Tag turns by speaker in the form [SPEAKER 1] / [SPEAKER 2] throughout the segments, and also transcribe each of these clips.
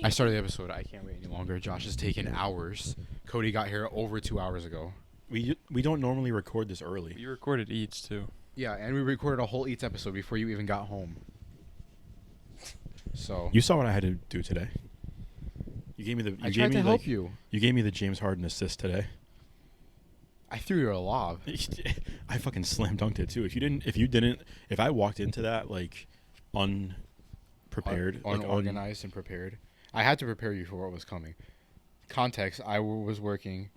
[SPEAKER 1] I started the episode. I can't wait any longer. Josh has taken hours. Cody got here over 2 hours ago.
[SPEAKER 2] We don't normally record this early.
[SPEAKER 3] You recorded Eats too.
[SPEAKER 1] Yeah, and we recorded a whole Eats episode before you even got home. So
[SPEAKER 2] You saw what I had to do today. You gave me the.
[SPEAKER 1] I tried to help you.
[SPEAKER 2] You gave me the James Harden assist today.
[SPEAKER 1] I threw you a lob.
[SPEAKER 2] I fucking slam dunked it too. If I walked into that like unprepared,
[SPEAKER 1] Unorganized and prepared. I had to prepare you for what was coming. Context, I was working.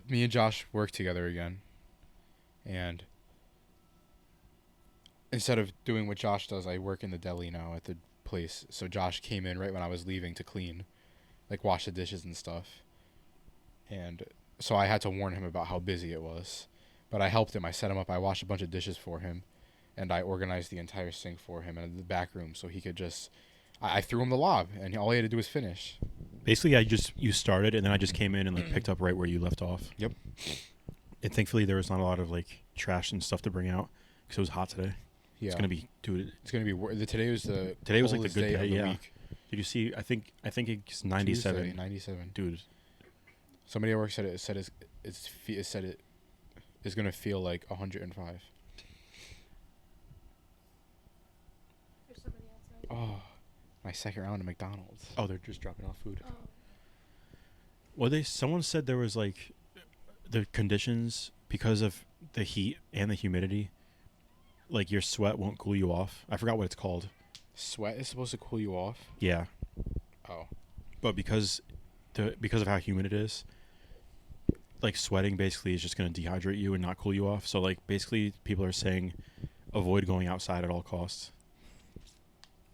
[SPEAKER 1] Me and Josh worked together again. And instead of doing what Josh does, I work in the deli now at the place. So Josh came in right when I was leaving to clean, like wash the dishes and stuff. And so I had to warn him about how busy it was. But I helped him. I set him up. I washed a bunch of dishes for him. And I organized the entire sink for him in the back room so he could just... I threw him the lob, and all he had to do was finish.
[SPEAKER 2] Basically, you started, and then I just came in and like picked up right where you left off.
[SPEAKER 1] Yep.
[SPEAKER 2] And thankfully, there was not a lot of like trash and stuff to bring out because it was hot today.
[SPEAKER 1] Yeah.
[SPEAKER 2] It's gonna be, dude.
[SPEAKER 1] It's gonna be. Today was the.
[SPEAKER 2] Today was like the
[SPEAKER 1] coldest
[SPEAKER 2] good day.
[SPEAKER 1] of the
[SPEAKER 2] Yeah.
[SPEAKER 1] week.
[SPEAKER 2] Did you see? I think it's 97.
[SPEAKER 1] Tuesday, 97.
[SPEAKER 2] Dude.
[SPEAKER 1] Somebody at work said it said it is gonna feel like 105.
[SPEAKER 4] There's somebody outside.
[SPEAKER 1] Oh, my second round of McDonald's.
[SPEAKER 2] Oh, they're just dropping off food.
[SPEAKER 4] Oh.
[SPEAKER 2] Well, someone said there was like the conditions because of the heat and the humidity. Like your sweat won't cool you off. I forgot what it's called.
[SPEAKER 1] Sweat is supposed to cool you off.
[SPEAKER 2] Yeah,
[SPEAKER 1] Oh,
[SPEAKER 2] but because of how humid it is, like sweating basically is just going to dehydrate you and not cool you off. So like basically people are saying avoid going outside at all costs.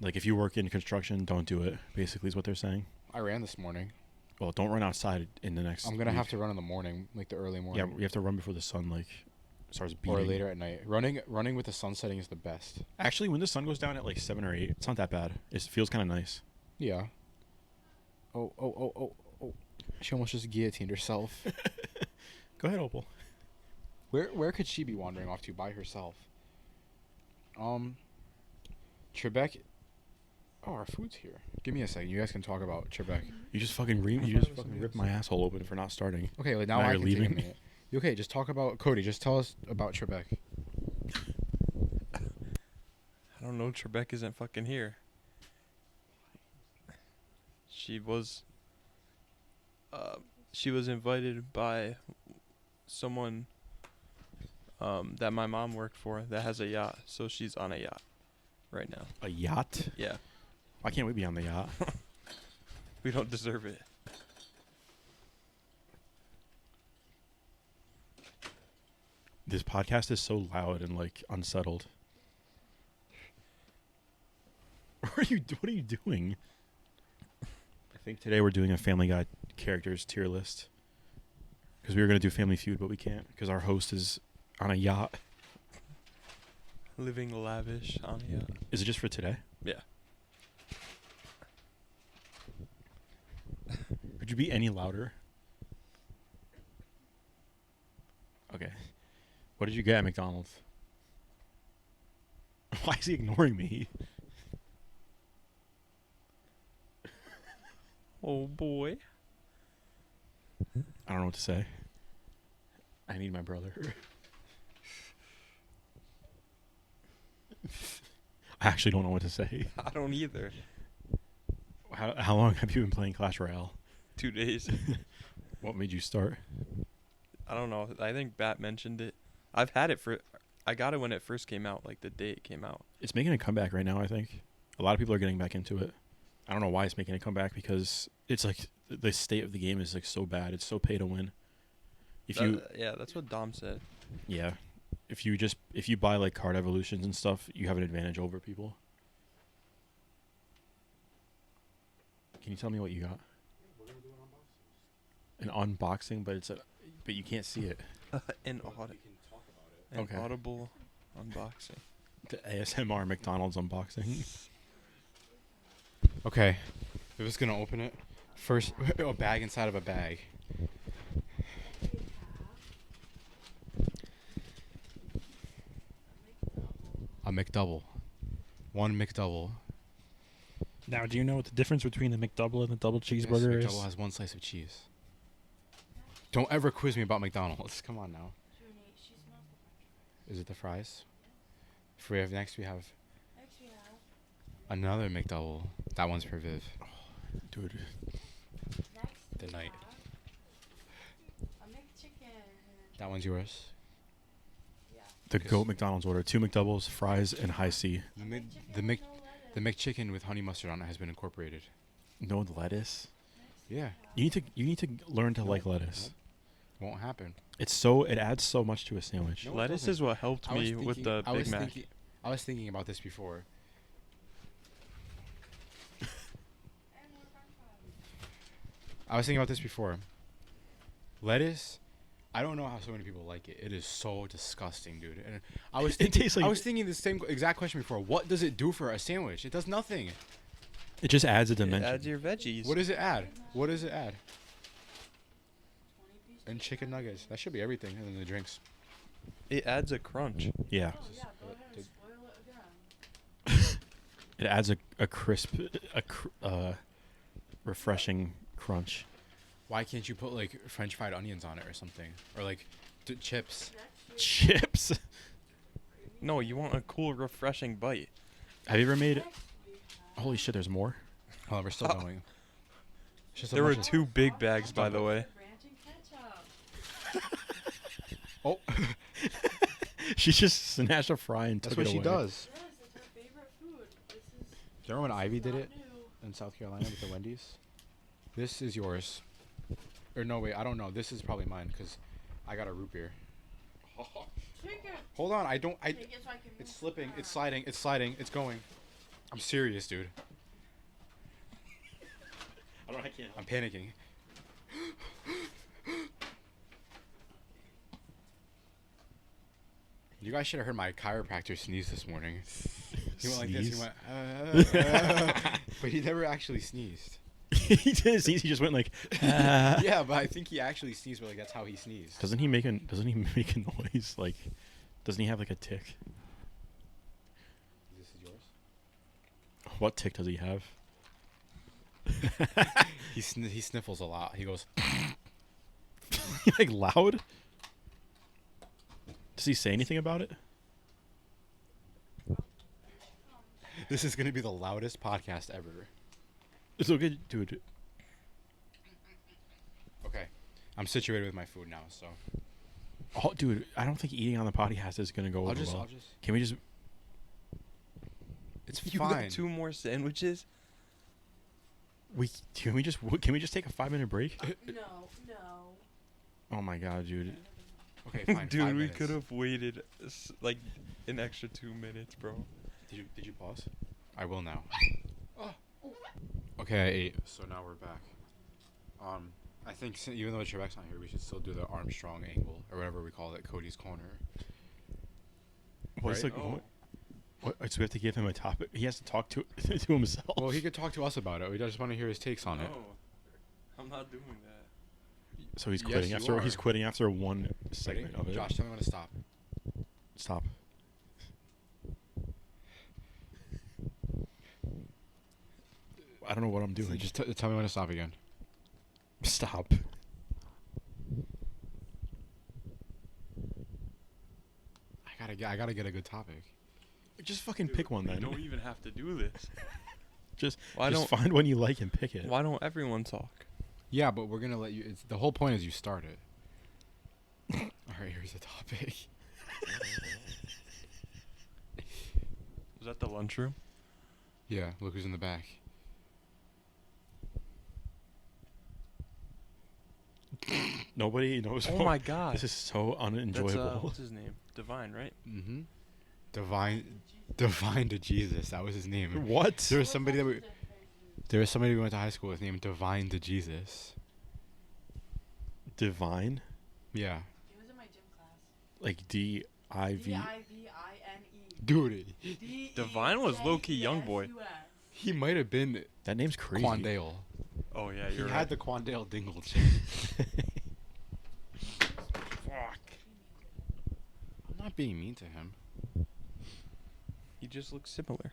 [SPEAKER 2] Like if you work in construction, don't do it. Basically is what they're saying.
[SPEAKER 1] I ran this morning.
[SPEAKER 2] Well, don't run outside in the next.
[SPEAKER 1] I'm gonna
[SPEAKER 2] week.
[SPEAKER 1] have to run in the morning, like the early
[SPEAKER 2] Yeah,
[SPEAKER 1] morning.
[SPEAKER 2] you have to run before the sun like starts beating.
[SPEAKER 1] Or later at night. Running with the sun setting is the best.
[SPEAKER 2] Actually, when the sun goes down at like 7 or 8, it's not that bad. It feels kind of nice.
[SPEAKER 1] Yeah. Oh. She almost just guillotined herself.
[SPEAKER 2] Go ahead, Opal.
[SPEAKER 1] Where could she be wandering off to by herself? Trebek. Oh, our food's here. Give me a second. You guys can talk about Trebek.
[SPEAKER 2] You just fucking ripped my asshole open for not starting.
[SPEAKER 1] Okay, like now
[SPEAKER 2] Now
[SPEAKER 1] I
[SPEAKER 2] you're
[SPEAKER 1] can take a
[SPEAKER 2] leaving.
[SPEAKER 1] minute. Okay, just talk about Cody. Just tell us about Trebek.
[SPEAKER 3] I don't know. Trebek isn't fucking here. She was invited by someone that my mom worked for that has a yacht, so she's on a yacht right now.
[SPEAKER 2] A yacht?
[SPEAKER 3] Yeah,
[SPEAKER 2] Why can't we be on the yacht?
[SPEAKER 3] we don't deserve it.
[SPEAKER 2] This podcast is so loud and like unsettled. What are you doing? I think today we're doing a Family Guy characters tier list. Because we were going to do Family Feud, but we can't because our host is on a yacht.
[SPEAKER 3] Living lavish on a yacht.
[SPEAKER 2] Is it just for today?
[SPEAKER 3] Yeah.
[SPEAKER 2] Could you be any louder? Okay. What did you get at McDonald's? Why is he ignoring me?
[SPEAKER 3] Oh boy.
[SPEAKER 2] I don't know what to say. I need my brother. I actually don't know what to say.
[SPEAKER 3] I don't either.
[SPEAKER 2] How long have you been playing Clash Royale?
[SPEAKER 3] 2 days.
[SPEAKER 2] What made you start?
[SPEAKER 3] I don't know. I think Bat mentioned it. I've had it I got it when it first came out, like the day it came out.
[SPEAKER 2] It's making a comeback right now, I think. A lot of people are getting back into it. I don't know why it's making a comeback because it's like the state of the game is like so bad. It's so pay to win.
[SPEAKER 3] Yeah, that's what Dom said.
[SPEAKER 2] Yeah. If you buy like card evolutions and stuff, you have an advantage over people. Can you tell me what you got? An unboxing, but you can't see it.
[SPEAKER 3] An
[SPEAKER 2] Okay.
[SPEAKER 3] audible unboxing.
[SPEAKER 2] The ASMR McDonald's unboxing.
[SPEAKER 1] Okay. We're just gonna open it. First, a bag inside of a bag. A McDouble. One McDouble.
[SPEAKER 2] Now, do you know what the difference between the McDouble and the double cheeseburger
[SPEAKER 1] Yes,
[SPEAKER 2] is?
[SPEAKER 1] McDouble has one slice of cheese. Don't ever quiz me about McDonald's. Come on now.
[SPEAKER 4] Junie, she smells the french
[SPEAKER 1] Is it the fries? For next we have
[SPEAKER 4] fries. Next we have.
[SPEAKER 1] another McDouble. That one's for Viv.
[SPEAKER 2] Dude,
[SPEAKER 4] Next
[SPEAKER 1] The
[SPEAKER 4] we
[SPEAKER 1] night.
[SPEAKER 4] have a McChicken.
[SPEAKER 1] That one's yours.
[SPEAKER 4] Yeah.
[SPEAKER 2] the
[SPEAKER 1] Yes.
[SPEAKER 2] GOAT McDonald's order: 2 McDoubles, fries, and high C.
[SPEAKER 1] The
[SPEAKER 4] McChicken
[SPEAKER 1] the
[SPEAKER 4] with
[SPEAKER 1] Mc
[SPEAKER 4] no
[SPEAKER 1] the
[SPEAKER 4] lettuce.
[SPEAKER 1] McChicken with honey mustard on it has been incorporated.
[SPEAKER 2] No lettuce.
[SPEAKER 4] Next
[SPEAKER 1] Yeah.
[SPEAKER 4] we have
[SPEAKER 2] You need to learn to
[SPEAKER 1] Nope,
[SPEAKER 2] like lettuce.
[SPEAKER 1] Won't happen.
[SPEAKER 2] It adds so much to a sandwich.
[SPEAKER 1] No, it
[SPEAKER 3] Lettuce
[SPEAKER 1] doesn't.
[SPEAKER 3] is what helped
[SPEAKER 1] I was
[SPEAKER 3] me with the
[SPEAKER 1] I
[SPEAKER 3] Big
[SPEAKER 1] was
[SPEAKER 3] Mac.
[SPEAKER 1] thinking- I was thinking about this before.
[SPEAKER 4] and more french fries.
[SPEAKER 1] I was thinking about this before. Lettuce, I don't know how so many people like it. It is so disgusting, dude. And I was
[SPEAKER 2] It
[SPEAKER 1] thinking,
[SPEAKER 2] tastes like-
[SPEAKER 1] I was thinking the same exact question before. What does it do for a sandwich? It does nothing.
[SPEAKER 2] It just adds a
[SPEAKER 3] It
[SPEAKER 2] dimension.
[SPEAKER 3] adds your veggies.
[SPEAKER 1] What does it add? What does it add?
[SPEAKER 4] 20 piece
[SPEAKER 1] And chicken nuggets. That should be everything. And then the drinks.
[SPEAKER 3] It adds a crunch.
[SPEAKER 2] Yeah,
[SPEAKER 4] Oh yeah, go ahead and
[SPEAKER 1] Did-
[SPEAKER 4] spoil it again.
[SPEAKER 2] it adds a crisp, refreshing crunch.
[SPEAKER 1] Why can't you put like French fried onions on it or something? Or like chips?
[SPEAKER 4] Next we
[SPEAKER 2] Chips.
[SPEAKER 3] No, you want a cool, refreshing bite.
[SPEAKER 2] Have you ever made?
[SPEAKER 4] next we have
[SPEAKER 2] Holy shit! There's more.
[SPEAKER 1] Oh, we're still going. It's just a
[SPEAKER 3] There were
[SPEAKER 1] bunch of-
[SPEAKER 3] 2 big bags, by the way.
[SPEAKER 4] ranch and ketchup.
[SPEAKER 1] Oh,
[SPEAKER 2] She just snatched a fry and
[SPEAKER 1] that's
[SPEAKER 2] took
[SPEAKER 1] what
[SPEAKER 2] it
[SPEAKER 1] she
[SPEAKER 2] away.
[SPEAKER 1] does.
[SPEAKER 4] Yes, it's her favorite food. This is
[SPEAKER 1] Do you remember when Ivy did
[SPEAKER 4] not
[SPEAKER 1] it
[SPEAKER 4] new.
[SPEAKER 1] in South Carolina with the Wendy's? This is yours. Or no, wait, I don't know. This is probably mine because I got a root beer.
[SPEAKER 4] Take it.
[SPEAKER 1] Hold on, I don't.
[SPEAKER 4] Take it so I can
[SPEAKER 1] It's
[SPEAKER 4] move
[SPEAKER 1] slipping.
[SPEAKER 4] the
[SPEAKER 1] It's
[SPEAKER 4] car.
[SPEAKER 1] sliding. It's sliding. It's going. I'm serious, dude.
[SPEAKER 2] I don't. I can't.
[SPEAKER 1] I'm panicking. You guys should have heard my chiropractor sneeze this morning. He went like this. He
[SPEAKER 2] Sneeze?
[SPEAKER 1] went, but he never actually sneezed.
[SPEAKER 2] He didn't sneeze. He just went like. "Ah."
[SPEAKER 1] Yeah, but I think he actually sneezed. But like that's how he sneezed.
[SPEAKER 2] Doesn't he make a noise like? Doesn't he have like a tick?
[SPEAKER 1] This is yours.
[SPEAKER 2] What tick does he have?
[SPEAKER 1] He sniffles a lot. He goes.
[SPEAKER 2] Like loud? Does he say anything about it?
[SPEAKER 1] This is gonna be the loudest podcast ever.
[SPEAKER 2] It's okay, dude.
[SPEAKER 1] Okay, I'm situated with my food now, so
[SPEAKER 2] Oh, dude, I don't think eating on the podcast is gonna go over well.
[SPEAKER 1] I'll just.
[SPEAKER 2] Can we just?
[SPEAKER 1] It's
[SPEAKER 3] You
[SPEAKER 1] fine.
[SPEAKER 3] got 2 more sandwiches?
[SPEAKER 2] Can we just take a 5-minute break?
[SPEAKER 4] No.
[SPEAKER 2] Oh my god, dude.
[SPEAKER 1] Okay, fine.
[SPEAKER 3] Dude,
[SPEAKER 1] 5
[SPEAKER 3] we
[SPEAKER 1] minutes.
[SPEAKER 3] could have waited like an extra 2 minutes, bro.
[SPEAKER 1] Did you pause? I will now. Okay, I ate. So now we're back. I think even though Trebek's not here, we should still do the Armstrong angle or whatever we call it, Cody's corner.
[SPEAKER 2] What's
[SPEAKER 1] Right?
[SPEAKER 2] like? So we have to give him a topic. He has to talk to to himself.
[SPEAKER 1] Well, he could talk to us about it. We just want to hear his takes on it.
[SPEAKER 3] I'm not doing that.
[SPEAKER 2] So he's
[SPEAKER 1] Yes,
[SPEAKER 2] quitting
[SPEAKER 1] you
[SPEAKER 2] after
[SPEAKER 1] are.
[SPEAKER 2] one
[SPEAKER 1] Ready?
[SPEAKER 2] segment of it.
[SPEAKER 1] Josh, tell me when to stop.
[SPEAKER 2] Stop. I don't know what I'm doing.
[SPEAKER 1] Just tell me when to stop again.
[SPEAKER 2] Stop.
[SPEAKER 1] I gotta get a good topic.
[SPEAKER 2] Just fucking pick one
[SPEAKER 3] We
[SPEAKER 2] then.
[SPEAKER 3] don't even have to do this.
[SPEAKER 2] Just
[SPEAKER 3] Why
[SPEAKER 2] just
[SPEAKER 3] don't
[SPEAKER 2] find one you like and pick it.
[SPEAKER 3] Why don't everyone talk?
[SPEAKER 1] Yeah, but we're gonna let you. The whole point is you start it. All right, here's the topic.
[SPEAKER 3] Was that the lunchroom?
[SPEAKER 1] Yeah, look who's in the back.
[SPEAKER 2] Nobody knows.
[SPEAKER 3] Oh my god.
[SPEAKER 2] This is so
[SPEAKER 3] That's
[SPEAKER 2] unenjoyable.
[SPEAKER 3] what's his name? Divine, right?
[SPEAKER 1] Mm-hmm. Divine to Jesus. That was his name.
[SPEAKER 2] What?
[SPEAKER 1] There was somebody that we went to high school with named Divine to Jesus.
[SPEAKER 2] Divine?
[SPEAKER 1] Yeah.
[SPEAKER 4] He was in my gym class.
[SPEAKER 2] Like DIV.
[SPEAKER 4] D-I-V-I-N-E.
[SPEAKER 1] Dude,
[SPEAKER 3] Divine was low-key young boy.
[SPEAKER 1] he might have been
[SPEAKER 2] That name's crazy.
[SPEAKER 1] Quandale.
[SPEAKER 3] Oh yeah,
[SPEAKER 1] He
[SPEAKER 3] you're
[SPEAKER 1] had
[SPEAKER 3] right.
[SPEAKER 1] the Quandale dingle chin.
[SPEAKER 3] Fuck.
[SPEAKER 1] I'm not being mean to him.
[SPEAKER 3] He just looks similar.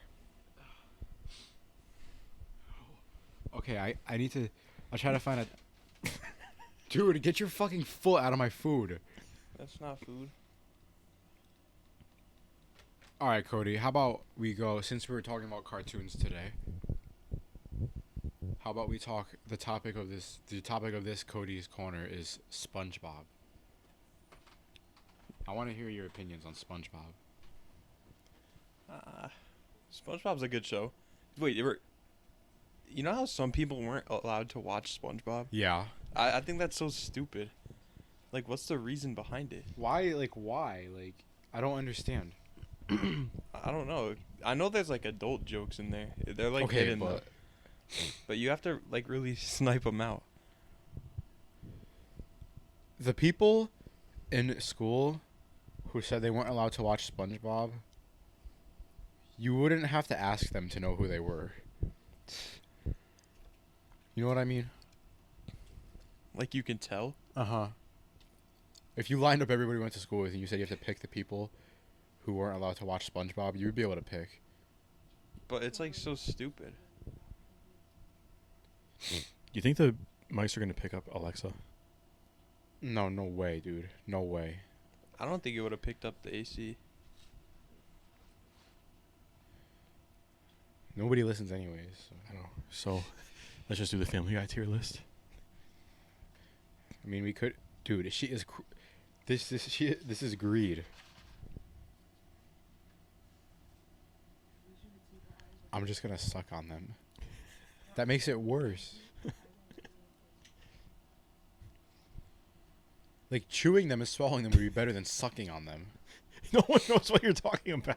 [SPEAKER 1] Okay, I need to. I'll try to find a. Dude, get your fucking foot out of my food.
[SPEAKER 3] That's not food.
[SPEAKER 1] All right, Cody. How about we go? Since we were talking about cartoons today, how about we talk? The topic of this Cody's Corner is SpongeBob. I want to hear your opinions on SpongeBob.
[SPEAKER 3] SpongeBob's a good show. Wait, you know how some people weren't allowed to watch SpongeBob?
[SPEAKER 1] Yeah.
[SPEAKER 3] I think that's so stupid. Like, what's the reason behind it?
[SPEAKER 1] Why? Why? I don't understand.
[SPEAKER 3] I don't know. I know there's like adult jokes in there. They're like
[SPEAKER 1] Okay,
[SPEAKER 3] hidden, but you have to like really snipe them out.
[SPEAKER 1] The people in school who said they weren't allowed to watch SpongeBob, you wouldn't have to ask them to know who they were. You know what I mean?
[SPEAKER 3] Like you can tell.
[SPEAKER 1] Uh-huh. If you lined up everybody you went to school with and you said you have to pick the people who weren't allowed to watch SpongeBob, you would be able to pick.
[SPEAKER 3] But it's like so stupid.
[SPEAKER 2] You think the mics are gonna pick up Alexa?
[SPEAKER 1] No way, dude. No way.
[SPEAKER 3] I don't think it would have picked up the AC.
[SPEAKER 1] Nobody listens anyways. So.
[SPEAKER 2] I don't know. So, let's just do the Family Guy tier list.
[SPEAKER 1] I mean, we could, dude. She is. This is greed. I'm just gonna suck on them. That makes it worse. Like chewing them and swallowing them would be better than sucking on them.
[SPEAKER 2] No one knows what you're talking about.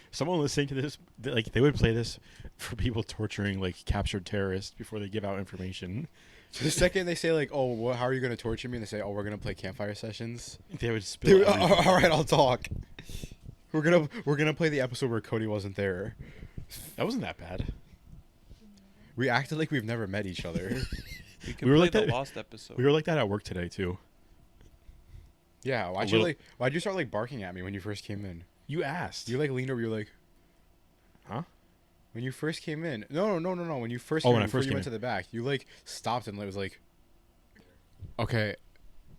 [SPEAKER 2] Someone listening to this, they would play this for people torturing captured terrorists before they give out information.
[SPEAKER 1] So the second they say "Oh, how are you gonna torture me?" and they say, "Oh, we're gonna play campfire sessions."
[SPEAKER 2] They would spill.
[SPEAKER 1] Dude,
[SPEAKER 2] everything.
[SPEAKER 1] all right, I'll talk. We're gonna play the episode where Cody wasn't there.
[SPEAKER 2] That wasn't that bad.
[SPEAKER 1] We acted like we've never met each other.
[SPEAKER 3] We could
[SPEAKER 2] We were
[SPEAKER 3] play
[SPEAKER 2] like
[SPEAKER 3] the
[SPEAKER 2] that-
[SPEAKER 3] Lost episode.
[SPEAKER 2] We were like that at work today too.
[SPEAKER 1] Yeah, why'd you start barking at me when you first came in?
[SPEAKER 2] You asked.
[SPEAKER 1] You leaned over. You're like,
[SPEAKER 2] Huh?
[SPEAKER 1] When you first came in. No. When you first
[SPEAKER 2] Oh,
[SPEAKER 1] came
[SPEAKER 2] when
[SPEAKER 1] in,
[SPEAKER 2] I
[SPEAKER 1] before
[SPEAKER 2] first
[SPEAKER 1] you
[SPEAKER 2] came
[SPEAKER 1] went to the back, you stopped and was like, okay,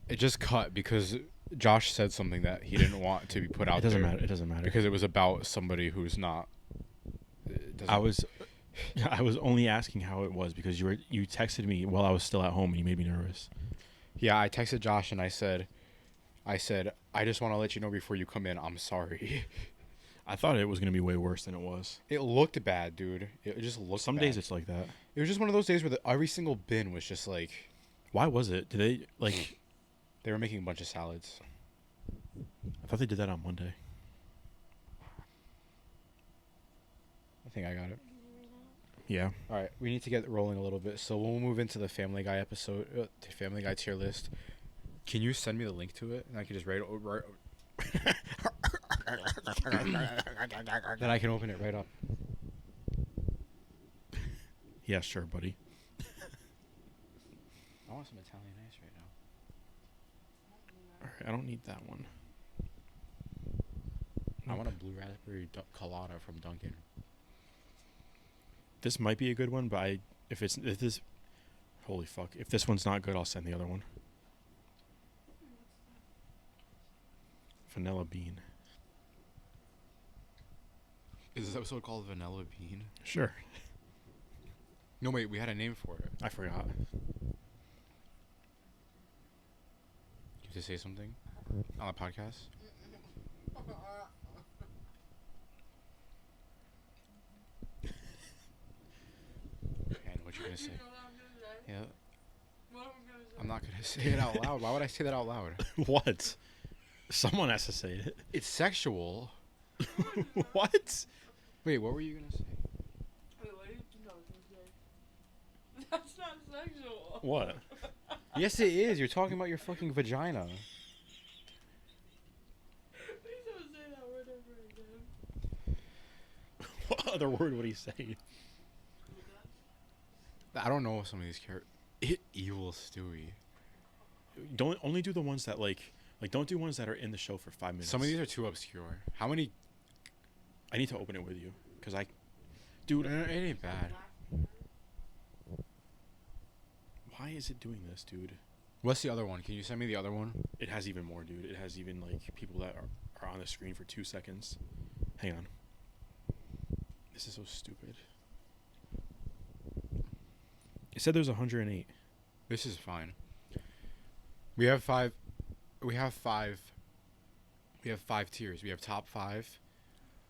[SPEAKER 1] it just cut because Josh said something that he didn't want to be put out
[SPEAKER 2] It doesn't
[SPEAKER 1] there.
[SPEAKER 2] matter. It doesn't matter.
[SPEAKER 1] Because it was about somebody who's not.
[SPEAKER 2] I was only asking how it was because you texted me while I was still at home and you made me nervous.
[SPEAKER 1] Yeah, I texted Josh and I said, I just want to let you know before you come in, I'm sorry.
[SPEAKER 2] I thought it was gonna be way worse than it was.
[SPEAKER 1] It looked bad, dude. It just looked
[SPEAKER 2] Some
[SPEAKER 1] bad.
[SPEAKER 2] days it's like that.
[SPEAKER 1] It was just one of those days where every single bin was just
[SPEAKER 2] Why was it? Did they
[SPEAKER 1] they were making a bunch of salads.
[SPEAKER 2] I thought they did that on Monday.
[SPEAKER 1] I think I got it.
[SPEAKER 2] Yeah.
[SPEAKER 1] All right, we need to get rolling a little bit, so we'll move into the Family Guy episode, Family Guy tier list. Can you send me the link to it, and I can just then I can open it right up.
[SPEAKER 2] Yeah, sure, buddy.
[SPEAKER 1] I want some Italian ice right now.
[SPEAKER 2] All right, I don't need that one.
[SPEAKER 1] I want a blue raspberry colada from Dunkin'.
[SPEAKER 2] This might be a good one, but if this, holy fuck, if this one's not good, I'll send the other one. Vanilla bean.
[SPEAKER 1] Is this episode called Vanilla Bean?
[SPEAKER 2] Sure.
[SPEAKER 1] No, wait, we had a name for it.
[SPEAKER 2] I forgot.
[SPEAKER 1] You have to say something on the podcast? Okay, I know what you're going to say. Yeah. I'm not going to say it out loud. Why would I say that out loud?
[SPEAKER 2] What? Someone has to say it.
[SPEAKER 1] It's sexual.
[SPEAKER 2] What?
[SPEAKER 1] Wait, what were you going to say?
[SPEAKER 4] Wait, what do you think I was gonna say? That's not sexual.
[SPEAKER 2] What?
[SPEAKER 1] Yes, it is. You're talking about your fucking vagina.
[SPEAKER 4] Please don't say that word ever again.
[SPEAKER 2] What other word would he say?
[SPEAKER 1] I don't know some of these characters. Evil Stewie.
[SPEAKER 2] Don't only do the ones that don't do ones that are in the show for 5 minutes.
[SPEAKER 1] Some of these are too obscure. How many?
[SPEAKER 2] I need to open it with you because Dude,
[SPEAKER 1] It ain't bad.
[SPEAKER 2] why is it doing this, dude?
[SPEAKER 1] What's the other one? Can you send me the other one?
[SPEAKER 2] It has even more, dude. It has even like people that are on the screen for 2 seconds. Hang on. This is so stupid. It said there's 108.
[SPEAKER 1] This is fine. We have five. We have five tiers. We have top 5,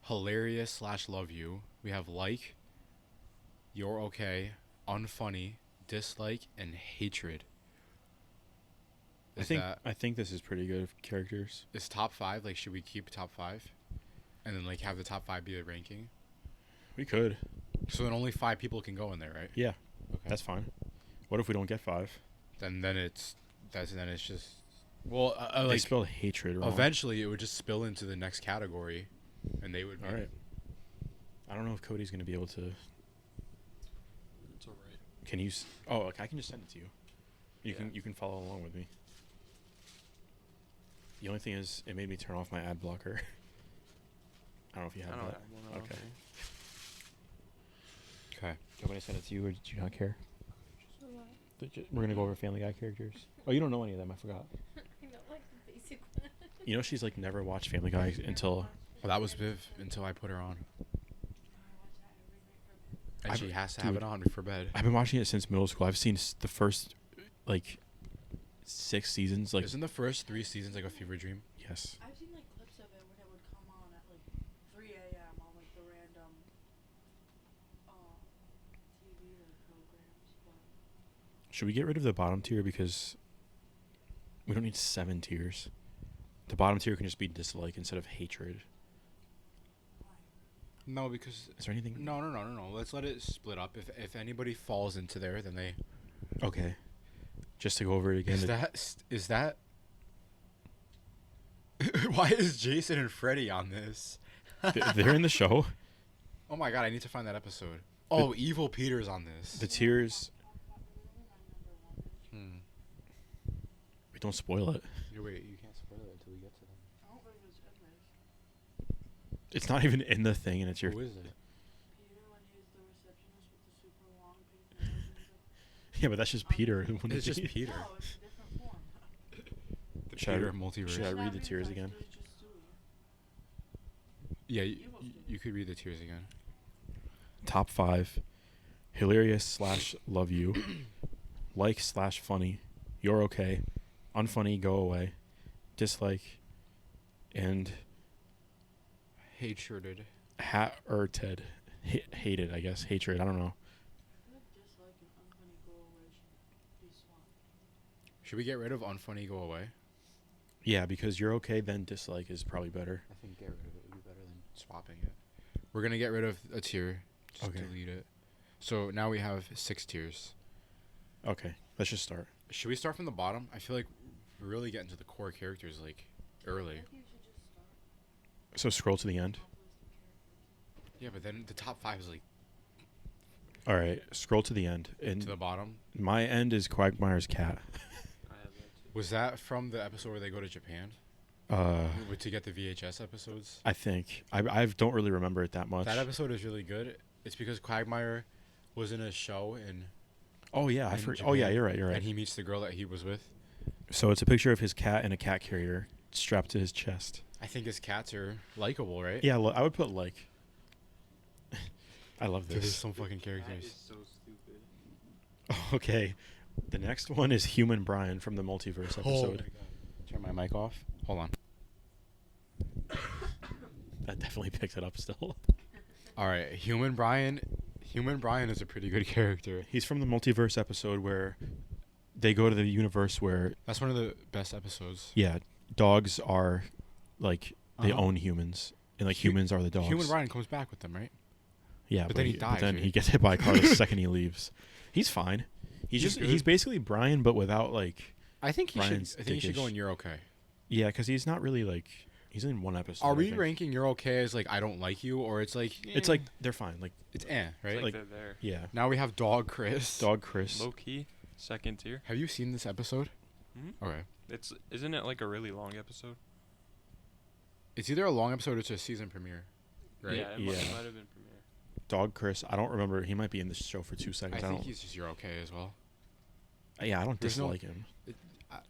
[SPEAKER 1] hilarious / love you. We have like, you're okay, unfunny, dislike, and hatred.
[SPEAKER 2] I think this is pretty good characters.
[SPEAKER 1] Is top 5 like? Should we keep top 5, and then like have the top 5 be a ranking?
[SPEAKER 2] We could.
[SPEAKER 1] So then only 5 people can go in there, right?
[SPEAKER 2] Yeah,
[SPEAKER 1] Okay.
[SPEAKER 2] that's fine. What if we don't get 5?
[SPEAKER 1] Then it's just well
[SPEAKER 2] They
[SPEAKER 1] like
[SPEAKER 2] spelled hatred wrong.
[SPEAKER 1] eventually it would just spill into the next category, and they would.
[SPEAKER 2] All right. I don't know if Cody's gonna be able to.
[SPEAKER 3] It's alright.
[SPEAKER 2] Can you? Oh, okay, I can just send it to you. You
[SPEAKER 3] Yeah.
[SPEAKER 2] can follow along with me. The only thing is, it made me turn off my ad blocker. I don't know if you
[SPEAKER 3] I
[SPEAKER 2] have
[SPEAKER 3] don't
[SPEAKER 2] that.
[SPEAKER 3] have one. I don't
[SPEAKER 2] Okay.
[SPEAKER 3] think.
[SPEAKER 1] Okay.
[SPEAKER 2] Do you want me to send it to you, or did you not care?
[SPEAKER 4] So what?
[SPEAKER 2] We're gonna go over Family Guy characters. Oh, you don't know any of them. I forgot.
[SPEAKER 4] I know, like, the basic one.
[SPEAKER 2] You know, she's like never watched Family Guy until.
[SPEAKER 1] Well, that was Viv until I put her on, and
[SPEAKER 2] I've-
[SPEAKER 1] she has to have
[SPEAKER 2] dude.
[SPEAKER 1] it on before bed.
[SPEAKER 2] I've been watching it since middle school. I've seen the first, like, 6 seasons. Like,
[SPEAKER 1] Isn't the first 3 seasons like a fever dream?
[SPEAKER 2] yes.
[SPEAKER 4] I've seen, like, clips of it when it would come on at, like, 3 a.m. on, like, the random, TV, like, programs, but...
[SPEAKER 2] Should we get rid of the bottom tier because we don't need 7 tiers? The bottom tier can just be dislike instead of hatred.
[SPEAKER 1] No, because
[SPEAKER 2] Is there anything?
[SPEAKER 1] no. Let's let it split up. If anybody falls into there, then they.
[SPEAKER 2] Okay. Just to go over it again.
[SPEAKER 1] Is that? Why is Jason and Freddy on this?
[SPEAKER 2] They're in the show.
[SPEAKER 1] Oh my god, I need to find that episode. Oh, Evil Peter's on this.
[SPEAKER 2] The tiers.
[SPEAKER 1] Hmm.
[SPEAKER 2] We don't spoil it.
[SPEAKER 1] Wait, you can't spoil it until we get to them.
[SPEAKER 4] I don't think it's in this.
[SPEAKER 2] It's not even in the thing, and it's your.
[SPEAKER 1] Who is it?
[SPEAKER 4] Peter, when he was the receptionist with the super long pink nose and
[SPEAKER 2] Yeah, but that's just Peter.
[SPEAKER 1] It's just
[SPEAKER 4] the...
[SPEAKER 1] Peter.
[SPEAKER 4] No, it's a different form.
[SPEAKER 1] The
[SPEAKER 2] Should I
[SPEAKER 1] Peter
[SPEAKER 2] re-
[SPEAKER 1] multiverse.
[SPEAKER 2] should I
[SPEAKER 4] It's
[SPEAKER 2] read
[SPEAKER 4] not
[SPEAKER 2] the tiers
[SPEAKER 4] reflex,
[SPEAKER 2] again?
[SPEAKER 4] it's just Stewie.
[SPEAKER 1] Yeah,
[SPEAKER 4] Evil
[SPEAKER 1] you could read the tiers again.
[SPEAKER 2] Top 5. Hilarious / love you. Like / funny. You're okay. Unfunny, go away. Dislike. And
[SPEAKER 1] Hatreded.
[SPEAKER 2] Ted. Hated, I guess. Hatred. I don't know.
[SPEAKER 4] I feel like dislike and unfunny go away should be swapped.
[SPEAKER 1] Should we get rid of unfunny go away?
[SPEAKER 2] Yeah, because you're okay, then dislike is probably better.
[SPEAKER 1] I think get rid of it would be better than swapping it. We're gonna get rid of a tier. Just
[SPEAKER 2] Okay.
[SPEAKER 1] delete it. So now we have 6 tiers.
[SPEAKER 2] Okay, let's just start.
[SPEAKER 1] Should we start from the bottom? I feel like we really get into the core characters like early.
[SPEAKER 4] I think you should just start
[SPEAKER 2] So scroll to the end.
[SPEAKER 4] top list of characters.
[SPEAKER 1] Yeah, but then the top 5 is like
[SPEAKER 2] All right, scroll to the end. And
[SPEAKER 1] to the bottom.
[SPEAKER 2] my end is Quagmire's cat.
[SPEAKER 3] I have that too.
[SPEAKER 1] Was that from the episode where they go to Japan to get the VHS episodes?
[SPEAKER 2] I think. I don't really remember it that much.
[SPEAKER 1] That episode is really good. It's because Quagmire was in a show and
[SPEAKER 2] Oh, yeah.
[SPEAKER 1] in
[SPEAKER 2] Oh, yeah,
[SPEAKER 1] Japan,
[SPEAKER 2] you're right.
[SPEAKER 1] and he meets the girl that he was with.
[SPEAKER 2] So it's a picture of his cat in a cat carrier strapped to his chest.
[SPEAKER 1] I think his cats are likable, right?
[SPEAKER 2] Yeah, I would put like. I love
[SPEAKER 1] There's
[SPEAKER 2] this.
[SPEAKER 1] some fucking
[SPEAKER 3] That
[SPEAKER 1] characters.
[SPEAKER 3] is so stupid.
[SPEAKER 2] Okay, the next one is Human Brian from the Multiverse episode.
[SPEAKER 1] Turn my mic off. Hold on.
[SPEAKER 2] That definitely picks it up still.
[SPEAKER 1] All right, Human Brian. Human Brian is a pretty good character.
[SPEAKER 2] He's from the Multiverse episode where they go to the universe where,
[SPEAKER 1] That's one of the best episodes.
[SPEAKER 2] yeah, dogs are like they
[SPEAKER 1] Uh-huh.
[SPEAKER 2] own humans, and like
[SPEAKER 1] Hu-
[SPEAKER 2] humans are the dogs.
[SPEAKER 1] Human Brian comes back with them, right?
[SPEAKER 2] Yeah,
[SPEAKER 1] but then he
[SPEAKER 2] But
[SPEAKER 1] dies,
[SPEAKER 2] then
[SPEAKER 1] right?
[SPEAKER 2] he gets hit by a car the second he leaves. He's fine.
[SPEAKER 1] He's
[SPEAKER 2] He's
[SPEAKER 1] good.
[SPEAKER 2] basically Brian, but without like.
[SPEAKER 1] I think he
[SPEAKER 2] Brian's
[SPEAKER 1] should. I think he should go
[SPEAKER 2] dickish.
[SPEAKER 1] in You're Okay.
[SPEAKER 2] Yeah, because he's not really like he's in one episode.
[SPEAKER 1] Are
[SPEAKER 2] I
[SPEAKER 1] we
[SPEAKER 2] think.
[SPEAKER 1] ranking You're Okay as like I don't like you, or it's like
[SPEAKER 2] It's like they're fine. Like
[SPEAKER 1] it's
[SPEAKER 3] It's
[SPEAKER 1] right?
[SPEAKER 3] like,
[SPEAKER 2] Like-
[SPEAKER 3] they're there.
[SPEAKER 2] yeah,
[SPEAKER 1] Now we have Dog Chris.
[SPEAKER 2] dog Chris.
[SPEAKER 3] Low key, second tier.
[SPEAKER 1] Have you seen this episode?
[SPEAKER 3] Mhm.
[SPEAKER 1] Okay.
[SPEAKER 3] Isn't it like a really long episode?
[SPEAKER 1] It's either a long episode or it's a season premiere. Right?
[SPEAKER 3] Yeah, it
[SPEAKER 2] Yeah.
[SPEAKER 3] might have been premiere.
[SPEAKER 2] dog Chris. I don't remember. He might be in the show for 2 seconds.
[SPEAKER 1] I
[SPEAKER 2] I
[SPEAKER 1] think
[SPEAKER 2] don't.
[SPEAKER 1] he's just you're okay as well.
[SPEAKER 2] Yeah, I don't
[SPEAKER 1] There's no-
[SPEAKER 2] dislike him.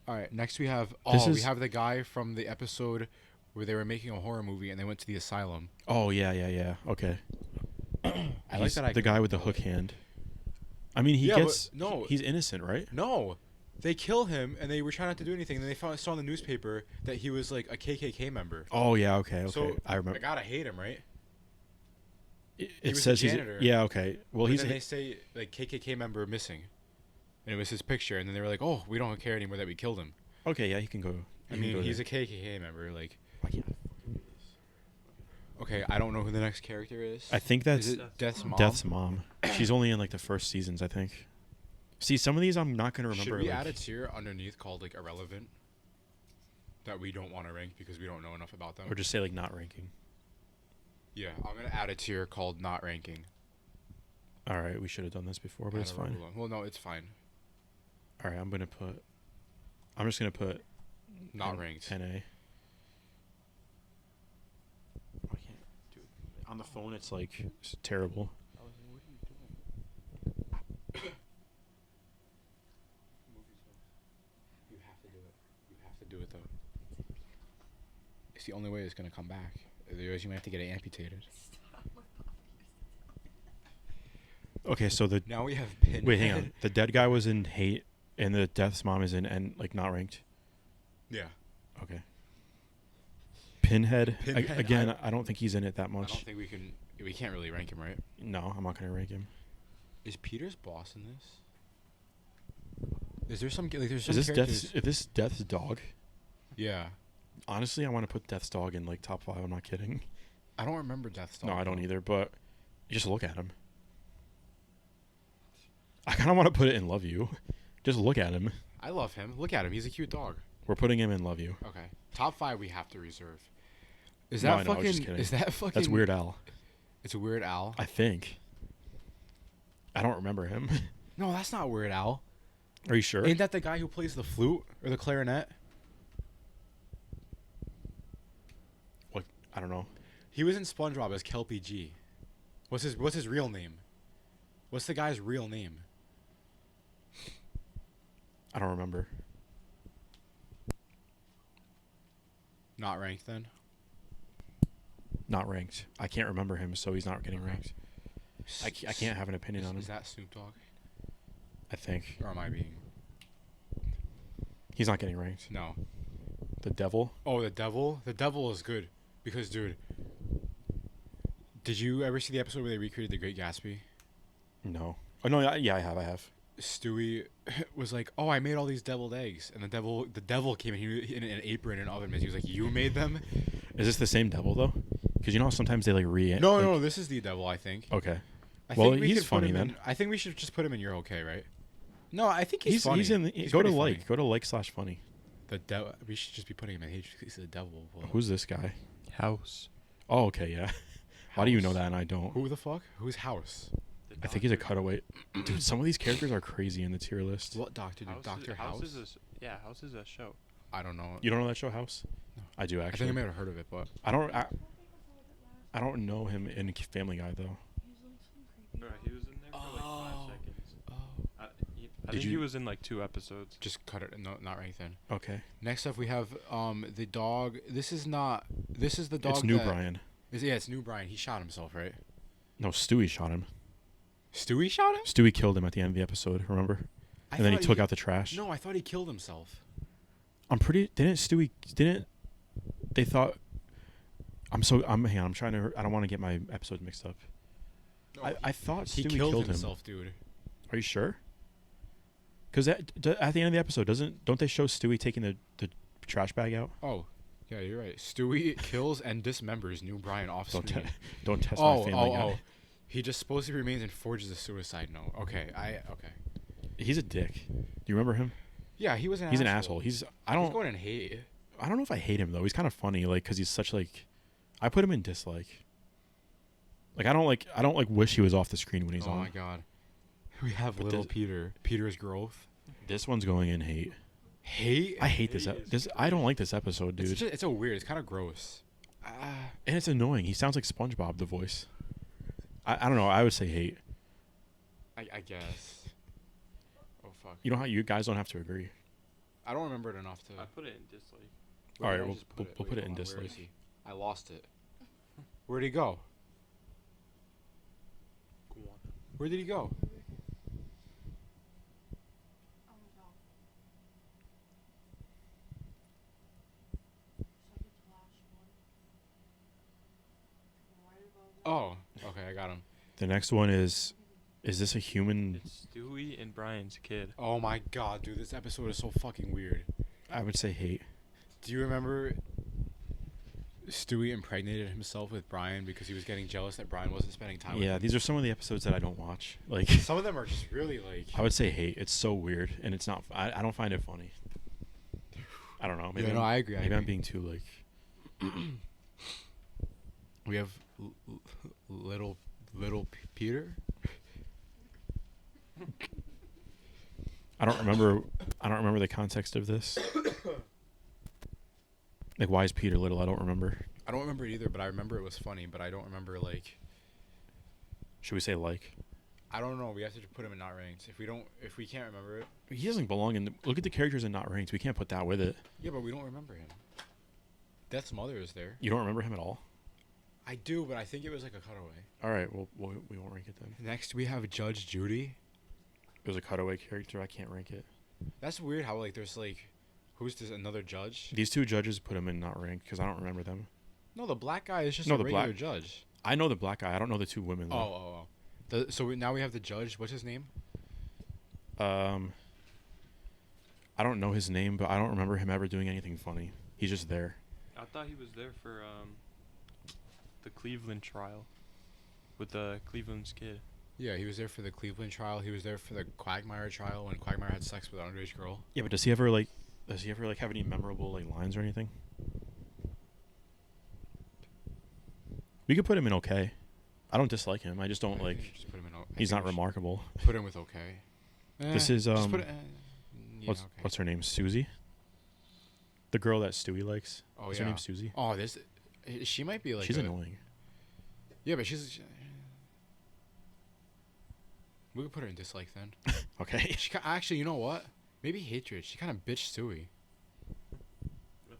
[SPEAKER 1] All right, next we have
[SPEAKER 2] This
[SPEAKER 1] we
[SPEAKER 2] is-
[SPEAKER 1] have the guy from the episode where they were making a horror movie and they went to the asylum.
[SPEAKER 2] Oh yeah. Okay.
[SPEAKER 1] I like
[SPEAKER 2] He's
[SPEAKER 1] that. I
[SPEAKER 2] the guy with the hook hand. I mean, he
[SPEAKER 1] Yeah, but
[SPEAKER 2] gets
[SPEAKER 1] no.
[SPEAKER 2] He's innocent, right?
[SPEAKER 1] No, they kill him and they were trying not to do anything. And then they saw in the newspaper that he was like a KKK member.
[SPEAKER 2] Oh yeah. Okay.
[SPEAKER 1] So
[SPEAKER 2] I remember.
[SPEAKER 1] I gotta hate him, right?
[SPEAKER 2] It
[SPEAKER 1] was a
[SPEAKER 2] says he's
[SPEAKER 1] janitor.
[SPEAKER 2] yeah. Okay. Well,
[SPEAKER 1] But
[SPEAKER 2] he's
[SPEAKER 1] then they say like KKK member missing, and it was his picture. And then they were like, "Oh, we don't care anymore that we killed him."
[SPEAKER 2] okay. Yeah, he can go.
[SPEAKER 1] I mean, he's a KKK member. Like,
[SPEAKER 2] I can't.
[SPEAKER 1] okay, I don't know who the next character is.
[SPEAKER 2] I think that's
[SPEAKER 1] Is it Death's mom?
[SPEAKER 2] Death's mom. She's only in like the first seasons, I think. See, some of these I'm not gonna remember.
[SPEAKER 1] Should we
[SPEAKER 2] like,
[SPEAKER 1] add a tier underneath called like irrelevant that we don't want to rank because we don't know enough about them?
[SPEAKER 2] or just say like not ranking.
[SPEAKER 1] Yeah, I'm gonna add a tier called not ranking.
[SPEAKER 2] All right, we should have done this before, but
[SPEAKER 1] Add
[SPEAKER 2] it's
[SPEAKER 1] a
[SPEAKER 2] fine.
[SPEAKER 1] rule. Well, no, it's fine.
[SPEAKER 2] All right, I'm just gonna put
[SPEAKER 1] Not
[SPEAKER 2] N-
[SPEAKER 1] ranked.
[SPEAKER 2] NA. I can't do it. On the phone, it's like it's terrible.
[SPEAKER 1] You have to do it. You have to do it though. It's the only way it's gonna come back. Otherwise, you might have to get it amputated.
[SPEAKER 2] Okay, so the
[SPEAKER 1] Now we have Pinhead.
[SPEAKER 2] wait, hang on. The dead guy was in hate, and the Death's mom is in and like not ranked.
[SPEAKER 1] Yeah.
[SPEAKER 2] Okay. Pinhead,
[SPEAKER 1] Pinhead,
[SPEAKER 2] again. I don't think he's in it that
[SPEAKER 1] I
[SPEAKER 2] much.
[SPEAKER 1] don't think we can. We can't really rank him, right?
[SPEAKER 2] No, I'm not gonna rank him.
[SPEAKER 1] Is Peter's boss in this? Is there some like? There's some
[SPEAKER 2] Is this
[SPEAKER 1] characters.
[SPEAKER 2] Death's? Is this Death's dog?
[SPEAKER 1] Yeah.
[SPEAKER 2] Honestly, I want to put Death's dog in like top 5. I'm not kidding.
[SPEAKER 1] I don't remember Death's dog.
[SPEAKER 2] No, I don't
[SPEAKER 1] though.
[SPEAKER 2] either. But just look at him. I kind of want to put it in Love You. Just look at him.
[SPEAKER 1] I love him. Look at him. He's a cute dog.
[SPEAKER 2] We're putting him in Love You.
[SPEAKER 1] Okay. Top 5 we have to reserve. Is
[SPEAKER 2] No,
[SPEAKER 1] that
[SPEAKER 2] I know, I was just
[SPEAKER 1] fucking?
[SPEAKER 2] kidding.
[SPEAKER 1] Is that fucking?
[SPEAKER 2] That's Weird Al.
[SPEAKER 1] It's a Weird Al.
[SPEAKER 2] I think. I don't remember him.
[SPEAKER 1] No, that's not Weird Al.
[SPEAKER 2] Are you sure?
[SPEAKER 1] Ain't that the guy who plays the flute or the clarinet?
[SPEAKER 2] What? I don't know.
[SPEAKER 1] He was in SpongeBob as Kelpie G. What's his real name? What's the guy's real name?
[SPEAKER 2] I don't remember.
[SPEAKER 1] Not ranked then.
[SPEAKER 2] Not ranked. I can't remember him, so he's not getting
[SPEAKER 1] Okay.
[SPEAKER 2] ranked. I can't have an opinion on him.
[SPEAKER 1] Is that Snoop Dogg?
[SPEAKER 2] I think
[SPEAKER 1] Or am I being?
[SPEAKER 2] he's not getting ranked.
[SPEAKER 1] No.
[SPEAKER 2] The devil.
[SPEAKER 1] Oh, the devil. The devil is good because, dude. Did you ever see the episode where they recreated The Great Gatsby?
[SPEAKER 2] No. Oh no. Yeah, I have.
[SPEAKER 1] Stewie was like, "Oh, I made all these deviled eggs," and the devil came in an apron and oven mitts. He was like, "You made them?"
[SPEAKER 2] Is this the same devil though? Because you know how sometimes they like
[SPEAKER 1] No,
[SPEAKER 2] like-
[SPEAKER 1] no, this is the devil. I think.
[SPEAKER 2] Okay.
[SPEAKER 1] I
[SPEAKER 2] Well,
[SPEAKER 1] think we
[SPEAKER 2] he's
[SPEAKER 1] could put
[SPEAKER 2] funny
[SPEAKER 1] him
[SPEAKER 2] then.
[SPEAKER 1] in- I think we should just put him in. You're okay, right? No, I think he's funny.
[SPEAKER 2] He's in.
[SPEAKER 1] He's
[SPEAKER 2] Go to
[SPEAKER 1] pretty
[SPEAKER 2] like.
[SPEAKER 1] funny.
[SPEAKER 2] Go to like/funny.
[SPEAKER 1] The devil. We should just be putting him in. He's the devil. Well,
[SPEAKER 2] Who's this guy?
[SPEAKER 3] House.
[SPEAKER 2] Oh, okay, yeah. Why do you know
[SPEAKER 1] House.
[SPEAKER 2] that and I don't?
[SPEAKER 1] Who the fuck? Who's House?
[SPEAKER 2] I think he's a cutaway. Dude, some of these characters are crazy in the tier list.
[SPEAKER 1] What doctor? Doctor House?
[SPEAKER 3] House is a show.
[SPEAKER 1] I don't know.
[SPEAKER 2] You don't know that show House?
[SPEAKER 1] No.
[SPEAKER 2] I do
[SPEAKER 1] I
[SPEAKER 2] actually.
[SPEAKER 1] think I might have heard of it, but
[SPEAKER 2] I don't. I don't know him in Family Guy though.
[SPEAKER 3] He was in there for like 5 seconds. I
[SPEAKER 2] Did
[SPEAKER 3] think he
[SPEAKER 2] you-
[SPEAKER 3] was in like 2 episodes.
[SPEAKER 1] just cut it. No, not ranked then.
[SPEAKER 2] Okay.
[SPEAKER 1] Next up, we have the dog. This is not. This is the dog.
[SPEAKER 2] It's New
[SPEAKER 1] that-
[SPEAKER 2] Brian.
[SPEAKER 1] Yeah, it's New Brian. He shot himself, right?
[SPEAKER 2] No, Stewie shot him.
[SPEAKER 1] Stewie shot him.
[SPEAKER 2] Stewie killed him at the end of the episode. Remember? And then he took out the trash.
[SPEAKER 1] No, I thought he killed himself.
[SPEAKER 2] I'm pretty. Didn't they thought? Hang on. I'm trying to. I don't want to get my episodes mixed up. I thought
[SPEAKER 1] he
[SPEAKER 2] Stewie
[SPEAKER 1] killed
[SPEAKER 2] killed him.
[SPEAKER 1] himself, dude.
[SPEAKER 2] Are you sure? Because at the end of the episode, don't they show Stewie taking the trash bag out?
[SPEAKER 1] Oh, yeah, you're right. Stewie kills and dismembers New Brian off
[SPEAKER 2] Don't
[SPEAKER 1] screen.
[SPEAKER 2] don't test my family guy.
[SPEAKER 1] oh. He just supposedly remains and forges a suicide note. Okay, okay.
[SPEAKER 2] He's a dick. Do you remember him?
[SPEAKER 1] Yeah, he was an
[SPEAKER 2] He's
[SPEAKER 1] asshole.
[SPEAKER 2] an asshole.
[SPEAKER 1] He's
[SPEAKER 2] I don't
[SPEAKER 1] going in hate.
[SPEAKER 2] I don't know if I hate him though. He's kind of funny, like because he's such like. I put him in dislike. Like I don't like wish he was off the screen when he's
[SPEAKER 1] Oh
[SPEAKER 2] on.
[SPEAKER 1] my god. We have
[SPEAKER 2] But
[SPEAKER 1] little
[SPEAKER 2] this-
[SPEAKER 1] Peter. Peter's growth.
[SPEAKER 2] This one's going in hate.
[SPEAKER 1] Hate?
[SPEAKER 2] I hate this. I don't like this episode, dude.
[SPEAKER 1] It's a weird. It's kind of gross.
[SPEAKER 2] And it's annoying. He sounds like SpongeBob, the voice. I don't know. I would say hate.
[SPEAKER 1] I guess. Oh fuck.
[SPEAKER 2] You know how you guys don't have to agree.
[SPEAKER 1] I don't remember it enough to.
[SPEAKER 3] I put it in dislike.
[SPEAKER 1] Where
[SPEAKER 2] All
[SPEAKER 1] did
[SPEAKER 2] right,
[SPEAKER 1] I
[SPEAKER 2] we'll-
[SPEAKER 1] just
[SPEAKER 2] we'll put
[SPEAKER 1] Wait,
[SPEAKER 2] it in
[SPEAKER 1] hold on, where
[SPEAKER 2] dislike.
[SPEAKER 1] is he? I lost it. Where'd he go?
[SPEAKER 3] Go on.
[SPEAKER 1] Where did he go?
[SPEAKER 4] Oh my god. Second to last one. Right above that.
[SPEAKER 1] Oh, okay, I got him.
[SPEAKER 2] The next one is this a human?
[SPEAKER 3] It's Stewie and Brian's kid.
[SPEAKER 1] Oh my god, dude, this episode is so fucking weird.
[SPEAKER 2] I would say hate.
[SPEAKER 1] Do you remember Stewie impregnated himself with Brian because he was getting jealous that Brian wasn't spending time with
[SPEAKER 2] Yeah,
[SPEAKER 1] him?
[SPEAKER 2] these are some of the episodes that I don't watch. Like,
[SPEAKER 1] Some of them are just really like.
[SPEAKER 2] I would say hate. It's so weird, and it's not. I don't find it funny. I don't know. Maybe
[SPEAKER 1] Yeah, no, I agree.
[SPEAKER 2] maybe I'm being too like.
[SPEAKER 1] We have little Peter.
[SPEAKER 2] I don't remember. I don't remember the context of this. Like, why is Peter little? I don't remember.
[SPEAKER 1] I don't remember it either, but I remember it was funny. But I don't remember like.
[SPEAKER 2] Should we say like?
[SPEAKER 1] I don't know. We have to put him in not ranked. If we can't remember it.
[SPEAKER 2] He doesn't belong in. Look at the characters in not ranked. We can't put that with it.
[SPEAKER 1] Yeah, but we don't remember him. Death's mother is there.
[SPEAKER 2] You don't remember him at all.
[SPEAKER 1] I do, but I think it was like a cutaway.
[SPEAKER 2] All right. Well, we won't rank it then.
[SPEAKER 1] Next, we have Judge Judy.
[SPEAKER 2] It was a cutaway character. I can't rank it.
[SPEAKER 1] That's weird. How like there's like, who's this another judge?
[SPEAKER 2] These two judges put him in not ranked because I don't remember them.
[SPEAKER 1] No, the black guy is just
[SPEAKER 2] No,
[SPEAKER 1] a
[SPEAKER 2] the
[SPEAKER 1] regular
[SPEAKER 2] black-
[SPEAKER 1] judge.
[SPEAKER 2] I know the black guy. I don't know the two women.
[SPEAKER 1] Oh. Now we have the judge. What's his name?
[SPEAKER 2] I don't know his name, but I don't remember him ever doing anything funny. He's just there.
[SPEAKER 3] I thought he was there for the Cleveland trial with the Cleveland's kid.
[SPEAKER 1] Yeah, he was there for the Cleveland trial. He was there for the Quagmire trial when Quagmire had sex with an underage girl.
[SPEAKER 2] Yeah, but does he ever like have any memorable like lines or anything? We could put him in okay. I don't dislike him. I just don't
[SPEAKER 1] I
[SPEAKER 2] like.
[SPEAKER 1] think just put him in.
[SPEAKER 2] He's not remarkable.
[SPEAKER 1] Put him with okay.
[SPEAKER 2] This is,
[SPEAKER 1] just put it, yeah,
[SPEAKER 2] What's
[SPEAKER 1] okay.
[SPEAKER 2] what's her name? Susie. The girl that Stewie likes.
[SPEAKER 1] Oh
[SPEAKER 2] Is
[SPEAKER 1] yeah.
[SPEAKER 2] her name Susie?
[SPEAKER 1] Oh, she might be like.
[SPEAKER 2] She's annoying.
[SPEAKER 1] Yeah, but she's. We could put her in dislike then.
[SPEAKER 2] Okay.
[SPEAKER 1] Actually, you know what? Maybe hatred. She kind of bitched Stewie.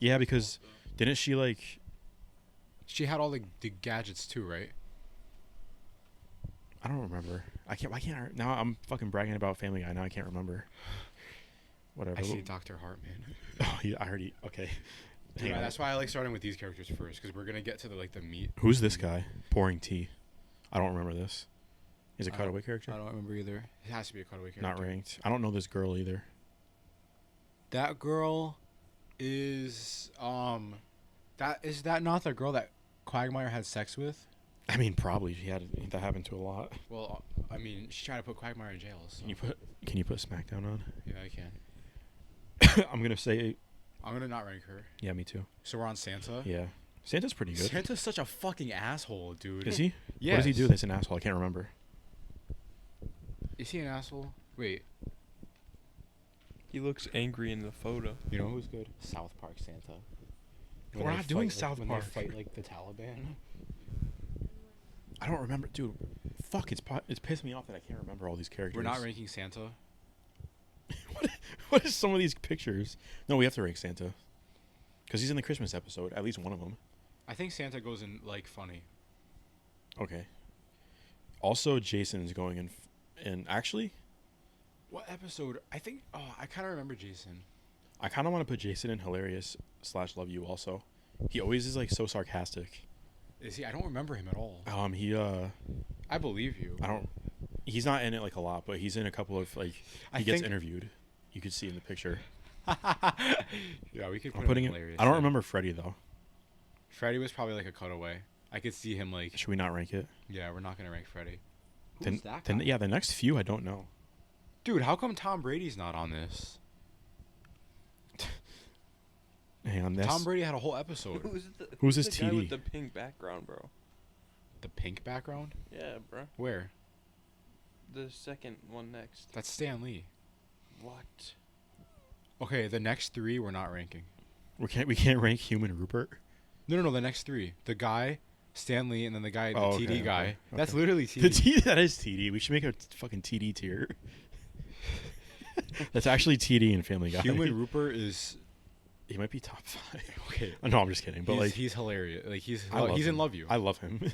[SPEAKER 2] Yeah, because didn't she like?
[SPEAKER 1] She had all the gadgets too, right?
[SPEAKER 2] I don't remember. Why can't I? Now I'm fucking bragging about Family Guy. Now I can't remember. Whatever.
[SPEAKER 1] I see Dr. Hartman.
[SPEAKER 2] Oh, I already. Okay. Hang
[SPEAKER 1] Yeah,
[SPEAKER 2] on.
[SPEAKER 1] that's why I like starting with these characters first, because we're gonna get to the meat.
[SPEAKER 2] Who's this guy pouring tea? I don't remember this. He's a
[SPEAKER 1] I don't-
[SPEAKER 2] cutaway character.
[SPEAKER 1] I don't remember either. It has to be a cutaway character.
[SPEAKER 2] Not ranked. I don't know this girl either.
[SPEAKER 1] That girl is that not the girl that Quagmire had sex with?
[SPEAKER 2] I mean, probably that happened to a lot.
[SPEAKER 1] Well, I mean, she tried to put Quagmire in jail. So.
[SPEAKER 2] Can you put SmackDown on?
[SPEAKER 1] Yeah, I can.
[SPEAKER 2] I'm gonna say
[SPEAKER 1] I'm gonna not rank her.
[SPEAKER 2] yeah, me too.
[SPEAKER 1] So we're on Santa.
[SPEAKER 2] Yeah, Santa's pretty good.
[SPEAKER 1] Santa's such a fucking asshole, dude.
[SPEAKER 2] Is he?
[SPEAKER 1] Yes.
[SPEAKER 2] What does he do that's an asshole? I can't remember.
[SPEAKER 1] Is he an asshole? Wait.
[SPEAKER 3] He looks angry in the photo.
[SPEAKER 1] You know who's good? South Park Santa.
[SPEAKER 2] We're not doing South
[SPEAKER 1] when
[SPEAKER 2] Park.
[SPEAKER 1] They fight like the Taliban.
[SPEAKER 2] I don't remember, dude. Fuck, it's pissed me off that I can't remember all these characters.
[SPEAKER 1] We're not ranking Santa.
[SPEAKER 2] What is some of these pictures? No, we have to rank Santa. Because he's in the Christmas episode, at least one of them.
[SPEAKER 1] I think Santa goes in like funny.
[SPEAKER 2] Okay. Also, Jason's going in. And actually,
[SPEAKER 1] What episode? I think. Oh, I kind of remember Jason.
[SPEAKER 2] I kind of want to put Jason in hilarious / love you also. He always is like so sarcastic.
[SPEAKER 1] Is he? I don't remember him at all. I believe you.
[SPEAKER 2] He's not in it like a lot, but he's in a couple of like
[SPEAKER 1] I
[SPEAKER 2] he gets
[SPEAKER 1] think-
[SPEAKER 2] interviewed. You could see in the picture.
[SPEAKER 1] Yeah, we could put
[SPEAKER 2] I'm
[SPEAKER 1] him
[SPEAKER 2] putting
[SPEAKER 1] in
[SPEAKER 2] it.
[SPEAKER 1] hilarious.
[SPEAKER 2] I don't
[SPEAKER 1] then.
[SPEAKER 2] remember Freddy though.
[SPEAKER 1] Freddy was probably like a cutaway. I could see him like.
[SPEAKER 2] Should we not rank it?
[SPEAKER 1] Yeah, we're not gonna rank Freddy.
[SPEAKER 2] Then,
[SPEAKER 1] Who's that
[SPEAKER 2] then
[SPEAKER 1] guy?
[SPEAKER 2] yeah, the next few I don't know.
[SPEAKER 1] Dude, how come Tom Brady's not on this?
[SPEAKER 2] Hang on, that's
[SPEAKER 1] Tom Brady had a whole episode.
[SPEAKER 2] Who's his
[SPEAKER 3] the guy
[SPEAKER 2] TD?
[SPEAKER 3] with the pink background, bro?
[SPEAKER 1] The pink background?
[SPEAKER 3] Yeah, bro.
[SPEAKER 1] Where?
[SPEAKER 3] The second one next.
[SPEAKER 1] That's Stan Lee.
[SPEAKER 3] What?
[SPEAKER 1] Okay, the next three we're not ranking.
[SPEAKER 2] we can't rank Human Rupert.
[SPEAKER 1] No, the next three. The guy Stanley, and then the guy, the
[SPEAKER 2] Oh,
[SPEAKER 1] TD
[SPEAKER 2] okay,
[SPEAKER 1] guy.
[SPEAKER 2] okay,
[SPEAKER 1] That's
[SPEAKER 2] okay.
[SPEAKER 1] literally
[SPEAKER 2] The
[SPEAKER 1] TD.
[SPEAKER 2] that is TD. We should make a fucking TD tier. That's actually TD and Family Guy.
[SPEAKER 1] Human Rooper is
[SPEAKER 2] He might be top 5.
[SPEAKER 1] okay.
[SPEAKER 2] No, I'm just kidding. But like,
[SPEAKER 1] he's hilarious. Like he's
[SPEAKER 2] I love
[SPEAKER 1] he's in
[SPEAKER 2] him.
[SPEAKER 1] love you.
[SPEAKER 2] I love him.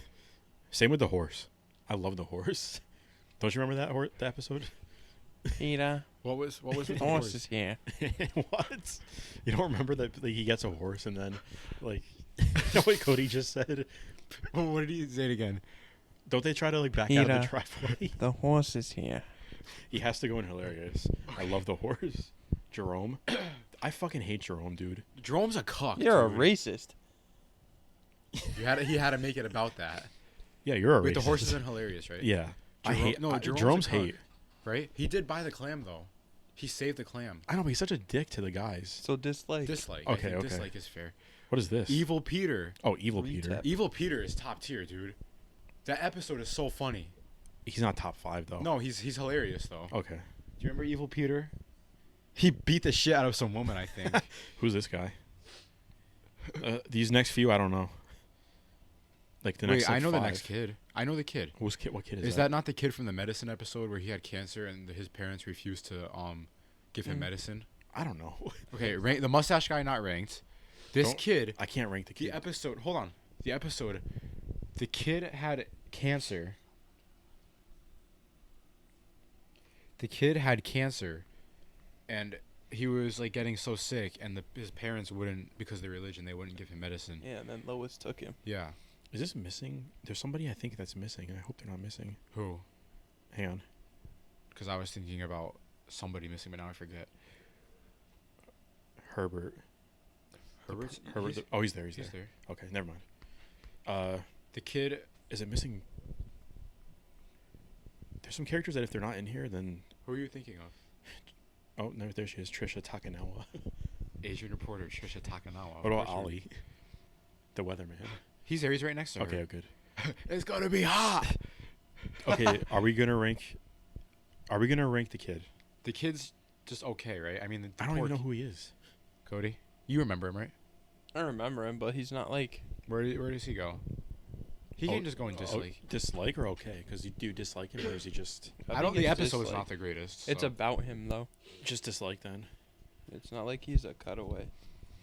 [SPEAKER 2] Same with the horse. I love the horse. Don't you remember that episode?
[SPEAKER 3] Peter,
[SPEAKER 1] What was with the
[SPEAKER 3] horse
[SPEAKER 1] horse?
[SPEAKER 3] is here.
[SPEAKER 2] What? You don't remember that like, he gets a horse and then like you know what Cody just said?
[SPEAKER 1] What did he say it again?
[SPEAKER 2] Don't they try to like back out of the
[SPEAKER 3] Peter.
[SPEAKER 2] driveway?
[SPEAKER 3] The horse is here.
[SPEAKER 2] He has to go in hilarious. I love the horse. Jerome. I fucking hate Jerome, dude.
[SPEAKER 1] Jerome's a cuck.
[SPEAKER 3] You're a
[SPEAKER 1] dude.
[SPEAKER 3] racist.
[SPEAKER 1] He had to make it about that.
[SPEAKER 2] Yeah, you're a
[SPEAKER 1] Wait, the
[SPEAKER 2] racist.
[SPEAKER 1] horse isn't hilarious, right?
[SPEAKER 2] Yeah. I
[SPEAKER 1] Jerome-
[SPEAKER 2] hate
[SPEAKER 1] no, Jerome's a
[SPEAKER 2] Jerome's
[SPEAKER 1] cuck.
[SPEAKER 2] hate.
[SPEAKER 1] Right? He did buy the clam though. He saved the clam.
[SPEAKER 2] I know, but he's such a dick to the guys.
[SPEAKER 3] So dislike.
[SPEAKER 1] Dislike.
[SPEAKER 2] Okay,
[SPEAKER 1] I think
[SPEAKER 2] okay.
[SPEAKER 1] dislike is fair.
[SPEAKER 2] What is this?
[SPEAKER 1] Evil Peter.
[SPEAKER 2] Oh, Evil
[SPEAKER 3] Retap.
[SPEAKER 2] Peter.
[SPEAKER 1] Evil Peter is top tier, dude. That episode is so funny.
[SPEAKER 2] He's not top 5 though.
[SPEAKER 1] No, he's hilarious though.
[SPEAKER 2] Okay.
[SPEAKER 1] Do you remember Evil Peter? He beat the shit out of some woman, I think.
[SPEAKER 2] Who's this guy? These next few, I don't know. Like the next.
[SPEAKER 1] Wait, I
[SPEAKER 2] like,
[SPEAKER 1] know
[SPEAKER 2] 5.
[SPEAKER 1] the next kid. I know the kid.
[SPEAKER 2] What kid is
[SPEAKER 1] Is that not the kid from the medicine episode where he had cancer and his parents refused to give him
[SPEAKER 3] Mm.
[SPEAKER 1] medicine?
[SPEAKER 2] I don't know.
[SPEAKER 1] Okay, the mustache guy not ranked. This
[SPEAKER 2] Don't-
[SPEAKER 1] kid,
[SPEAKER 2] I can't rank the
[SPEAKER 1] the
[SPEAKER 2] kid.
[SPEAKER 1] episode. Hold on, the episode. The kid had cancer. The kid had cancer, and he was like getting so sick, and his parents wouldn't, because of their religion, they wouldn't give him medicine.
[SPEAKER 3] Yeah, and then Lois took him.
[SPEAKER 1] Yeah.
[SPEAKER 2] Is this missing? There's somebody I think that's missing. I hope they're not missing.
[SPEAKER 1] Who?
[SPEAKER 2] Hang on.
[SPEAKER 1] Because I was thinking about somebody missing, but now I forget.
[SPEAKER 2] Herbert.
[SPEAKER 1] Herbert's.
[SPEAKER 2] Herbert.
[SPEAKER 1] He's,
[SPEAKER 2] Oh, he's there. He's
[SPEAKER 1] he's
[SPEAKER 2] there.
[SPEAKER 1] there.
[SPEAKER 2] Okay, never mind.
[SPEAKER 1] The kid.
[SPEAKER 2] Is it missing? There's some characters that if they're not in here, then
[SPEAKER 1] Who are you thinking of?
[SPEAKER 2] oh, no, there she is, Trisha Takanawa.
[SPEAKER 1] Asian reporter Trisha Takanawa.
[SPEAKER 2] What about Ollie, the weatherman?
[SPEAKER 1] He's there. He's right next to her.
[SPEAKER 2] Okay, good.
[SPEAKER 1] It's gonna be hot.
[SPEAKER 2] Okay, are we gonna rank? Are we gonna rank the kid?
[SPEAKER 1] The kid's just okay, right? I mean, the
[SPEAKER 2] I don't
[SPEAKER 1] poor
[SPEAKER 2] even know who he is.
[SPEAKER 1] Cody. You remember him, right?
[SPEAKER 3] I remember him, but he's not like.
[SPEAKER 1] Where does he go? He
[SPEAKER 2] Oh,
[SPEAKER 1] can just go and dislike.
[SPEAKER 2] Dislike or okay? Because you do dislike him, or is he just
[SPEAKER 1] I don't.
[SPEAKER 3] think
[SPEAKER 1] The
[SPEAKER 3] it's
[SPEAKER 1] episode's
[SPEAKER 3] dislike.
[SPEAKER 1] not the greatest.
[SPEAKER 3] It's
[SPEAKER 1] so.
[SPEAKER 3] about him though.
[SPEAKER 2] just dislike then?
[SPEAKER 3] It's not like he's a cutaway.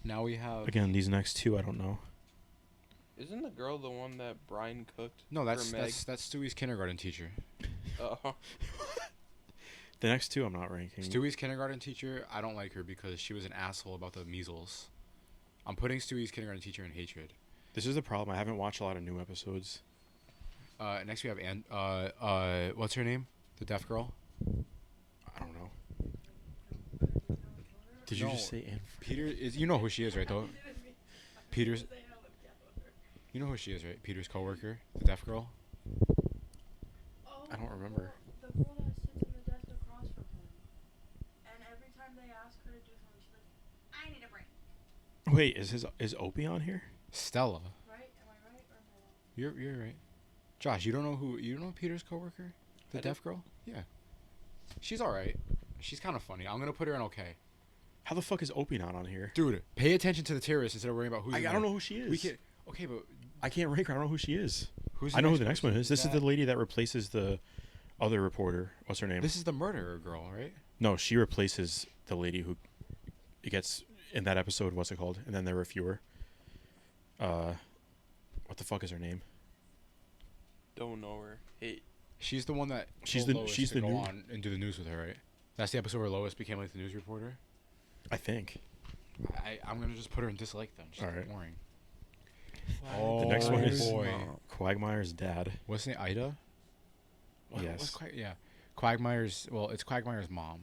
[SPEAKER 1] Now we have.
[SPEAKER 2] Again, these next two, I don't know.
[SPEAKER 3] Isn't the girl the one that Brian cooked?
[SPEAKER 1] No, that's
[SPEAKER 3] for Meg?
[SPEAKER 1] that's Stewie's kindergarten teacher.
[SPEAKER 2] The next two, I'm not ranking.
[SPEAKER 1] Stewie's kindergarten teacher. I don't like her because she was an asshole about the measles. I'm putting Stewie's kindergarten teacher in hatred.
[SPEAKER 2] This is the problem. I haven't watched a lot of new episodes.
[SPEAKER 1] Next we have what's her name? The deaf girl.
[SPEAKER 2] I don't know. Did you
[SPEAKER 1] No.
[SPEAKER 2] just say Anne?
[SPEAKER 1] Peter is. You know who she is, right? Though. Peter's. You know who she is, right? Peter's coworker, the deaf girl.
[SPEAKER 2] I don't remember.
[SPEAKER 4] The girl that sits in the desk across from him. And every time they ask her to do something, she's like, I need a break.
[SPEAKER 2] Wait, is Opie on here?
[SPEAKER 1] Stella.
[SPEAKER 4] Right? Am I right or am I wrong?
[SPEAKER 1] You're right. Josh, you don't know Peter's coworker, the
[SPEAKER 3] I
[SPEAKER 1] deaf girl? Yeah. She's all right. She's kind of funny. I'm gonna put her in okay.
[SPEAKER 2] How the fuck is Opie not on here?
[SPEAKER 1] Dude, pay attention to the terrorists instead of worrying about who's.
[SPEAKER 2] I
[SPEAKER 1] in
[SPEAKER 2] don't
[SPEAKER 1] there.
[SPEAKER 2] know who she is.
[SPEAKER 1] We can. Okay, but
[SPEAKER 2] I can't rank her. I don't know who she is.
[SPEAKER 1] who's?
[SPEAKER 2] I know who the next one
[SPEAKER 1] person?
[SPEAKER 2] is. This is the lady that replaces the other reporter. What's her name?
[SPEAKER 1] This is the murderer girl, right?
[SPEAKER 2] No, she replaces the lady who gets in that episode. What's it called? And then there were fewer. What the fuck is her name?
[SPEAKER 3] Don't know her. Hey,
[SPEAKER 1] She's the one that.
[SPEAKER 2] She's
[SPEAKER 1] told
[SPEAKER 2] the-
[SPEAKER 1] Lois
[SPEAKER 2] she's
[SPEAKER 1] to
[SPEAKER 2] the
[SPEAKER 1] go
[SPEAKER 2] new-
[SPEAKER 1] on and do the news with her, right? That's the episode where Lois became like the news reporter.
[SPEAKER 2] I think.
[SPEAKER 1] I'm gonna just put her in dislike then. She's
[SPEAKER 2] All right.
[SPEAKER 1] boring.
[SPEAKER 2] The next one is
[SPEAKER 1] boy.
[SPEAKER 2] Quagmire's dad.
[SPEAKER 1] What's the name? Ida?
[SPEAKER 2] Yes.
[SPEAKER 1] Yeah. Quagmire's. Well, it's Quagmire's mom.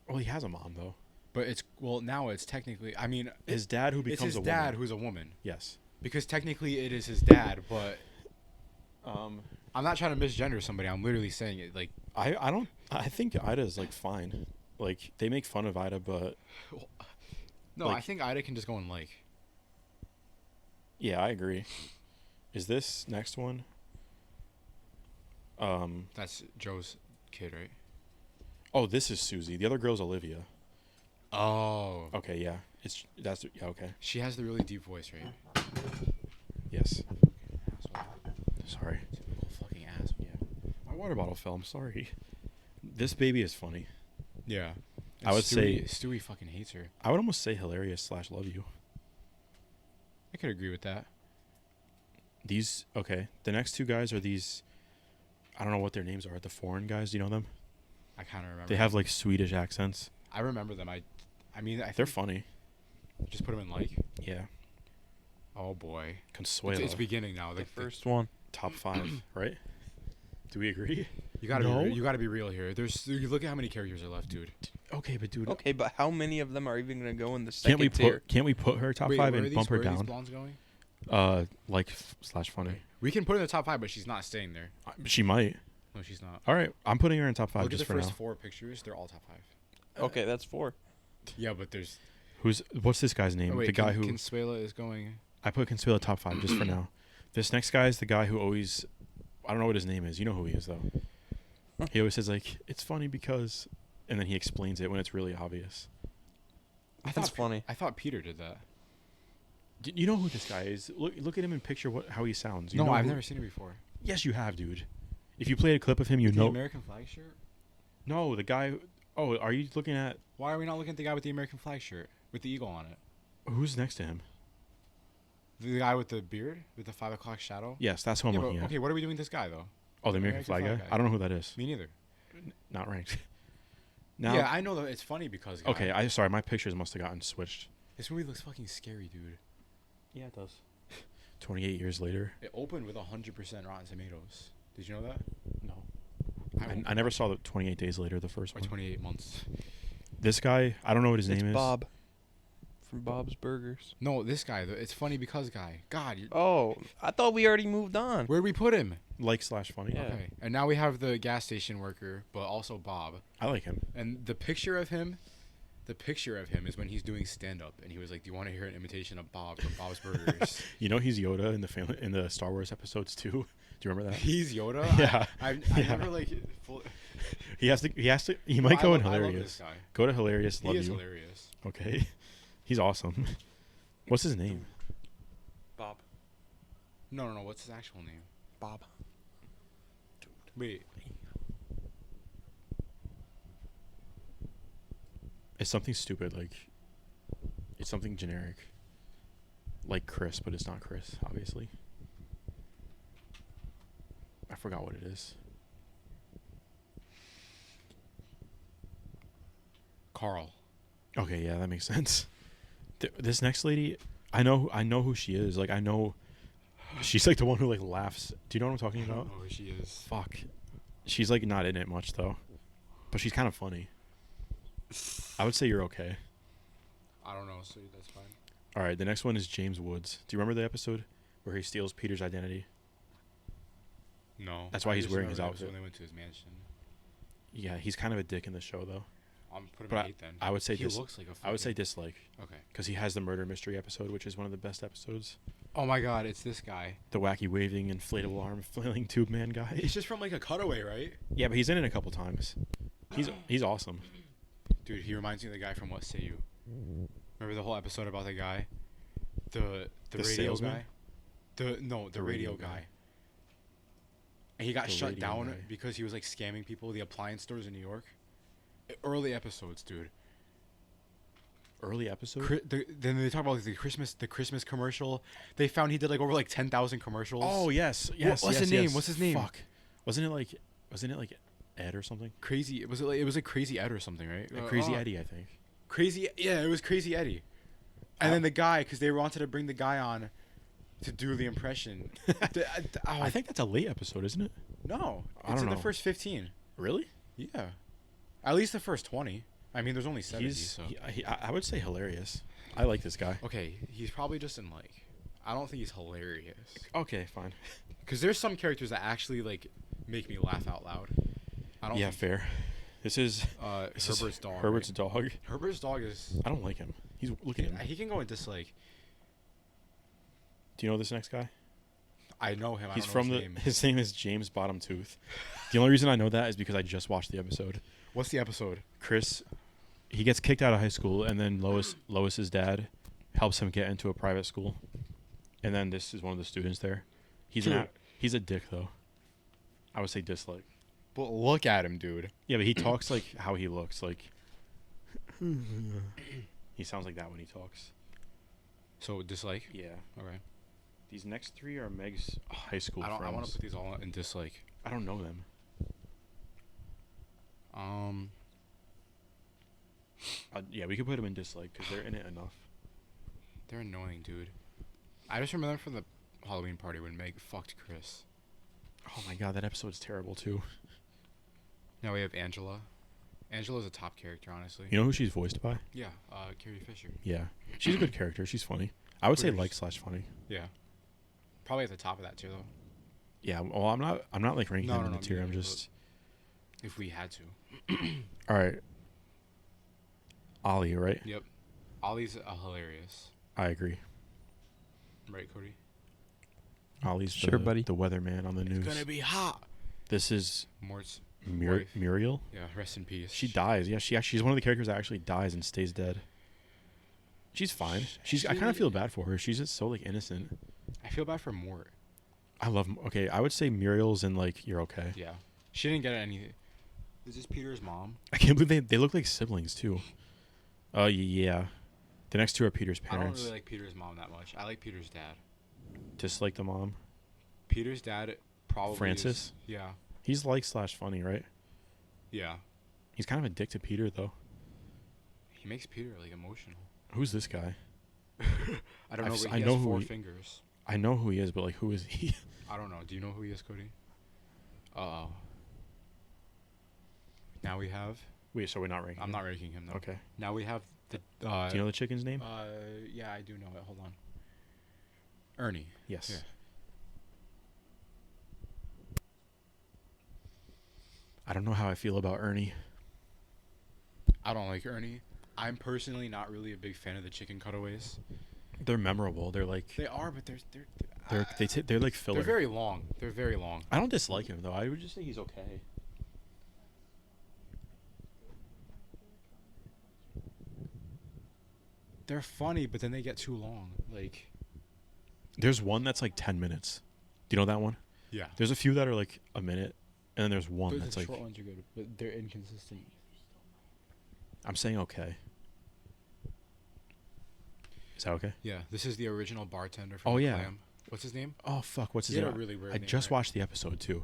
[SPEAKER 2] Well, he has a mom though.
[SPEAKER 1] But it's now it's technically. I mean,
[SPEAKER 2] His dad who
[SPEAKER 1] it's
[SPEAKER 2] becomes
[SPEAKER 1] his
[SPEAKER 2] a
[SPEAKER 1] dad
[SPEAKER 2] woman.
[SPEAKER 1] who's a woman
[SPEAKER 2] Yes.
[SPEAKER 1] because technically it is his dad. But I'm not trying to misgender somebody. I'm literally saying it like.
[SPEAKER 2] I think Ida is like fine. Like they make fun of Ida, but
[SPEAKER 1] No,
[SPEAKER 2] Like-
[SPEAKER 1] I think Ida can just go and like.
[SPEAKER 2] yeah, I agree. Is this next one?
[SPEAKER 1] That's Joe's kid, right?
[SPEAKER 2] Oh, this is Susie. The other girl's Olivia.
[SPEAKER 1] Oh.
[SPEAKER 2] Okay, yeah. Yeah, okay.
[SPEAKER 1] She has the really deep voice, right?
[SPEAKER 2] Yeah. Yes.
[SPEAKER 1] Asshole.
[SPEAKER 2] Sorry.
[SPEAKER 1] Typical fucking asshole.
[SPEAKER 2] Yeah. My water bottle fell. I'm sorry. This baby is funny.
[SPEAKER 1] Yeah.
[SPEAKER 2] I would say-
[SPEAKER 1] Stewie fucking hates her.
[SPEAKER 2] I would almost say hilarious / love you.
[SPEAKER 1] I could agree with that.
[SPEAKER 2] These okay. The next two guys are these. I don't know what their names are. The foreign guys. Do you know them?
[SPEAKER 1] I kind of remember.
[SPEAKER 2] They have like Swedish accents.
[SPEAKER 1] I remember them. I mean, I
[SPEAKER 2] They're
[SPEAKER 1] think
[SPEAKER 2] funny.
[SPEAKER 1] just put them in like.
[SPEAKER 2] Yeah.
[SPEAKER 1] Oh boy.
[SPEAKER 2] Consuelo.
[SPEAKER 1] It's beginning now.
[SPEAKER 3] The first one.
[SPEAKER 2] Top 5, right? Do we agree?
[SPEAKER 1] You gotta
[SPEAKER 2] No?
[SPEAKER 1] you gotta be real here. You look at how many characters are left, dude.
[SPEAKER 2] Okay, but dude,
[SPEAKER 3] Okay, but how many of them are even gonna go in the second
[SPEAKER 2] can't we put her top
[SPEAKER 1] Wait,
[SPEAKER 2] 5
[SPEAKER 1] where are
[SPEAKER 2] and
[SPEAKER 1] these-
[SPEAKER 2] bump her
[SPEAKER 1] where are these
[SPEAKER 2] down?
[SPEAKER 1] blondes going?
[SPEAKER 2] / funny.
[SPEAKER 1] We can put her in the top 5, but she's not staying there.
[SPEAKER 2] She might.
[SPEAKER 1] No, she's not.
[SPEAKER 2] All right, I'm putting her in top 5
[SPEAKER 1] Look at
[SPEAKER 2] just
[SPEAKER 1] the
[SPEAKER 2] for
[SPEAKER 1] first
[SPEAKER 2] now.
[SPEAKER 1] 4 pictures. They're all top 5.
[SPEAKER 3] Okay, that's 4.
[SPEAKER 1] Yeah, but there's.
[SPEAKER 2] What's this guy's name?
[SPEAKER 1] Oh, wait,
[SPEAKER 2] the guy who
[SPEAKER 1] Consuela is going.
[SPEAKER 2] I put Consuelo top 5 just for now. This next guy is the guy who always, I don't know what his name is. You know who he is though. He always says like, "It's funny because," and then he explains it when it's really obvious.
[SPEAKER 3] That's funny.
[SPEAKER 1] I thought Peter did that.
[SPEAKER 2] You know who this guy is? Look at him and picture how he sounds. You
[SPEAKER 1] No,
[SPEAKER 2] know
[SPEAKER 1] I've
[SPEAKER 2] who-
[SPEAKER 1] never seen it before.
[SPEAKER 2] Yes, you have, dude. If you played a clip of him, you
[SPEAKER 1] The
[SPEAKER 2] know.
[SPEAKER 1] American flag shirt.
[SPEAKER 2] No, the guy. Oh, are you looking at
[SPEAKER 1] Why are we not looking at the guy with the American flag shirt with the eagle on it?
[SPEAKER 2] who's next to him?
[SPEAKER 1] The guy with the beard with the 5 o'clock shadow.
[SPEAKER 2] Yes, that's who I'm
[SPEAKER 1] Yeah,
[SPEAKER 2] looking
[SPEAKER 1] but,
[SPEAKER 2] at.
[SPEAKER 1] okay, what are we doing with this guy though?
[SPEAKER 2] Oh, the American flag guy. I don't know who that is.
[SPEAKER 1] Me neither.
[SPEAKER 2] Not ranked. Now,
[SPEAKER 1] Yeah, I know that it's funny because. Guy.
[SPEAKER 2] okay. Sorry, my pictures must have gotten switched.
[SPEAKER 1] This movie looks fucking scary, dude.
[SPEAKER 2] Yeah, it does. 28 years later.
[SPEAKER 1] It opened with 100% Rotten Tomatoes. Did you know that?
[SPEAKER 2] No.
[SPEAKER 1] I
[SPEAKER 2] I never saw the 28 days later, the first
[SPEAKER 1] Or
[SPEAKER 2] one.
[SPEAKER 1] 28 months.
[SPEAKER 2] This guy, I don't know what his
[SPEAKER 3] It's
[SPEAKER 2] name is.
[SPEAKER 3] Bob from Bob's Burgers.
[SPEAKER 1] No, this guy. It's funny because guy. God,
[SPEAKER 3] Oh, I thought we already moved on.
[SPEAKER 1] where'd we put him?
[SPEAKER 2] Like / funny.
[SPEAKER 3] Yeah.
[SPEAKER 1] Okay, and now we have the gas station worker, but also Bob.
[SPEAKER 2] I like him.
[SPEAKER 1] And the picture of him is when he's doing stand up, and he was like, "Do you want to hear an imitation of Bob from Bob's Burgers?"
[SPEAKER 2] You know he's Yoda in the Star Wars episodes too. Do you remember that?
[SPEAKER 1] He's Yoda.
[SPEAKER 2] Yeah.
[SPEAKER 1] I
[SPEAKER 2] Yeah.
[SPEAKER 1] never like. Full,
[SPEAKER 2] He might go in
[SPEAKER 1] I love
[SPEAKER 2] hilarious.
[SPEAKER 1] this guy.
[SPEAKER 2] Go to hilarious.
[SPEAKER 1] He
[SPEAKER 2] Love
[SPEAKER 1] is
[SPEAKER 2] you.
[SPEAKER 1] hilarious.
[SPEAKER 2] Okay. He's awesome. What's his name?
[SPEAKER 3] Bob.
[SPEAKER 1] No. What's his actual name?
[SPEAKER 3] Bob.
[SPEAKER 1] Wait.
[SPEAKER 2] It's something stupid, like it's something generic. Like Chris, but it's not Chris, obviously. I forgot what it is.
[SPEAKER 1] Carl.
[SPEAKER 2] Okay, yeah, that makes sense. This next lady, I know who she is. Like I know she's like the one who like laughs. Do you know what I'm talking
[SPEAKER 1] I don't
[SPEAKER 2] about?
[SPEAKER 1] know who she is.
[SPEAKER 2] Fuck. She's like not in it much though. But she's kind of funny. I would say you're okay.
[SPEAKER 1] I don't know, so that's fine.
[SPEAKER 2] All right, the next one is James Woods. Do you remember the episode where he steals Peter's identity?
[SPEAKER 1] No.
[SPEAKER 2] That's why
[SPEAKER 1] I
[SPEAKER 2] he's
[SPEAKER 1] just
[SPEAKER 2] wearing his
[SPEAKER 1] remember the episode
[SPEAKER 2] outfit.
[SPEAKER 1] When they went to his mansion.
[SPEAKER 2] Yeah, he's kind of a dick in the show though.
[SPEAKER 1] I'm putting
[SPEAKER 2] But
[SPEAKER 1] him 8 then.
[SPEAKER 2] I would say
[SPEAKER 1] he
[SPEAKER 2] dis-
[SPEAKER 1] looks like a.
[SPEAKER 2] I would say
[SPEAKER 1] fucking-
[SPEAKER 2] dislike
[SPEAKER 1] Okay.
[SPEAKER 2] because he has the murder mystery episode, which is one of the best episodes.
[SPEAKER 1] Oh my God, it's this guy.
[SPEAKER 2] The wacky waving inflatable arm flailing tube man guy.
[SPEAKER 1] He's just from like a cutaway, right?
[SPEAKER 2] Yeah, but he's in it a couple times. He's awesome.
[SPEAKER 1] Dude, he reminds me of the guy from What Say You. Remember the whole episode about the guy, the
[SPEAKER 2] The
[SPEAKER 1] radio
[SPEAKER 2] salesman?
[SPEAKER 1] guy, the radio guy. And he got
[SPEAKER 2] The
[SPEAKER 1] shut
[SPEAKER 2] radio
[SPEAKER 1] down
[SPEAKER 2] guy.
[SPEAKER 1] because he was like scamming people at the appliance stores in New York. Early episodes, dude.
[SPEAKER 2] Early episode.
[SPEAKER 1] Then they talk about like, the Christmas commercial. They found he did like over like 10,000 commercials.
[SPEAKER 2] Oh yes, yes.
[SPEAKER 1] what's
[SPEAKER 2] yes,
[SPEAKER 1] his name?
[SPEAKER 2] yes.
[SPEAKER 1] What's his name?
[SPEAKER 2] Fuck. Wasn't it like Ed or something?
[SPEAKER 1] Crazy! It was like Crazy Ed or something, right?
[SPEAKER 2] Crazy Eddie, I think.
[SPEAKER 1] Crazy, yeah, it was Crazy Eddie. And then the guy, because they wanted to bring the guy on to do the impression.
[SPEAKER 2] I think that's a late episode, isn't it?
[SPEAKER 1] No,
[SPEAKER 2] I
[SPEAKER 1] it's
[SPEAKER 2] don't
[SPEAKER 1] in
[SPEAKER 2] know.
[SPEAKER 1] the first 15.
[SPEAKER 2] Really?
[SPEAKER 1] Yeah, at least the first 20. I mean, there's only 70. So
[SPEAKER 2] I would say hilarious. I like this guy.
[SPEAKER 1] okay, he's probably just in like. I don't think he's hilarious.
[SPEAKER 2] Okay, fine.
[SPEAKER 1] Because there's some characters that actually like make me laugh out loud. I don't.
[SPEAKER 2] Yeah,
[SPEAKER 1] think,
[SPEAKER 2] fair. This is
[SPEAKER 1] Herbert's dog.
[SPEAKER 2] Herbert's
[SPEAKER 1] right?
[SPEAKER 2] dog.
[SPEAKER 1] Herbert's dog is.
[SPEAKER 2] I don't like him. Look at him.
[SPEAKER 1] He can go in dislike.
[SPEAKER 2] Do you know this next guy?
[SPEAKER 1] I know him.
[SPEAKER 2] He's
[SPEAKER 1] I don't
[SPEAKER 2] from
[SPEAKER 1] know
[SPEAKER 2] the.
[SPEAKER 1] his name.
[SPEAKER 2] His name is James Bottomtooth. The only reason I know that is because I just watched the episode.
[SPEAKER 1] What's the episode?
[SPEAKER 2] Chris, he gets kicked out of high school, and then Lois's dad helps him get into a private school. And then this is one of the students there. He's
[SPEAKER 1] Dude.
[SPEAKER 2] he's a dick though. I would say dislike.
[SPEAKER 1] But look at him, dude.
[SPEAKER 2] Yeah, but he talks like how he looks. Like he sounds like that when he talks.
[SPEAKER 1] So dislike.
[SPEAKER 2] Yeah.
[SPEAKER 1] Okay.
[SPEAKER 2] These next three are Meg's high school
[SPEAKER 1] I
[SPEAKER 2] friends.
[SPEAKER 1] want to put these all in dislike.
[SPEAKER 2] I don't know them. Yeah, we could put them in dislike because they're in it enough.
[SPEAKER 1] They're annoying, dude. I just remember them from the Halloween party when Meg fucked Chris.
[SPEAKER 2] Oh my god, that episode's terrible too.
[SPEAKER 1] Now we have Angela. Angela's a top character, honestly.
[SPEAKER 2] You know who she's voiced by?
[SPEAKER 1] Yeah, Carrie Fisher.
[SPEAKER 2] Yeah, she's a good character. She's funny. I would say
[SPEAKER 1] Hooters.
[SPEAKER 2] like / funny.
[SPEAKER 1] Yeah. Probably at the top of that tier though.
[SPEAKER 2] Yeah. Well, I'm not like ranking
[SPEAKER 1] No,
[SPEAKER 2] them
[SPEAKER 1] no,
[SPEAKER 2] in
[SPEAKER 1] no,
[SPEAKER 2] the tier.
[SPEAKER 1] me
[SPEAKER 2] I'm
[SPEAKER 1] neither,
[SPEAKER 2] just.
[SPEAKER 1] If we had to.
[SPEAKER 2] All right. Ollie, right?
[SPEAKER 1] Yep. Ollie's hilarious.
[SPEAKER 2] I agree.
[SPEAKER 1] Right, Cody?
[SPEAKER 2] Ollie's
[SPEAKER 3] Sure,
[SPEAKER 2] the,
[SPEAKER 3] buddy.
[SPEAKER 2] the weatherman on the news.
[SPEAKER 1] It's gonna be hot.
[SPEAKER 2] This is
[SPEAKER 1] Mort's wife.
[SPEAKER 2] Muriel.
[SPEAKER 1] Yeah, rest in peace.
[SPEAKER 2] She dies. Yeah, she's one of the characters that actually dies and stays dead. She's fine. I kind of feel bad for her. She's just so like innocent.
[SPEAKER 1] I feel bad for Mort.
[SPEAKER 2] I love. Okay, I would say Muriel's in like You're Okay.
[SPEAKER 1] Yeah. She didn't get any. Is this Peter's mom?
[SPEAKER 2] I can't believe they look like siblings too. Yeah. The next two are Peter's
[SPEAKER 1] I don't
[SPEAKER 2] parents.
[SPEAKER 1] really like Peter's mom that much. I like Peter's dad.
[SPEAKER 2] Just like the mom.
[SPEAKER 1] Peter's dad probably
[SPEAKER 2] Francis?
[SPEAKER 1] is- yeah.
[SPEAKER 2] He's like / funny, right?
[SPEAKER 1] Yeah.
[SPEAKER 2] He's kind of a dick to Peter though.
[SPEAKER 1] He makes Peter like emotional.
[SPEAKER 2] Who's this guy?
[SPEAKER 1] I don't
[SPEAKER 2] I've
[SPEAKER 1] know,
[SPEAKER 2] s-
[SPEAKER 1] but
[SPEAKER 2] I
[SPEAKER 1] he
[SPEAKER 2] know
[SPEAKER 1] has
[SPEAKER 2] who
[SPEAKER 1] 4
[SPEAKER 2] he-
[SPEAKER 1] fingers.
[SPEAKER 2] I know who he is, but like who is he?
[SPEAKER 1] I don't know. Do you know who he is, Cody? Uh-oh. Now we have...
[SPEAKER 2] Wait, so we're not ranking.
[SPEAKER 1] I'm
[SPEAKER 2] him?
[SPEAKER 1] not ranking him, though.
[SPEAKER 2] Okay.
[SPEAKER 1] Now we have the...
[SPEAKER 2] Do you know the chicken's name?
[SPEAKER 1] Yeah, I do know it. Hold on. Ernie.
[SPEAKER 2] Yes.
[SPEAKER 1] Yeah.
[SPEAKER 2] I don't know how I feel about Ernie.
[SPEAKER 1] I don't like Ernie. I'm personally not really a big fan of the chicken cutaways.
[SPEAKER 2] They're memorable. They're like
[SPEAKER 1] They are, but they're
[SPEAKER 2] they're like filler.
[SPEAKER 1] they're very long. They're very long.
[SPEAKER 2] I don't dislike him though. I would just say he's okay.
[SPEAKER 1] They're funny, but then they get too long. Like,
[SPEAKER 2] There's one that's like 10 minutes. Do you know that one?
[SPEAKER 1] yeah.
[SPEAKER 2] There's a few that are like a minute, and then there's one
[SPEAKER 1] The
[SPEAKER 2] that's like
[SPEAKER 1] short ones are good, but they're inconsistent.
[SPEAKER 2] I'm saying okay. Is that okay?
[SPEAKER 1] Yeah, this is the original bartender from
[SPEAKER 2] Oh,
[SPEAKER 1] The
[SPEAKER 2] yeah.
[SPEAKER 1] Clam. What's his name?
[SPEAKER 2] Oh fuck, what's his
[SPEAKER 1] He had
[SPEAKER 2] name?
[SPEAKER 1] a really weird
[SPEAKER 2] I
[SPEAKER 1] name,
[SPEAKER 2] just
[SPEAKER 1] right?
[SPEAKER 2] watched the episode too.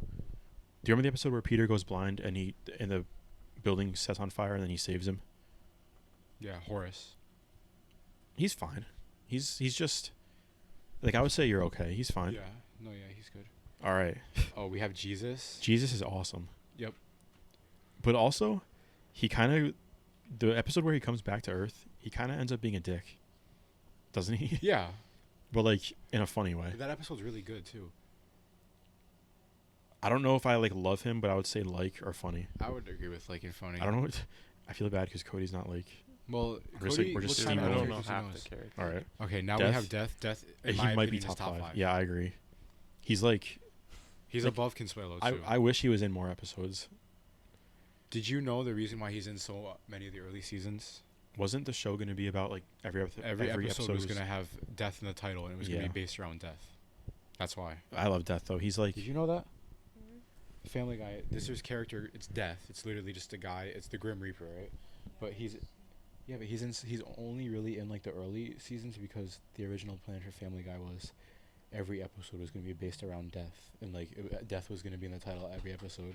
[SPEAKER 2] Do you remember the episode where Peter goes blind and the building sets on fire and then he saves him?
[SPEAKER 1] Yeah, Horace.
[SPEAKER 2] He's fine. He's just like I would say you're okay. He's fine.
[SPEAKER 1] Yeah. No, yeah, he's good.
[SPEAKER 2] All right.
[SPEAKER 1] Oh, we have Jesus.
[SPEAKER 2] Jesus is awesome.
[SPEAKER 1] Yep.
[SPEAKER 2] But also, he kind of the episode where he comes back to Earth, he kind of ends up being a dick, doesn't he?
[SPEAKER 1] Yeah.
[SPEAKER 2] But like in a funny way.
[SPEAKER 1] That episode's really good too.
[SPEAKER 2] I don't know if I like love him, but I would say like or funny.
[SPEAKER 1] I would agree with like and funny.
[SPEAKER 2] I don't know. I feel bad because Cody's not like.
[SPEAKER 1] Well,
[SPEAKER 2] We're just,
[SPEAKER 1] Cody,
[SPEAKER 2] we're just
[SPEAKER 1] what
[SPEAKER 2] steaming
[SPEAKER 1] kind
[SPEAKER 3] I
[SPEAKER 1] of
[SPEAKER 2] over.
[SPEAKER 3] don't know
[SPEAKER 1] characters he
[SPEAKER 3] half
[SPEAKER 1] knows?
[SPEAKER 3] the characters.
[SPEAKER 2] All right.
[SPEAKER 1] Okay, now we
[SPEAKER 2] Death?
[SPEAKER 1] have Death. Death, in
[SPEAKER 2] He
[SPEAKER 1] my
[SPEAKER 2] might be
[SPEAKER 1] opinion, is
[SPEAKER 2] top 5.
[SPEAKER 1] 5.
[SPEAKER 2] Yeah, I agree. He's like
[SPEAKER 1] He's
[SPEAKER 2] like,
[SPEAKER 1] above Consuelo
[SPEAKER 2] I
[SPEAKER 1] too.
[SPEAKER 2] I wish he was in more episodes.
[SPEAKER 1] Did you know the reason why he's in so many of the early seasons?
[SPEAKER 2] Wasn't the show going to be about like every
[SPEAKER 1] Episode was gonna have Death in the title, and it was gonna
[SPEAKER 2] Yeah.
[SPEAKER 1] be based around Death. That's why.
[SPEAKER 2] I love Death though. He's like
[SPEAKER 1] Did you know that? Family Guy. This is character. It's Death. It's literally just a guy. It's the Grim Reaper, right? But he's he's only really in like the early seasons because the original plan for Family Guy was every episode was gonna be based around Death, and like Death was gonna be in the title of every episode.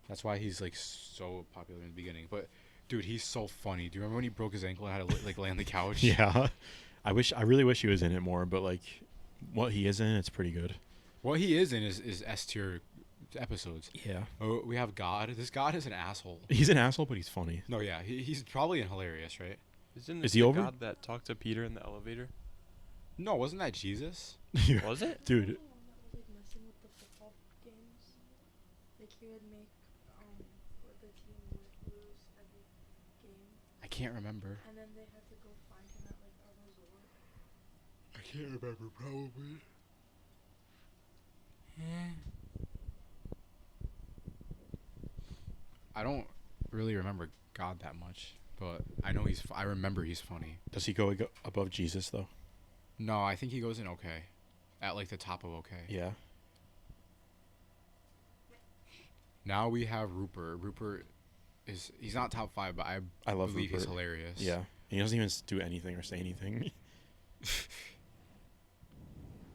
[SPEAKER 1] That's why he's like so popular in the beginning. But dude, he's so funny. Do you remember when he broke his ankle and had to like lay on the couch?
[SPEAKER 2] yeah. I really wish he was in it more, but like what he is in, it's pretty good.
[SPEAKER 1] What he is in is S tier episodes.
[SPEAKER 2] Yeah.
[SPEAKER 1] Oh, we have God. This God is an asshole.
[SPEAKER 2] He's an asshole, but he's funny.
[SPEAKER 1] No, yeah, he's probably hilarious, right?
[SPEAKER 3] Isn't
[SPEAKER 2] Is
[SPEAKER 3] this
[SPEAKER 2] he
[SPEAKER 3] the
[SPEAKER 2] over?
[SPEAKER 3] God that talked to Peter in the elevator?
[SPEAKER 1] No, wasn't that Jesus?
[SPEAKER 3] Was it?
[SPEAKER 2] Dude,
[SPEAKER 4] That was like messing with the football games. Like he would make the team lose every game,
[SPEAKER 1] I can't remember.
[SPEAKER 4] and then they had to go find him at like a resort.
[SPEAKER 1] I can't remember, probably. I don't really remember God that much, but I know I remember he's funny.
[SPEAKER 2] does he go above Jesus though?
[SPEAKER 1] No, I think he goes in okay. At like the top of okay.
[SPEAKER 2] Yeah.
[SPEAKER 1] Now we have Rupert. Rupert he's not top 5, but
[SPEAKER 2] I love
[SPEAKER 1] believe he's
[SPEAKER 2] Rupert.
[SPEAKER 1] hilarious.
[SPEAKER 2] Yeah. He doesn't even do anything or say anything.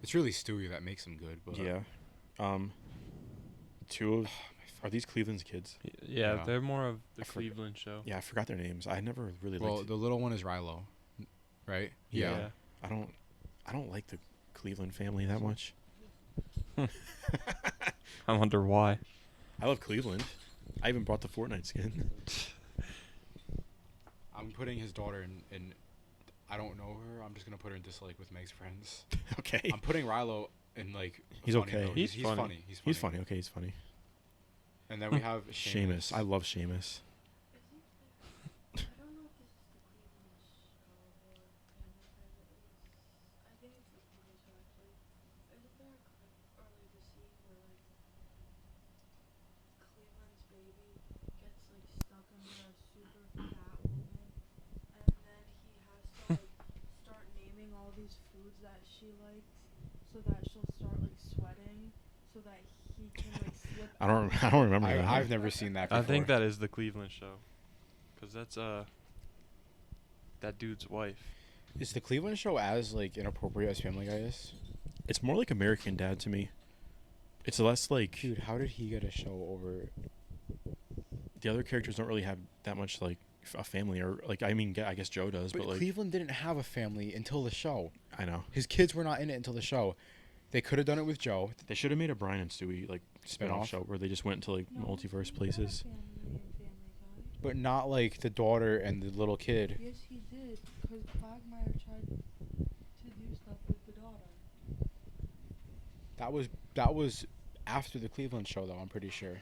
[SPEAKER 1] It's really Stewie that makes him good, but
[SPEAKER 2] Yeah. Two of are these Cleveland's kids?
[SPEAKER 3] Yeah,
[SPEAKER 1] Yeah.
[SPEAKER 3] they're more of the
[SPEAKER 2] I forgot-
[SPEAKER 3] Cleveland show.
[SPEAKER 2] Yeah, I forgot their names. I never really
[SPEAKER 1] well,
[SPEAKER 2] liked.
[SPEAKER 1] the little one is Rilo, right?
[SPEAKER 2] Yeah. I don't like the Cleveland family that much.
[SPEAKER 3] I wonder why.
[SPEAKER 2] I love Cleveland. I even bought the Fortnite skin.
[SPEAKER 1] I'm putting his daughter in I don't know her. I'm just gonna put her in dislike with Meg's friends.
[SPEAKER 2] Okay.
[SPEAKER 1] I'm putting Rilo in like.
[SPEAKER 2] He's
[SPEAKER 1] funny,
[SPEAKER 2] okay.
[SPEAKER 1] though.
[SPEAKER 3] He's
[SPEAKER 1] He's
[SPEAKER 3] funny.
[SPEAKER 1] funny.
[SPEAKER 2] He's funny. Okay, he's funny.
[SPEAKER 1] And then we have
[SPEAKER 2] Seamus. I love Seamus.
[SPEAKER 4] I don't know if this is the Cleveland show or Family Guy, I think it's the Cleveland show actually. Isn't there a clip or like a scene where like Cleveland's baby gets like stuck under a super fat woman, and then he has to like start naming all these foods that she likes, so that she'll start like sweating, so that he can like slip.
[SPEAKER 2] I don't remember that.
[SPEAKER 1] I've never seen that before.
[SPEAKER 3] I think that is the Cleveland show, cause that's that dude's wife.
[SPEAKER 1] Is the Cleveland show as like inappropriate as Family Guy is?
[SPEAKER 2] It's more like American Dad to me. It's less like
[SPEAKER 1] Dude, how did he get a show over?
[SPEAKER 2] the other characters don't really have that much like a family or like I mean I guess Joe does,
[SPEAKER 1] But
[SPEAKER 2] but like
[SPEAKER 1] Cleveland didn't have a family until the show.
[SPEAKER 2] I know
[SPEAKER 1] His kids were not in it until the show. They could have done it with Joe.
[SPEAKER 2] they should have made a Brian and Stewie like spin-off
[SPEAKER 1] Spin-off?
[SPEAKER 2] show where they just went to like
[SPEAKER 4] No,
[SPEAKER 2] multiverse
[SPEAKER 4] he had a
[SPEAKER 2] places.
[SPEAKER 4] family in Family Guy.
[SPEAKER 1] But not like the daughter and the little kid.
[SPEAKER 4] Yes, he did, because Quagmire tried to do stuff with the daughter.
[SPEAKER 1] That was after the Cleveland show though, I'm pretty sure.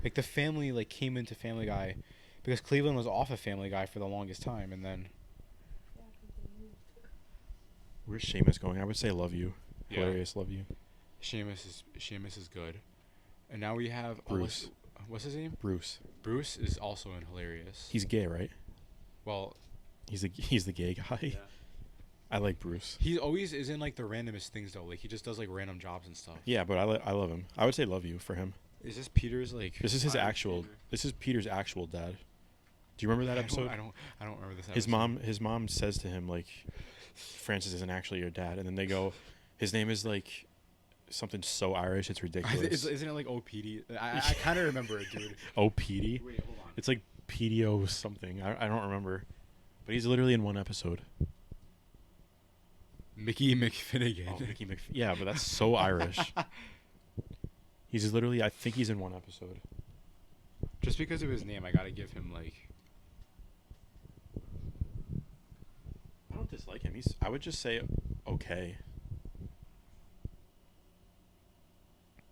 [SPEAKER 1] Like the family like came into Family Guy because Cleveland was off of Family Guy for the longest time, and then
[SPEAKER 4] Yeah, 'cause they moved.
[SPEAKER 2] Where's Seamus going? I would say love you.
[SPEAKER 1] Yeah.
[SPEAKER 2] Hilarious, love you.
[SPEAKER 1] Seamus is good. And now we have
[SPEAKER 2] Bruce.
[SPEAKER 1] What's his name?
[SPEAKER 2] Bruce.
[SPEAKER 1] Bruce is also in Hilarious.
[SPEAKER 2] He's gay, right?
[SPEAKER 1] Well,
[SPEAKER 2] He's the gay guy. I like Bruce.
[SPEAKER 1] he always is in like the randomest things though. Like he just does like random jobs and stuff.
[SPEAKER 2] Yeah, but I love him. I would say love you for him.
[SPEAKER 1] Is this Peter's like?
[SPEAKER 2] This is his
[SPEAKER 3] Irish
[SPEAKER 2] actual.
[SPEAKER 3] Peter.
[SPEAKER 2] This is Peter's actual dad. Do you remember that episode?
[SPEAKER 1] I don't remember this.
[SPEAKER 2] His
[SPEAKER 1] episode.
[SPEAKER 2] mom says to him like, Francis isn't actually your dad, and then they go, his name is like something so Irish it's ridiculous.
[SPEAKER 1] Isn't it like OPD? I kind of remember it, dude.
[SPEAKER 2] Oh, Petey.
[SPEAKER 1] Wait, hold on.
[SPEAKER 2] It's like PDO something. I don't remember, but he's literally in one episode.
[SPEAKER 1] Mickey McFinnigan.
[SPEAKER 2] Oh, Mickey Yeah, but that's so Irish. He's literally. I think he's in one episode.
[SPEAKER 1] Just because of his name, I gotta give him like.
[SPEAKER 2] I don't dislike him. I would just say okay.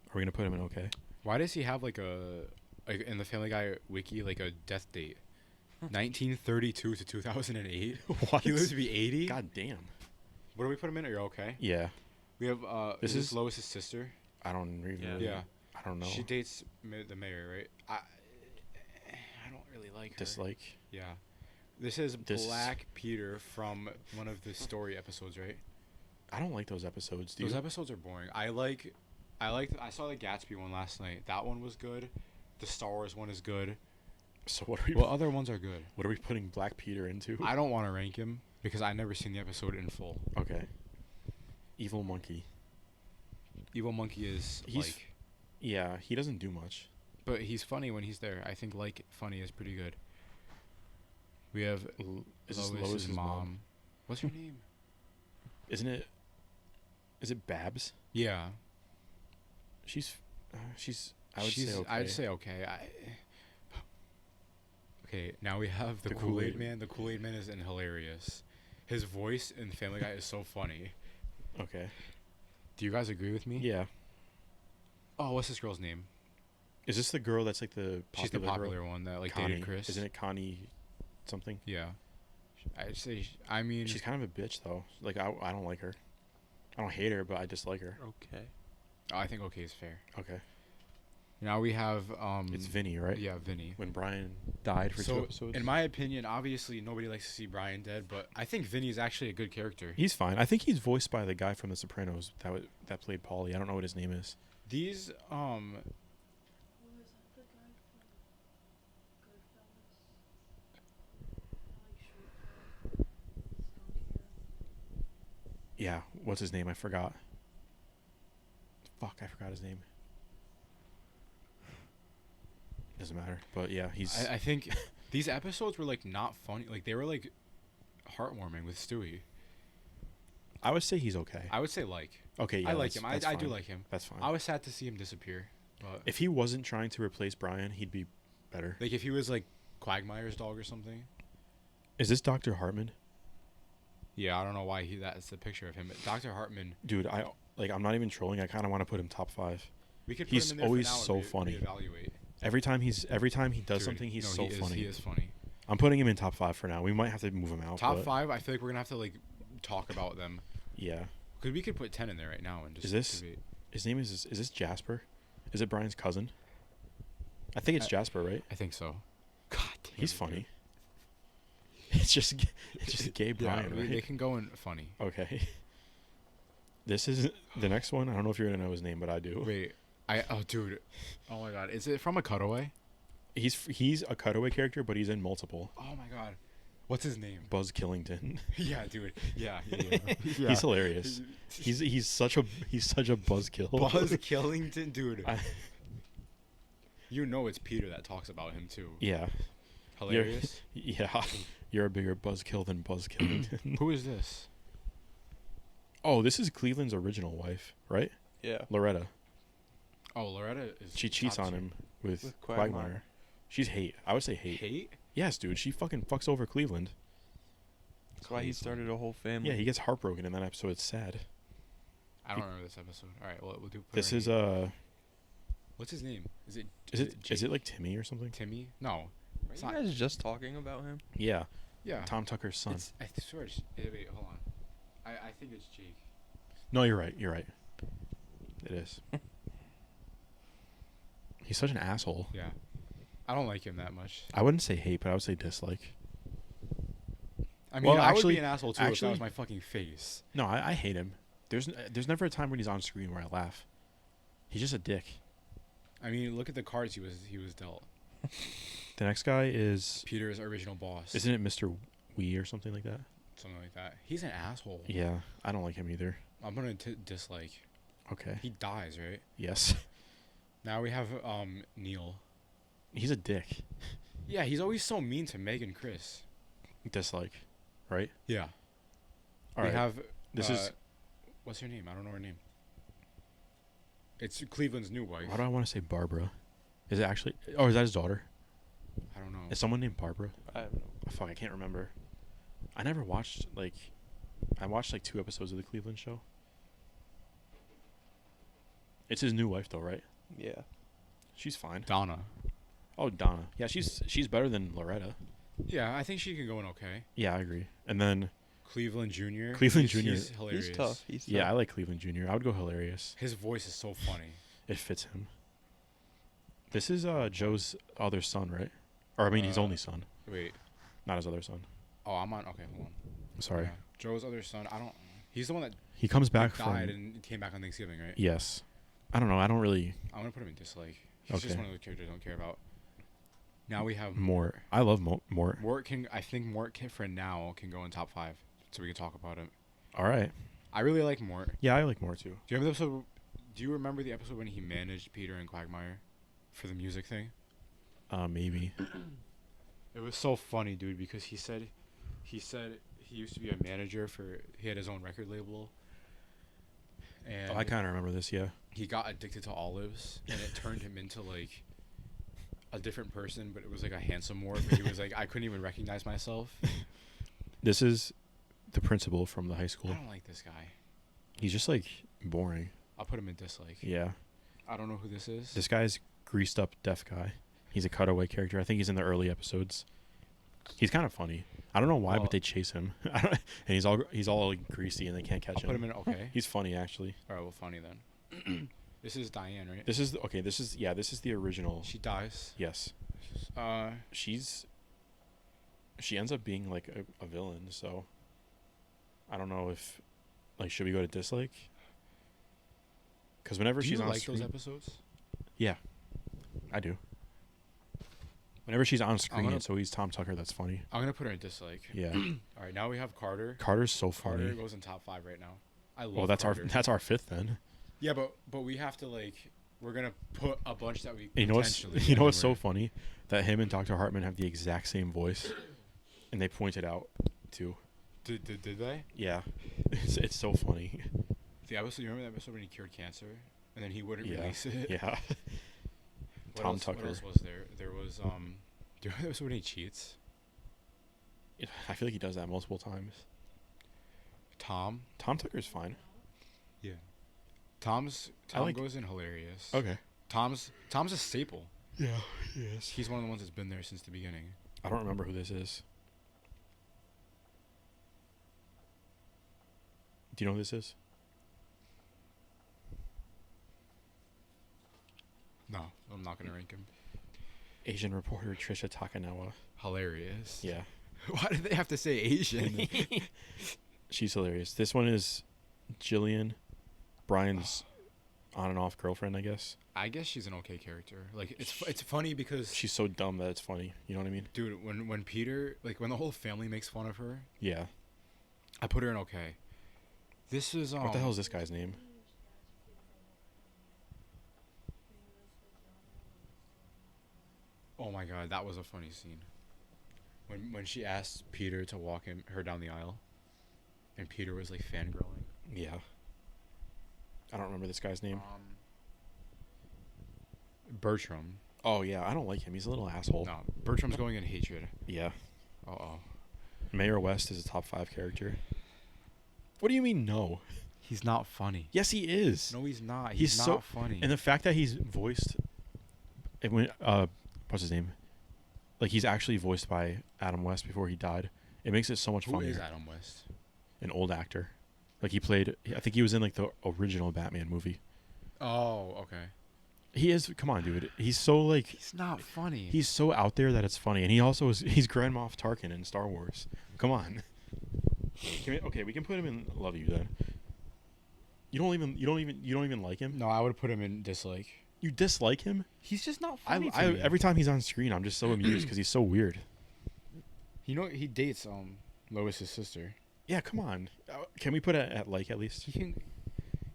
[SPEAKER 2] Are we gonna put him in okay?
[SPEAKER 1] Why does he have like in the Family Guy wiki like a death date? 1932 to 2008.
[SPEAKER 2] What?
[SPEAKER 1] He lives to be 80.
[SPEAKER 2] God damn.
[SPEAKER 1] What do we put him in? Are you okay?
[SPEAKER 2] Yeah.
[SPEAKER 1] We have
[SPEAKER 2] This
[SPEAKER 1] this
[SPEAKER 2] is-
[SPEAKER 1] is Lois's sister.
[SPEAKER 2] I don't even.
[SPEAKER 3] Yeah.
[SPEAKER 2] Really,
[SPEAKER 1] Yeah.
[SPEAKER 2] I don't know.
[SPEAKER 1] She dates the mayor, right? I don't really like her.
[SPEAKER 2] Dislike.
[SPEAKER 1] Yeah. This is
[SPEAKER 2] This-
[SPEAKER 1] Black Peter from one of the story episodes, right?
[SPEAKER 2] I don't like those episodes. Do
[SPEAKER 1] Those
[SPEAKER 2] you?
[SPEAKER 1] episodes are boring. I saw the Gatsby one last night. That one was good. The Star Wars one is good.
[SPEAKER 2] So what are we?
[SPEAKER 1] Well, other ones are good.
[SPEAKER 2] What are we putting Black Peter into?
[SPEAKER 1] I don't want to rank him because I never seen the episode in full.
[SPEAKER 2] Okay. Evil Monkey.
[SPEAKER 1] Evil Monkey is
[SPEAKER 2] He's-
[SPEAKER 1] like,
[SPEAKER 2] Yeah, he doesn't do much.
[SPEAKER 1] but he's funny when he's there. I think like funny is pretty good. We have
[SPEAKER 2] Is this
[SPEAKER 1] Lois's
[SPEAKER 2] Lois's
[SPEAKER 1] mom. What's her name?
[SPEAKER 2] Isn't it? Is it Babs?
[SPEAKER 1] Yeah,
[SPEAKER 2] She's. I would say okay.
[SPEAKER 1] I'd say okay. Okay, now we have the
[SPEAKER 2] The
[SPEAKER 1] Kool-Aid
[SPEAKER 2] Kool-Aid.
[SPEAKER 1] Man. The Kool-Aid Man is in hilarious. His voice in Family Guy is so funny.
[SPEAKER 2] Okay.
[SPEAKER 1] Do you guys agree with me?
[SPEAKER 2] Yeah.
[SPEAKER 1] Oh, what's this girl's name?
[SPEAKER 2] Is this the girl that's like the popular
[SPEAKER 1] She's the
[SPEAKER 2] girl?
[SPEAKER 1] popular one that like
[SPEAKER 2] Connie.
[SPEAKER 1] dated Chris.
[SPEAKER 2] Isn't it Connie something?
[SPEAKER 1] Yeah. I'd say. I mean,
[SPEAKER 2] She's kind of a bitch though. Like I don't like her. I don't hate her, but I dislike her.
[SPEAKER 3] Okay.
[SPEAKER 1] I think okay is fair.
[SPEAKER 2] Okay.
[SPEAKER 1] Now we have
[SPEAKER 2] It's Vinny, right?
[SPEAKER 1] Yeah, Vinny.
[SPEAKER 2] When Brian died for 2
[SPEAKER 1] So,
[SPEAKER 2] episodes.
[SPEAKER 1] in my opinion, obviously nobody likes to see Brian dead, but I think Vinny's actually a good character.
[SPEAKER 2] He's fine. I think he's voiced by the guy from The Sopranos that played Paulie. I don't know what his name is.
[SPEAKER 1] These
[SPEAKER 4] Oh, is that the guy from Goodfellas? Like short hair, skunk hair.
[SPEAKER 2] Yeah, what's his name? I forgot. Fuck, I forgot his name. Doesn't matter. But yeah, he's.
[SPEAKER 1] I think these episodes were like not funny. Like they were like heartwarming with Stewie.
[SPEAKER 2] I would say he's okay.
[SPEAKER 1] I would say like.
[SPEAKER 2] Okay, yeah,
[SPEAKER 1] I like
[SPEAKER 2] that's-
[SPEAKER 1] him. I
[SPEAKER 2] that's
[SPEAKER 1] do
[SPEAKER 2] fine.
[SPEAKER 1] like him.
[SPEAKER 2] That's fine.
[SPEAKER 1] I was sad to see him disappear, but
[SPEAKER 2] If he wasn't trying to replace Brian, he'd be better.
[SPEAKER 1] like if he was like Quagmire's dog or something.
[SPEAKER 2] Is this Dr. Hartman?
[SPEAKER 1] Yeah, I don't know why that's the picture of him. But Dr. Hartman,
[SPEAKER 2] Dude, I'm not even trolling. I kind of want to put him top 5.
[SPEAKER 1] we could put
[SPEAKER 2] He's
[SPEAKER 1] him in there
[SPEAKER 2] always
[SPEAKER 1] for now
[SPEAKER 2] so
[SPEAKER 1] and
[SPEAKER 2] funny.
[SPEAKER 1] reevaluate.
[SPEAKER 2] Every time he does
[SPEAKER 1] Dude,
[SPEAKER 2] something, he's
[SPEAKER 1] no,
[SPEAKER 2] so funny.
[SPEAKER 1] He is funny.
[SPEAKER 2] I'm putting him in top 5 for now. We might have to move him out.
[SPEAKER 1] Top
[SPEAKER 2] but
[SPEAKER 1] 5, I feel like we're gonna have to like talk about them.
[SPEAKER 2] Yeah.
[SPEAKER 1] Cause we could put 10 in there right now and just.
[SPEAKER 2] Is this-
[SPEAKER 1] debate.
[SPEAKER 2] His name is this Jasper? Is it Brian's cousin? I think it's
[SPEAKER 1] I-
[SPEAKER 2] Jasper, right?
[SPEAKER 1] I think so. God damn.
[SPEAKER 2] He's
[SPEAKER 1] it, dude.
[SPEAKER 2] funny. It's just gay Brian,
[SPEAKER 1] Yeah,
[SPEAKER 2] right?
[SPEAKER 1] they can go in funny.
[SPEAKER 2] Okay. This is the next one. I don't know if you're gonna know his name, but I do.
[SPEAKER 1] Wait, dude, oh my god, is it from a Cutaway?
[SPEAKER 2] He's a Cutaway character, but he's in multiple.
[SPEAKER 1] Oh my god, what's his name?
[SPEAKER 2] Buzz Killington.
[SPEAKER 1] Yeah, dude. Yeah.
[SPEAKER 2] He's hilarious. He's such a buzzkill.
[SPEAKER 1] Buzz Killington, dude.
[SPEAKER 2] I-
[SPEAKER 1] You know it's Peter that talks about him too.
[SPEAKER 2] Yeah.
[SPEAKER 1] Hilarious.
[SPEAKER 2] Yeah. You're a bigger buzzkill than Buzz Killington.
[SPEAKER 1] Who is this?
[SPEAKER 2] Oh, this is Cleveland's original wife, right?
[SPEAKER 3] Yeah.
[SPEAKER 2] Loretta.
[SPEAKER 1] Oh, Loretta is.
[SPEAKER 2] She cheats
[SPEAKER 1] top
[SPEAKER 2] on
[SPEAKER 1] two.
[SPEAKER 2] him with
[SPEAKER 3] With
[SPEAKER 2] Quagmire.
[SPEAKER 3] Quagmire.
[SPEAKER 2] She's hate. I would say hate.
[SPEAKER 1] Hate?
[SPEAKER 2] Yes, dude. She fucking fucks over Cleveland.
[SPEAKER 3] That's why he started a whole family.
[SPEAKER 2] Yeah, he gets heartbroken in that episode. It's sad.
[SPEAKER 1] I don't remember this episode. All right, well, we'll do. put
[SPEAKER 2] This
[SPEAKER 1] her
[SPEAKER 2] is
[SPEAKER 1] in. What's his name? Is it
[SPEAKER 2] is it like Timmy or something?
[SPEAKER 1] Timmy? No.
[SPEAKER 3] Are
[SPEAKER 1] It's
[SPEAKER 3] you
[SPEAKER 1] not.
[SPEAKER 3] guys just talking about him?
[SPEAKER 2] Yeah.
[SPEAKER 1] Yeah.
[SPEAKER 2] Tom Tucker's son.
[SPEAKER 1] I swear. Wait, hold on. I think it's Jake.
[SPEAKER 2] No, you're right. You're right. It is. He's such an asshole.
[SPEAKER 1] Yeah. I don't like him that much.
[SPEAKER 2] I wouldn't say hate, but I would say dislike.
[SPEAKER 1] I mean,
[SPEAKER 2] Well,
[SPEAKER 1] I would
[SPEAKER 2] actually-
[SPEAKER 1] be an asshole too if that
[SPEAKER 2] actually-
[SPEAKER 1] was my fucking face.
[SPEAKER 2] No, I hate him. There's never a time when he's on screen where I laugh. He's just a dick.
[SPEAKER 1] I mean, look at the cards he was dealt.
[SPEAKER 2] The next guy is
[SPEAKER 1] Peter's original boss.
[SPEAKER 2] isn't it Mr. Wee or something like that?
[SPEAKER 1] Something like that. He's an asshole.
[SPEAKER 2] Yeah, I don't like him either.
[SPEAKER 1] I'm gonna dislike.
[SPEAKER 2] Okay.
[SPEAKER 1] He dies, right?
[SPEAKER 2] Yes.
[SPEAKER 1] Now we have Neil.
[SPEAKER 2] He's a dick.
[SPEAKER 1] Yeah, he's always so mean to Meg and Chris.
[SPEAKER 2] Dislike. Right?
[SPEAKER 1] Yeah.
[SPEAKER 2] All
[SPEAKER 1] we
[SPEAKER 2] right.
[SPEAKER 1] have.
[SPEAKER 2] This is
[SPEAKER 1] What's her name? I don't know her name. It's Cleveland's new wife.
[SPEAKER 2] why do I want to say Barbara? Is it actually is that his daughter?
[SPEAKER 1] I don't know.
[SPEAKER 2] Is someone named Barbara?
[SPEAKER 3] I have no.
[SPEAKER 2] Oh, fuck, I can't remember. I never watched I watched 2 episodes of the Cleveland show. It's his new wife though, right?
[SPEAKER 3] Yeah.
[SPEAKER 2] She's fine.
[SPEAKER 1] Donna.
[SPEAKER 2] Oh, Donna. Yeah, she's better than Loretta.
[SPEAKER 1] Yeah, I think she can go in okay.
[SPEAKER 2] Yeah, I agree. And then
[SPEAKER 1] Cleveland Jr.
[SPEAKER 2] Cleveland
[SPEAKER 1] He's
[SPEAKER 2] Jr.
[SPEAKER 1] hilarious.
[SPEAKER 3] He's tough. He's tough.
[SPEAKER 2] yeah, I like Cleveland Jr. I would go hilarious.
[SPEAKER 1] His voice is so funny.
[SPEAKER 2] It fits him. This is Joe's other son, right? Or I mean his only son,
[SPEAKER 1] Wait.
[SPEAKER 2] not his other son.
[SPEAKER 1] Oh, I'm on. Okay, hold on.
[SPEAKER 2] Sorry.
[SPEAKER 1] Yeah. Joe's other son. I don't. He's the one that
[SPEAKER 2] He comes back
[SPEAKER 1] died
[SPEAKER 2] from
[SPEAKER 1] and came back on Thanksgiving, right?
[SPEAKER 2] Yes. I don't know. I don't really
[SPEAKER 1] I'm gonna put him in dislike. He's just
[SPEAKER 2] Okay.
[SPEAKER 1] one of those characters I don't care about. Now we have
[SPEAKER 2] Mort. I love Mort.
[SPEAKER 1] Mort can. I think Mort can for now can go in top 5, so we can talk about it.
[SPEAKER 2] All right.
[SPEAKER 1] I really like Mort.
[SPEAKER 2] Yeah, I like Mort too.
[SPEAKER 1] Do you remember the episode? Do you remember the episode when he managed Peter and Quagmire for the music thing?
[SPEAKER 2] Maybe.
[SPEAKER 1] It was so funny, dude, because he said he used to be a manager for. He had his own record label. And
[SPEAKER 2] I kind of remember this. Yeah.
[SPEAKER 1] he got addicted to olives, and it turned him into like a different person. But it was like a handsome Mort. But he was like, I couldn't even recognize myself.
[SPEAKER 2] This is the principal from the high
[SPEAKER 1] I
[SPEAKER 2] school.
[SPEAKER 1] don't like this guy.
[SPEAKER 2] He's just boring.
[SPEAKER 1] I'll put him in dislike.
[SPEAKER 2] Yeah.
[SPEAKER 1] I don't know who this is.
[SPEAKER 2] This guy's greased up deaf guy. He's a cutaway character. I think he's in the early episodes. He's kind of funny. I don't know why,
[SPEAKER 1] Well-
[SPEAKER 2] but they chase him. and he's all greasy and they can't catch
[SPEAKER 1] I'll
[SPEAKER 2] him.
[SPEAKER 1] put him in okay.
[SPEAKER 2] He's funny actually.
[SPEAKER 1] All right, well, funny then. This is Diane, right?
[SPEAKER 2] This is okay. This is This is the original.
[SPEAKER 1] She dies.
[SPEAKER 2] Yes,
[SPEAKER 1] Uh,
[SPEAKER 2] she ends up being like a villain. So I don't know if like should we go to dislike? Because whenever
[SPEAKER 1] do
[SPEAKER 2] she's
[SPEAKER 1] you
[SPEAKER 2] on
[SPEAKER 1] like
[SPEAKER 2] screen,
[SPEAKER 1] those episodes?
[SPEAKER 2] I do. Whenever she's on screen,
[SPEAKER 1] gonna-
[SPEAKER 2] it's always Tom Tucker that's funny.
[SPEAKER 1] I'm gonna put her in dislike.
[SPEAKER 2] Yeah,
[SPEAKER 1] All right, now we have Carter.
[SPEAKER 2] Carter's so funny.
[SPEAKER 1] Carter goes in top 5 right now. I love.
[SPEAKER 2] Well, that's
[SPEAKER 1] Carter.
[SPEAKER 2] our fifth then.
[SPEAKER 1] Yeah, but we have to like we're gonna put a bunch that we
[SPEAKER 2] And you know what's
[SPEAKER 1] potentially.
[SPEAKER 2] you know what's so funny that him and Dr. Hartman have the exact same voice, and they point it out too.
[SPEAKER 1] Did they?
[SPEAKER 2] Yeah, it's so funny.
[SPEAKER 1] The episode. You remember the episode when he cured cancer, and then he wouldn't
[SPEAKER 2] Yeah.
[SPEAKER 1] release it.
[SPEAKER 2] Yeah,
[SPEAKER 1] What
[SPEAKER 2] Tom
[SPEAKER 1] else,
[SPEAKER 2] Tucker.
[SPEAKER 1] What else was there? There was Do you remember the episode when he cheats?
[SPEAKER 2] I feel like he does that multiple times.
[SPEAKER 1] Tom.
[SPEAKER 2] Tom Tucker's fine.
[SPEAKER 1] Yeah. Tom
[SPEAKER 2] like-
[SPEAKER 1] goes in hilarious.
[SPEAKER 2] Okay.
[SPEAKER 1] Tom's a staple.
[SPEAKER 2] Yeah. Yes.
[SPEAKER 1] He's one of the ones that's been there since the beginning.
[SPEAKER 2] I don't remember who this is. Do you know who this is?
[SPEAKER 1] No, I'm not gonna rank him.
[SPEAKER 2] Asian reporter Trisha Takanawa.
[SPEAKER 1] Hilarious.
[SPEAKER 2] Yeah.
[SPEAKER 1] Why did they have to say Asian?
[SPEAKER 2] She's hilarious. This one is Jillian, Brian's on and off girlfriend, I guess.
[SPEAKER 1] I guess she's an okay character. Like it's funny because
[SPEAKER 2] She's so dumb that it's funny. You know what I mean?
[SPEAKER 1] dude, when Peter when the whole family makes fun of her,
[SPEAKER 2] Yeah.
[SPEAKER 1] I put her in okay. This is
[SPEAKER 2] What the hell is this guy's name?
[SPEAKER 1] Oh my god, that was a funny scene. When she asked Peter to walk her down the aisle, and Peter was like fangirling.
[SPEAKER 2] Yeah. I don't remember this guy's name.
[SPEAKER 1] Bertram.
[SPEAKER 2] Oh yeah, I don't like him. He's a little asshole.
[SPEAKER 1] No, Bertram's going in hatred.
[SPEAKER 2] Yeah.
[SPEAKER 1] Uh-oh.
[SPEAKER 2] Mayor West is a top 5 character. What do you mean no?
[SPEAKER 1] He's not funny.
[SPEAKER 2] Yes, he is.
[SPEAKER 1] No, he's not.
[SPEAKER 2] He's
[SPEAKER 1] He's
[SPEAKER 2] so-
[SPEAKER 1] not funny.
[SPEAKER 2] And the fact that he's voiced, what's his name? Like he's actually voiced by Adam West before he died. It makes it so much
[SPEAKER 1] Who
[SPEAKER 2] funnier.
[SPEAKER 1] is Adam West?
[SPEAKER 2] An old actor. Like he played. I think he was in like the original Batman movie.
[SPEAKER 1] Oh, okay.
[SPEAKER 2] He is. Come on, dude. He's so like.
[SPEAKER 1] He's not funny.
[SPEAKER 2] He's so out there that it's funny, and he also is. He's Grand Moff Tarkin in Star Wars. Come on. Okay, we can put him in Love You then. You don't even like him.
[SPEAKER 1] No, I would put him in dislike.
[SPEAKER 2] You dislike him.
[SPEAKER 1] He's just not funny to me.
[SPEAKER 2] Every time he's on screen, I'm just so amused because he's so weird.
[SPEAKER 1] You know, he dates Lois's sister.
[SPEAKER 2] Yeah, come on. Can we put it at like at least?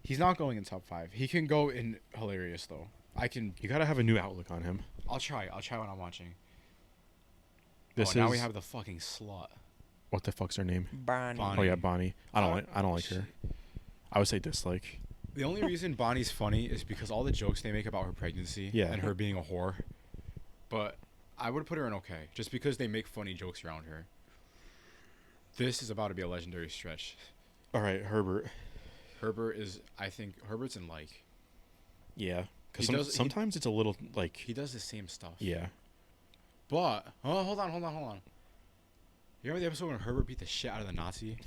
[SPEAKER 1] He's not going in top 5. He can go in hilarious though.
[SPEAKER 2] You gotta have a new outlook on him.
[SPEAKER 1] I'll try when I'm watching.
[SPEAKER 2] This
[SPEAKER 1] now we have the fucking slut.
[SPEAKER 2] What the fuck's her name?
[SPEAKER 3] Bonnie.
[SPEAKER 1] Bonnie.
[SPEAKER 2] Oh yeah, Bonnie. I don't like her. I would say dislike.
[SPEAKER 1] The only reason Bonnie's funny is because all the jokes they make about her pregnancy
[SPEAKER 2] Yeah.
[SPEAKER 1] and her being a whore. But I would put her in okay, just because they make funny jokes around her. This is about to be a legendary stretch.
[SPEAKER 2] All right, Herbert.
[SPEAKER 1] I think Herbert's in like.
[SPEAKER 2] Yeah, because
[SPEAKER 1] He does- he-
[SPEAKER 2] sometimes it's a little like.
[SPEAKER 1] He does the same stuff.
[SPEAKER 2] Yeah.
[SPEAKER 1] But hold on. You remember the episode when Herbert beat the shit out of the Nazi?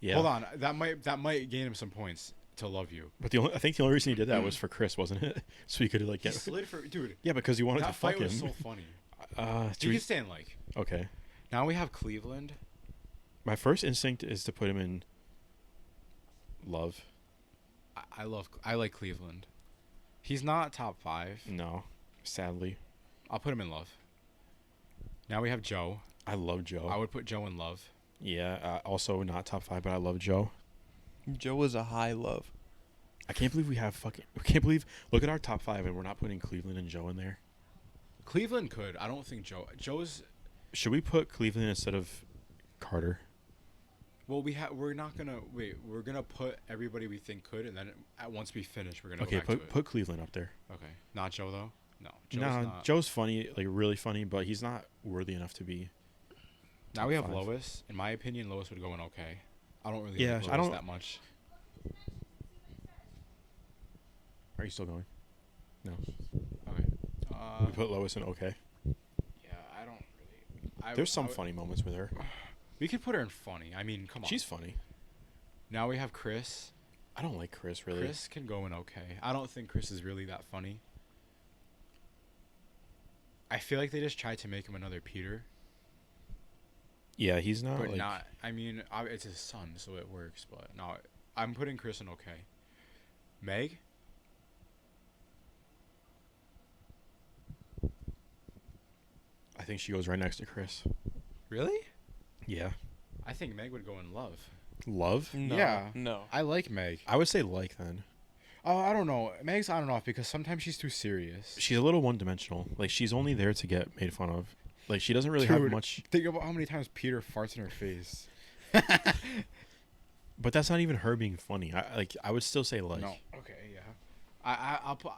[SPEAKER 2] Yeah.
[SPEAKER 1] Hold on, that might gain him some points to love you.
[SPEAKER 2] But I think the only reason he did that was for Chris, wasn't it? So he could like
[SPEAKER 1] He
[SPEAKER 2] get.
[SPEAKER 1] slid for dude.
[SPEAKER 2] Yeah, because he wanted
[SPEAKER 1] That
[SPEAKER 2] to fuck
[SPEAKER 1] fight
[SPEAKER 2] him.
[SPEAKER 1] was so funny.
[SPEAKER 2] Should
[SPEAKER 1] He
[SPEAKER 2] we-
[SPEAKER 1] can stand like.
[SPEAKER 2] okay.
[SPEAKER 1] Now we have Cleveland.
[SPEAKER 2] My first instinct is to put him in. Love.
[SPEAKER 1] I like Cleveland. He's not top 5.
[SPEAKER 2] No, sadly,
[SPEAKER 1] I'll put him in love. Now we have Joe.
[SPEAKER 2] I love Joe.
[SPEAKER 1] I would put Joe in love.
[SPEAKER 2] Yeah. Also not top 5, but I love Joe.
[SPEAKER 3] Joe was a high love.
[SPEAKER 2] I can't believe we can't believe. Look at our top 5, and we're not putting Cleveland and Joe in there.
[SPEAKER 1] Cleveland could. I don't think Joe's.
[SPEAKER 2] Should we put Cleveland instead of Carter?
[SPEAKER 1] Well, we're not gonna wait. We're gonna put everybody we think could, and then once we finish, we're gonna
[SPEAKER 2] Okay,
[SPEAKER 1] go back to it.
[SPEAKER 2] put Cleveland up there.
[SPEAKER 1] Okay, not Joe though. No, not.
[SPEAKER 2] Joe's funny, like really funny, but he's not worthy enough to be.
[SPEAKER 1] Now we have
[SPEAKER 2] 5.
[SPEAKER 1] Lois. In my opinion, Lois would go in okay. I don't really
[SPEAKER 2] Yeah,
[SPEAKER 1] like Lois
[SPEAKER 2] I don't-
[SPEAKER 1] that much.
[SPEAKER 2] Are you still going? No.
[SPEAKER 1] Okay.
[SPEAKER 2] We put Lois in okay.
[SPEAKER 1] Yeah, I don't really.
[SPEAKER 2] There's some funny moments with her.
[SPEAKER 1] We could put her in funny. I mean, come on.
[SPEAKER 2] She's funny.
[SPEAKER 1] Now we have Chris.
[SPEAKER 2] I don't like Chris really.
[SPEAKER 1] Chris can go in okay. I don't think Chris is really that funny. I feel like they just tried to make him another Peter,
[SPEAKER 2] Yeah, he's not
[SPEAKER 1] but
[SPEAKER 2] like.
[SPEAKER 1] not. I mean, it's his son, so it works. But no, I'm putting Chris in okay. Meg,
[SPEAKER 2] I think she goes right next to Chris.
[SPEAKER 1] really?
[SPEAKER 2] Yeah.
[SPEAKER 1] I think Meg would go in Love.
[SPEAKER 2] Love?
[SPEAKER 3] No,
[SPEAKER 1] Yeah.
[SPEAKER 3] No.
[SPEAKER 1] I like Meg.
[SPEAKER 2] I would say like then.
[SPEAKER 1] Oh, I don't know. Meg's on and off because sometimes she's too serious.
[SPEAKER 2] She's a little one-dimensional. Like she's only there to get made fun of. Like she doesn't really have
[SPEAKER 1] Dude.
[SPEAKER 2] much.
[SPEAKER 1] Think about how many times Peter farts in her face.
[SPEAKER 2] But that's not even her being funny. I would still say like.
[SPEAKER 1] No. Okay. Yeah. I'll put.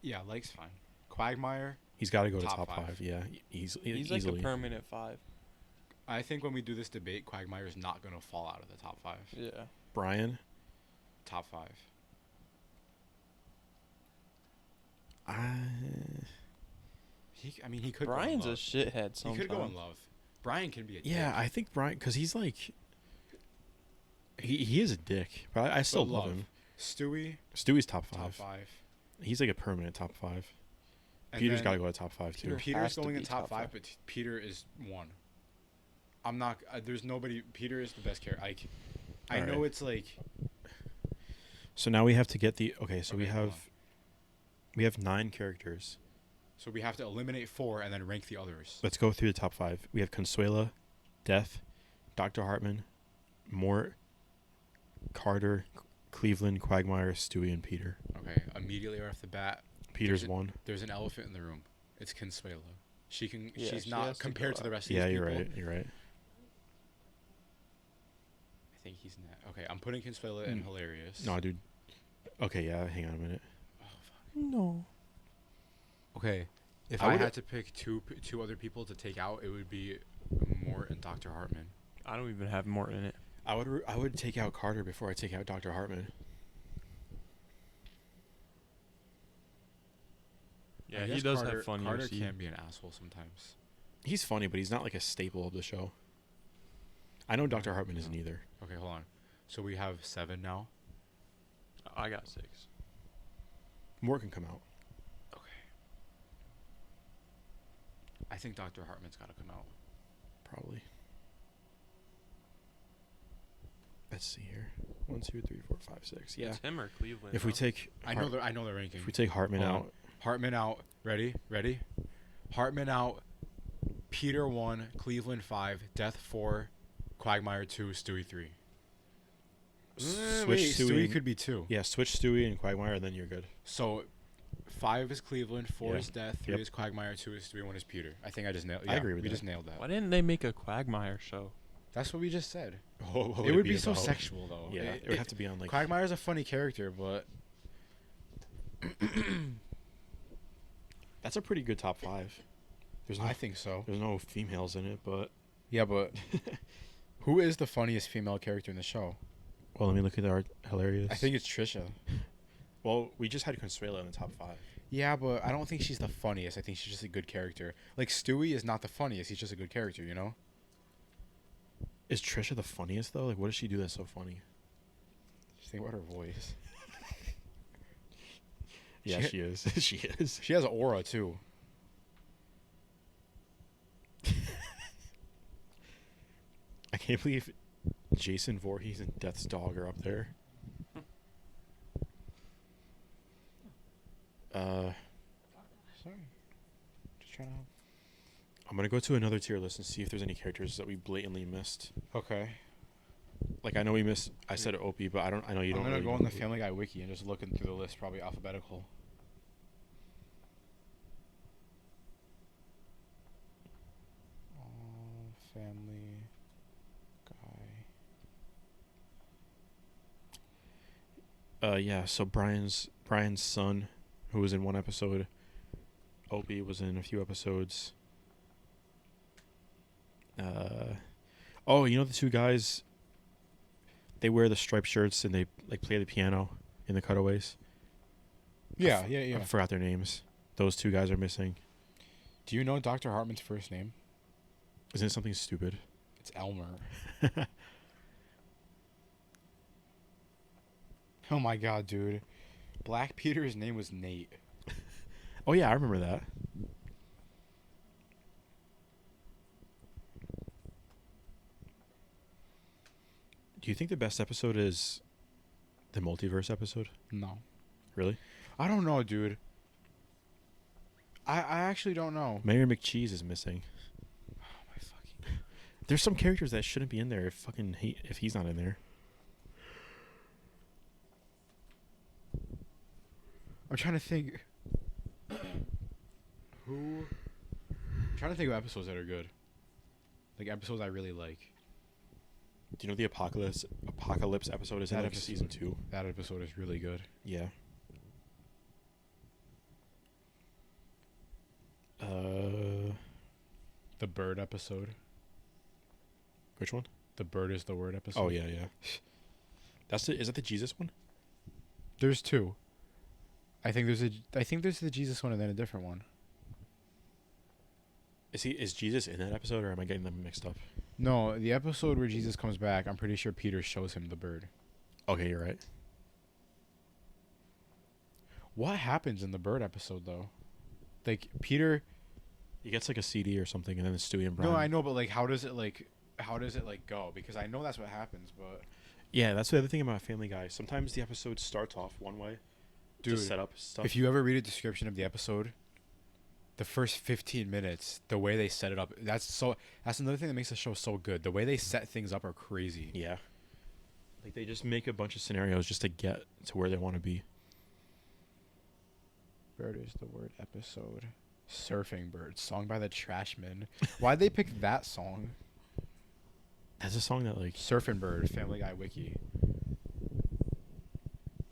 [SPEAKER 1] Yeah. Like's fine. Quagmire.
[SPEAKER 2] He's got to go to
[SPEAKER 1] Top
[SPEAKER 2] top
[SPEAKER 1] five.
[SPEAKER 2] five. Yeah,
[SPEAKER 3] He's
[SPEAKER 2] easily.
[SPEAKER 3] like a permanent 5.
[SPEAKER 1] I think when we do this debate, Quagmire is not gonna fall out of the top 5.
[SPEAKER 3] Yeah.
[SPEAKER 2] Brian.
[SPEAKER 1] Top 5. He could.
[SPEAKER 3] Brian's
[SPEAKER 1] go
[SPEAKER 3] a
[SPEAKER 1] in Love.
[SPEAKER 3] shithead
[SPEAKER 1] He
[SPEAKER 3] sometimes.
[SPEAKER 1] could go in Love. Brian can be a.
[SPEAKER 2] Yeah,
[SPEAKER 1] dick.
[SPEAKER 2] I think Brian, because he's like. He is a dick, but I still
[SPEAKER 1] But
[SPEAKER 2] love
[SPEAKER 1] Love.
[SPEAKER 2] him.
[SPEAKER 1] Stewie.
[SPEAKER 2] Stewie's top 5.
[SPEAKER 1] Top 5.
[SPEAKER 2] He's like a permanent top 5.
[SPEAKER 1] And
[SPEAKER 2] Peter's
[SPEAKER 1] then
[SPEAKER 2] got to go to top 5 too.
[SPEAKER 3] Peter-
[SPEAKER 1] Peter's
[SPEAKER 3] has to
[SPEAKER 1] going in
[SPEAKER 3] be
[SPEAKER 1] top
[SPEAKER 3] top
[SPEAKER 1] 5,
[SPEAKER 3] five.
[SPEAKER 1] but Peter is 1. I'm not. There's nobody. Peter is the best character. I know
[SPEAKER 2] Alright.
[SPEAKER 1] it's like.
[SPEAKER 2] So now we have to get the. Okay, so
[SPEAKER 1] Okay, hold on.
[SPEAKER 2] we have 9 characters.
[SPEAKER 1] So we have to eliminate 4 and then rank the others.
[SPEAKER 2] Let's go through the top 5. We have Consuela, Death, Dr. Hartman, Mort, Carter, Cleveland, Quagmire, Stewie, and Peter.
[SPEAKER 1] Okay. Immediately right off the bat,
[SPEAKER 2] Peter's
[SPEAKER 1] There's a-
[SPEAKER 2] 1.
[SPEAKER 1] there's an elephant in the room. It's Consuela. She can.
[SPEAKER 3] Yeah,
[SPEAKER 1] she's
[SPEAKER 3] she
[SPEAKER 1] not
[SPEAKER 3] has to
[SPEAKER 1] compared
[SPEAKER 3] go
[SPEAKER 1] to the
[SPEAKER 3] out.
[SPEAKER 1] rest of
[SPEAKER 2] Yeah,
[SPEAKER 1] these
[SPEAKER 2] you're
[SPEAKER 1] people.
[SPEAKER 2] right. You're right.
[SPEAKER 1] I think he's not. Okay, I'm putting Consuela in
[SPEAKER 2] Mm.
[SPEAKER 1] hilarious.
[SPEAKER 2] No, dude. Okay, yeah. Hang on a minute.
[SPEAKER 1] Oh, fuck.
[SPEAKER 3] No.
[SPEAKER 1] Okay. If
[SPEAKER 2] I
[SPEAKER 1] I
[SPEAKER 2] would-
[SPEAKER 1] had to pick two other people to take out, it would be Mort and Dr. Hartman.
[SPEAKER 3] I don't even have more in it.
[SPEAKER 2] I would take out Carter before I take out Dr. Hartman.
[SPEAKER 3] Yeah,
[SPEAKER 1] I
[SPEAKER 3] he
[SPEAKER 1] guess
[SPEAKER 3] does
[SPEAKER 1] Carter,
[SPEAKER 3] have funny
[SPEAKER 1] Carter
[SPEAKER 3] OC.
[SPEAKER 1] can be an asshole sometimes.
[SPEAKER 2] He's funny, but he's not like a staple of the show. I know Dr. Hartman isn't either.
[SPEAKER 1] Okay, hold on. So we have 7 now.
[SPEAKER 3] I got 6.
[SPEAKER 2] Mort can come out.
[SPEAKER 1] Okay. I think Dr. Hartman's got to come out.
[SPEAKER 2] Probably. Let's see here. 1, 2, 3, 4, 5, 6. Yeah.
[SPEAKER 3] It's him or Cleveland.
[SPEAKER 2] If we
[SPEAKER 3] huh?
[SPEAKER 2] take
[SPEAKER 1] I know the ranking.
[SPEAKER 2] if we take Hartman
[SPEAKER 1] Hold on.
[SPEAKER 2] out,
[SPEAKER 1] Hartman out. Ready? Hartman out. Peter 1, Cleveland 5, Death 4, Quagmire 2, Stewie 3.
[SPEAKER 2] switch Stewie.
[SPEAKER 1] Stewie
[SPEAKER 2] and-
[SPEAKER 1] could be 2.
[SPEAKER 2] Yeah, switch Stewie and Quagmire, and then you're good.
[SPEAKER 1] So 5 is Cleveland, 4
[SPEAKER 2] Yeah.
[SPEAKER 1] is Death, 3
[SPEAKER 2] Yep.
[SPEAKER 1] is Quagmire, 2 is Stewie, 1 is Peter. I think I just nailed.
[SPEAKER 2] I agree with
[SPEAKER 1] we
[SPEAKER 2] that.
[SPEAKER 1] just nailed that.
[SPEAKER 3] Why didn't they make a Quagmire show?
[SPEAKER 1] That's what we just said.
[SPEAKER 2] What
[SPEAKER 1] It would be so
[SPEAKER 2] about?
[SPEAKER 1] sexual though.
[SPEAKER 2] Yeah, it would have to be on like.
[SPEAKER 1] Quagmire's a funny character, but
[SPEAKER 2] That's a pretty good top 5. There's no,
[SPEAKER 1] I think so.
[SPEAKER 2] there's no females in it, but
[SPEAKER 1] Yeah, but who is the funniest female character in the show?
[SPEAKER 2] well, let me look at our hilarious.
[SPEAKER 1] I think it's Trisha.
[SPEAKER 2] Well, we just had Consuela in the top 5.
[SPEAKER 1] Yeah, but I don't think she's the funniest. I think she's just a good character. Like Stewie is not the funniest. He's just a good character, you know?
[SPEAKER 2] Is Trisha the funniest though? Like, what does she do that's so funny?
[SPEAKER 1] Just think about her voice.
[SPEAKER 2] Yeah,
[SPEAKER 1] She-
[SPEAKER 2] she is. She is.
[SPEAKER 1] She has an aura too.
[SPEAKER 2] I can't believe Jason Voorhees and Death's dog are up there.
[SPEAKER 1] Sorry. Just trying to help.
[SPEAKER 2] I'm gonna go to another tier list and see if there's any characters that we blatantly missed.
[SPEAKER 1] Okay.
[SPEAKER 2] Like I know we missed. I said Opie, but I don't. I know you
[SPEAKER 1] I'm
[SPEAKER 2] don't.
[SPEAKER 1] gonna
[SPEAKER 2] really
[SPEAKER 1] go
[SPEAKER 2] know
[SPEAKER 1] on the
[SPEAKER 2] who-
[SPEAKER 1] Family Guy wiki and just looking through the list, probably alphabetical. Family Guy.
[SPEAKER 2] Yeah. So Brian's son, who was in one episode. Opie was in a few episodes. Oh, you know the two guys. They wear the striped shirts and they like play the piano in the cutaways.
[SPEAKER 1] Yeah, yeah, yeah.
[SPEAKER 2] I forgot their names. Those two guys are missing.
[SPEAKER 1] Do you know Dr. Hartman's first name?
[SPEAKER 2] Isn't it something stupid?
[SPEAKER 1] It's Elmer. Oh my god, dude. Black Peter's name was Nate.
[SPEAKER 2] Oh yeah, I remember that. Do you think the best episode is the multiverse episode?
[SPEAKER 1] No.
[SPEAKER 2] Really?
[SPEAKER 1] I don't know, dude. I actually don't know.
[SPEAKER 2] Mayor McCheese is missing.
[SPEAKER 1] Oh my fucking.
[SPEAKER 2] There's some characters that shouldn't be in there if he's not in there.
[SPEAKER 1] I'm trying to think. I'm trying to think of episodes that are good. Like episodes I really like.
[SPEAKER 2] Do you know the apocalypse episode is in
[SPEAKER 1] That
[SPEAKER 2] like
[SPEAKER 1] episode.
[SPEAKER 2] season 2?
[SPEAKER 1] That episode is really good.
[SPEAKER 2] Yeah.
[SPEAKER 1] The bird episode.
[SPEAKER 2] Which one?
[SPEAKER 1] The bird is the word episode.
[SPEAKER 2] Oh yeah, yeah. Is that the Jesus one?
[SPEAKER 1] There's two. I think there's the Jesus one and then a different one.
[SPEAKER 2] Is Jesus in that episode, or am I getting them mixed up?
[SPEAKER 1] No, the episode where Jesus comes back, I'm pretty sure Peter shows him the bird.
[SPEAKER 2] Okay, you're right.
[SPEAKER 1] What happens in the bird episode though? Like Peter.
[SPEAKER 2] He gets like a CD or something, and then it's Stewie and Brian.
[SPEAKER 1] No, I know, but like, how does it go? Because I know that's what happens, but
[SPEAKER 2] Yeah, that's the other thing about Family Guy. Sometimes the episode starts off one way,
[SPEAKER 1] dude,
[SPEAKER 2] to set up stuff.
[SPEAKER 1] if you ever read a description of the episode, the first 15 minutes, the way they set it up, that's another thing that makes the show so good. The way they set things up are crazy.
[SPEAKER 2] Yeah. Like they just make a bunch of scenarios just to get to where they want to be.
[SPEAKER 1] Bird is the word episode. Surfing Bird, song by the Trashmen. Why'd they pick that song?
[SPEAKER 2] That's a song that like
[SPEAKER 1] Surfing Bird, Family Guy Wiki.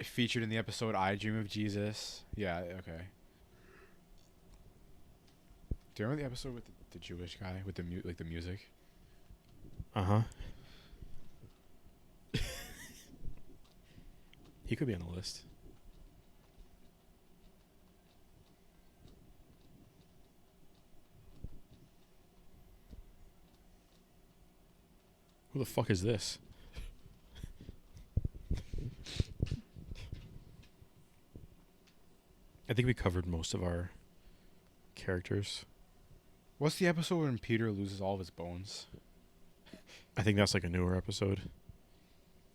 [SPEAKER 1] Featured in the episode I Dream of Jesus. Yeah, okay. Do you remember the episode with the Jewish guy with the the music?
[SPEAKER 2] Uh-huh. He could be on the list. Who the fuck is this? I think we covered most of our characters.
[SPEAKER 1] What's the episode when Peter loses all of his bones?
[SPEAKER 2] I think that's like a newer episode.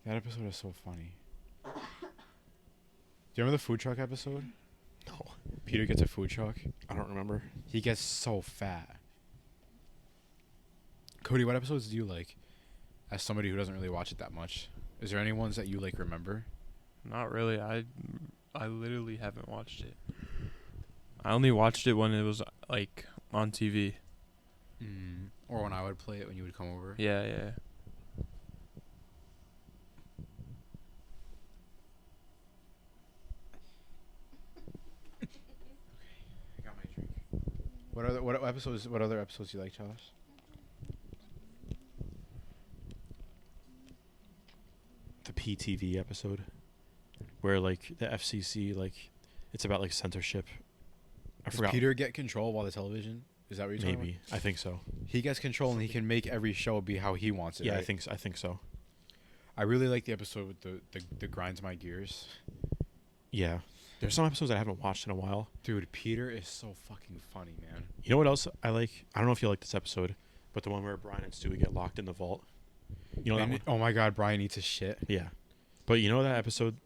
[SPEAKER 1] That episode is so funny. Do you remember the food truck episode?
[SPEAKER 2] No.
[SPEAKER 1] Peter gets a food truck.
[SPEAKER 2] I don't remember.
[SPEAKER 1] He gets so fat. Cody, what episodes do you like? As somebody who doesn't really watch it that much, is there any ones that you like remember?
[SPEAKER 3] Not really. I literally haven't watched it. I only watched it when it was like on TV.
[SPEAKER 1] Or when I would play it when you would come over?
[SPEAKER 3] Yeah, yeah.
[SPEAKER 1] I got my drink. What other episodes do you like, Charles?
[SPEAKER 2] The PTV episode where like the FCC, like it's about like censorship. I
[SPEAKER 1] Does
[SPEAKER 2] forgot.
[SPEAKER 1] Peter get control of all the television? Is that what you're talking
[SPEAKER 2] Maybe. I think so.
[SPEAKER 1] about? He gets control and he can make every show be how he wants it.
[SPEAKER 2] Yeah,
[SPEAKER 1] right?
[SPEAKER 2] I think so.
[SPEAKER 1] I really like the episode with the grinds my gears.
[SPEAKER 2] Yeah. There's some episodes I haven't watched in a while.
[SPEAKER 1] Dude, Peter is so fucking funny, man.
[SPEAKER 2] You know what else I like? I don't know if you like this episode, but the one where Brian and Stewie get locked in the vault. You know that
[SPEAKER 1] And-
[SPEAKER 2] one?
[SPEAKER 1] oh my god, Brian eats his shit.
[SPEAKER 2] Yeah. But you know that episode?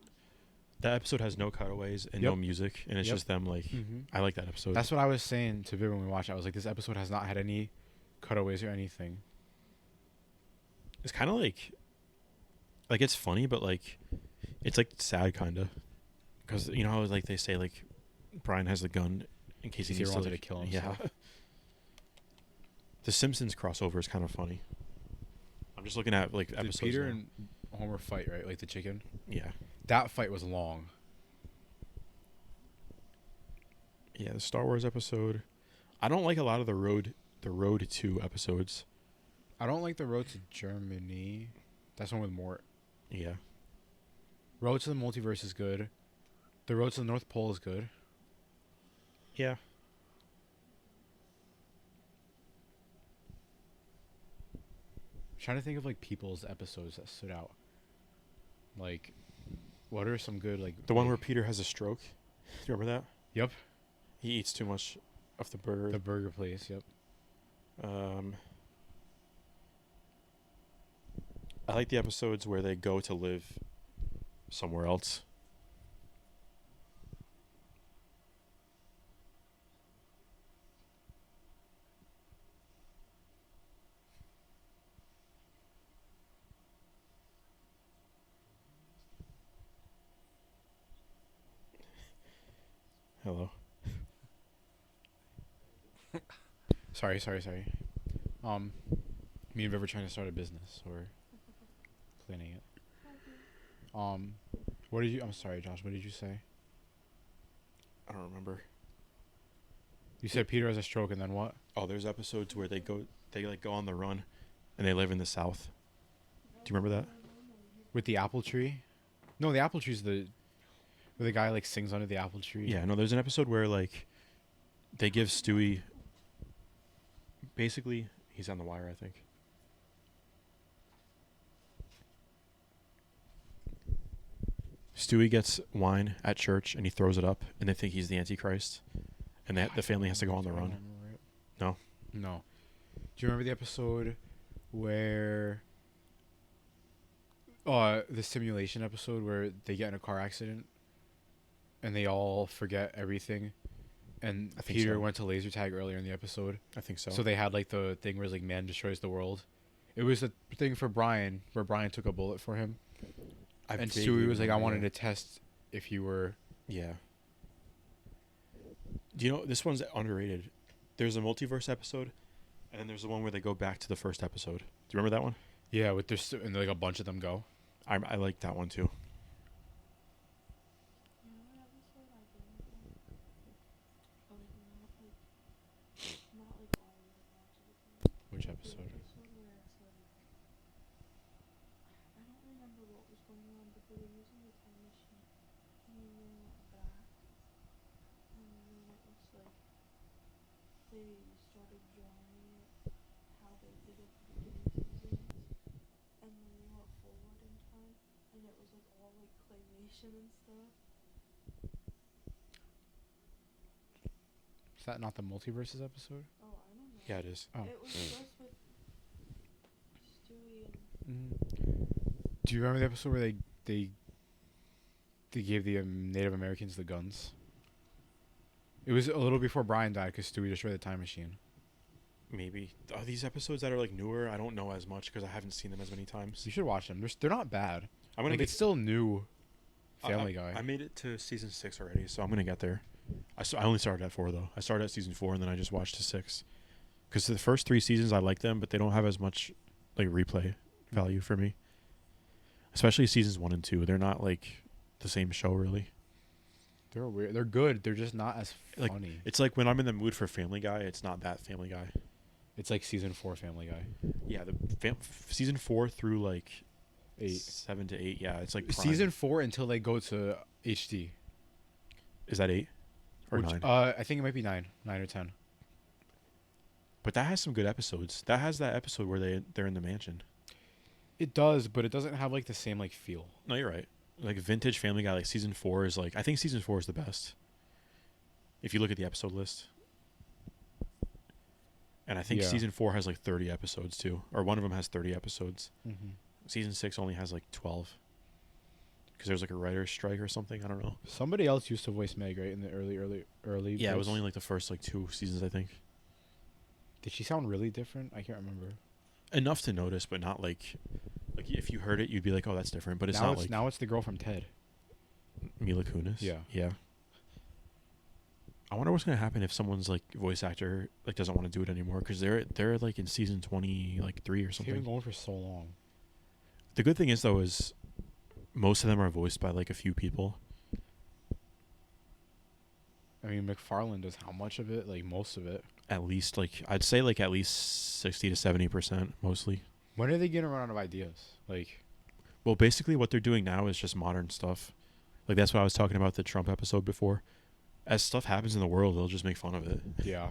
[SPEAKER 2] That episode has no cutaways and no
[SPEAKER 1] Yep.
[SPEAKER 2] music, and it's
[SPEAKER 1] Yep.
[SPEAKER 2] just them like. I like that episode.
[SPEAKER 1] That's what I was saying to Viv when we watched it. I was like, this episode has not had any cutaways or anything.
[SPEAKER 2] It's kind of like it's funny, but like it's like sad kind of, because you know how like they say like Brian has the gun in case he
[SPEAKER 1] He
[SPEAKER 2] needs to
[SPEAKER 1] wanted
[SPEAKER 2] like,
[SPEAKER 1] to kill
[SPEAKER 2] yeah.
[SPEAKER 1] himself.
[SPEAKER 2] The Simpsons crossover is kind of funny. I'm just looking at like
[SPEAKER 1] Did
[SPEAKER 2] episodes.
[SPEAKER 1] Peter
[SPEAKER 2] now.
[SPEAKER 1] and Homer fight, right? Like the chicken?
[SPEAKER 2] Yeah,
[SPEAKER 1] That fight was long.
[SPEAKER 2] yeah. The Star Wars episode. I don't like a lot of the Road to episodes.
[SPEAKER 1] I don't like the Road to Germany. That's one with Mort.
[SPEAKER 2] Yeah,
[SPEAKER 1] Road to the Multiverse is good. The Road to the North Pole is good.
[SPEAKER 2] yeah.
[SPEAKER 1] I'm trying to think of like people's episodes that stood out. Like What are some good like
[SPEAKER 2] The one where
[SPEAKER 1] like-
[SPEAKER 2] Peter has a stroke. Do you remember that?
[SPEAKER 1] Yep.
[SPEAKER 2] He eats too much of the burger.
[SPEAKER 1] the burger place? Yep.
[SPEAKER 2] I like the episodes where they go to live somewhere else. Hello.
[SPEAKER 1] Sorry. Me and Viv are trying to start a business or planning it. What did you? I'm sorry, Josh. What did you say?
[SPEAKER 2] I don't remember.
[SPEAKER 1] You said Peter has a stroke, and then what?
[SPEAKER 2] Oh, there's episodes where they like go on the run, and they live in the South. Do you remember that?
[SPEAKER 1] With the apple tree? No, the apple tree's where the guy like sings under the apple tree.
[SPEAKER 2] Yeah, no, there's an episode where like they give Stewie basically he's on the wire, I think. Stewie gets wine at church and he throws it up and they think he's the Antichrist. And the family has to go on the
[SPEAKER 1] I don't
[SPEAKER 2] run.
[SPEAKER 1] remember it.
[SPEAKER 2] No?
[SPEAKER 1] No. Do you remember the episode where the simulation episode where they get in a car accident and they all forget everything, and
[SPEAKER 2] I think
[SPEAKER 1] Peter
[SPEAKER 2] so.
[SPEAKER 1] went to laser tag earlier in the episode,
[SPEAKER 2] I think so.
[SPEAKER 1] so they had like the thing where it's like man destroys the world. It was the thing for Brian where Brian took a bullet for him, and Stewie was like, I wanted to test if you were.
[SPEAKER 2] Yeah. Do you know this one's underrated? There's a multiverse episode, and then there's the one where they go back to the first episode. Do you remember that one?
[SPEAKER 1] Yeah, with their and like a bunch of them go.
[SPEAKER 2] I like that one too.
[SPEAKER 4] You know what episode I didn't like? But like not like all of it actually.
[SPEAKER 1] Which
[SPEAKER 4] The
[SPEAKER 1] episode?
[SPEAKER 4] episode where it's like I don't remember what was going on, but they were using the time machine and then they went back and then it was like they started drawing it how they did it at the beginning seasons and then they went forward in time and it was like all like claymation and stuff.
[SPEAKER 1] Is that not the multiverses episode?
[SPEAKER 4] Oh, I don't know.
[SPEAKER 2] Yeah, it is.
[SPEAKER 1] Oh.
[SPEAKER 4] It was just with Stewie and
[SPEAKER 1] Do you remember the episode where they gave the Native Americans the guns? It was a little before Brian died because Stewie destroyed the time machine.
[SPEAKER 2] Maybe. Are these episodes that are like newer? I don't know as much because I haven't seen them as many times.
[SPEAKER 1] You should watch them. They're not bad.
[SPEAKER 2] I'm gonna
[SPEAKER 1] Like,
[SPEAKER 2] get.
[SPEAKER 1] it's still new.
[SPEAKER 2] I-
[SPEAKER 1] Family Guy.
[SPEAKER 2] I made it to season 6 already, so I'm gonna get there. I only started at 4 though. I started at season 4 and then I just watched to 6. Because the first 3 seasons I like them, but they don't have as much like replay value for me. Especially seasons 1 and 2. They're not like the same show really.
[SPEAKER 1] They're weird. They're good. They're just not as
[SPEAKER 2] Like,
[SPEAKER 1] funny.
[SPEAKER 2] It's like when I'm in the mood for Family Guy, it's not that Family Guy.
[SPEAKER 1] It's like season 4 Family Guy.
[SPEAKER 2] Yeah, the season 4 through like
[SPEAKER 1] 8.
[SPEAKER 2] 7 to 8. Yeah, it's like prime.
[SPEAKER 1] Season 4 until they go to HD.
[SPEAKER 2] Is that 8 or
[SPEAKER 1] Which,
[SPEAKER 2] 9?
[SPEAKER 1] I think it might be 9 or 10.
[SPEAKER 2] But that has some good episodes. That has that episode where they're in the mansion.
[SPEAKER 1] It does, but it doesn't have like the same like feel.
[SPEAKER 2] No, you're right. Like vintage Family Guy, like season 4 is like I think season 4 is the best. If you look at the episode list. And I think
[SPEAKER 1] Yeah.
[SPEAKER 2] season 4 has like 30 episodes too, or one of them has 30 episodes.
[SPEAKER 1] Mm-hmm.
[SPEAKER 2] Season 6 only has like 12. Because there's like a writer's strike or something. I don't know.
[SPEAKER 1] Somebody else used to voice Meg, right, in the early.
[SPEAKER 2] Yeah, it was
[SPEAKER 1] bits?
[SPEAKER 2] only like the first like 2 seasons, I think.
[SPEAKER 1] Did she sound really different? I can't remember.
[SPEAKER 2] Enough to notice, but not like if you heard it, you'd be like, oh, that's different. But it's
[SPEAKER 1] now
[SPEAKER 2] not
[SPEAKER 1] it's
[SPEAKER 2] like
[SPEAKER 1] now it's the girl from Ted.
[SPEAKER 2] Mila Kunis.
[SPEAKER 1] Yeah.
[SPEAKER 2] Yeah. I wonder what's gonna happen if someone's like voice actor like doesn't want to do it anymore because they're like in season 20 like 3 or
[SPEAKER 1] They've been
[SPEAKER 2] something.
[SPEAKER 1] going for so long.
[SPEAKER 2] The good thing is though is most of them are voiced by like a few people.
[SPEAKER 1] I mean, McFarlane does how much of it? Like most of it.
[SPEAKER 2] At least like I'd say like at least 60 to 70% mostly.
[SPEAKER 1] When are they gonna run out of ideas? Like,
[SPEAKER 2] Well, basically what they're doing now is just modern stuff. Like that's what I was talking about the Trump episode before. As stuff happens in the world, they'll just make fun of it.
[SPEAKER 1] yeah,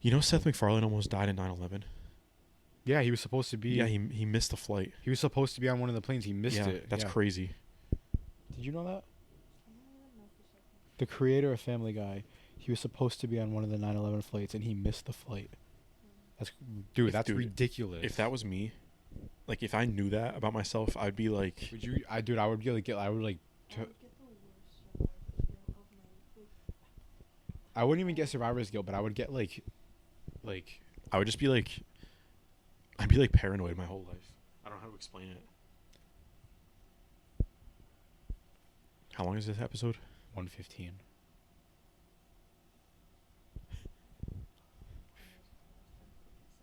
[SPEAKER 2] You know Seth MacFarlane almost died in 9/11.
[SPEAKER 1] yeah. He was supposed to be.
[SPEAKER 2] Yeah, he missed the flight.
[SPEAKER 1] he was supposed to be on one of the planes. He missed
[SPEAKER 2] yeah,
[SPEAKER 1] it.
[SPEAKER 2] that's
[SPEAKER 1] yeah.
[SPEAKER 2] crazy.
[SPEAKER 1] Did you know that?
[SPEAKER 4] I don't even know for a second.
[SPEAKER 1] The creator of Family Guy, he was supposed to be on one of the 9/11 flights, and he missed the flight. That's that's
[SPEAKER 2] Dude,
[SPEAKER 1] ridiculous.
[SPEAKER 2] If that was me, like if I knew that about myself, I'd be like,
[SPEAKER 1] would you, I would be like, I would like,
[SPEAKER 4] I would get the worst survivor's guilt of my like.
[SPEAKER 1] I wouldn't even get survivor's guilt, but I would get like,
[SPEAKER 2] I would just be like, I'd be like paranoid my whole life. I don't know how to explain it. How long is this episode?
[SPEAKER 1] 115.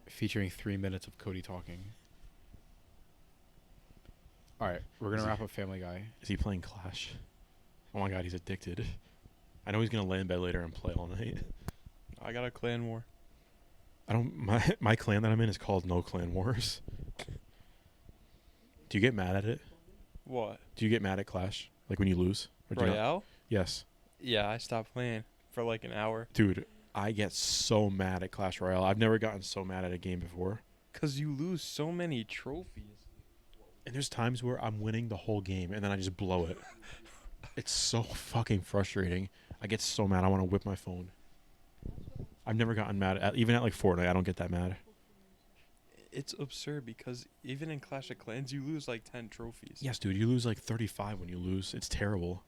[SPEAKER 1] Featuring 3 minutes of Cody talking. All right, we're gonna wrap up Family Guy.
[SPEAKER 2] Is he playing Clash? Oh my god, he's addicted. I know he's gonna lay in bed later and play all night.
[SPEAKER 3] I got a clan war.
[SPEAKER 2] I don't. My clan that I'm in is called No Clan Wars. Do you get mad at it?
[SPEAKER 3] What?
[SPEAKER 2] Do you get mad at Clash? Like when you lose? Or do you not?
[SPEAKER 3] Royale?
[SPEAKER 2] Yes.
[SPEAKER 3] Yeah, I stopped playing for like an hour.
[SPEAKER 2] Dude, I get so mad at Clash Royale. I've never gotten so mad at a game before.
[SPEAKER 3] Cause you lose so many trophies.
[SPEAKER 2] And there's times where I'm winning the whole game and then I just blow it. It's so fucking frustrating. I get so mad. I want to whip my phone. I've never gotten mad at, even at like Fortnite, I don't get that mad.
[SPEAKER 3] It's absurd because even in Clash of Clans, you lose like 10 trophies.
[SPEAKER 2] Yes, dude, you lose like 35 when you lose. It's terrible.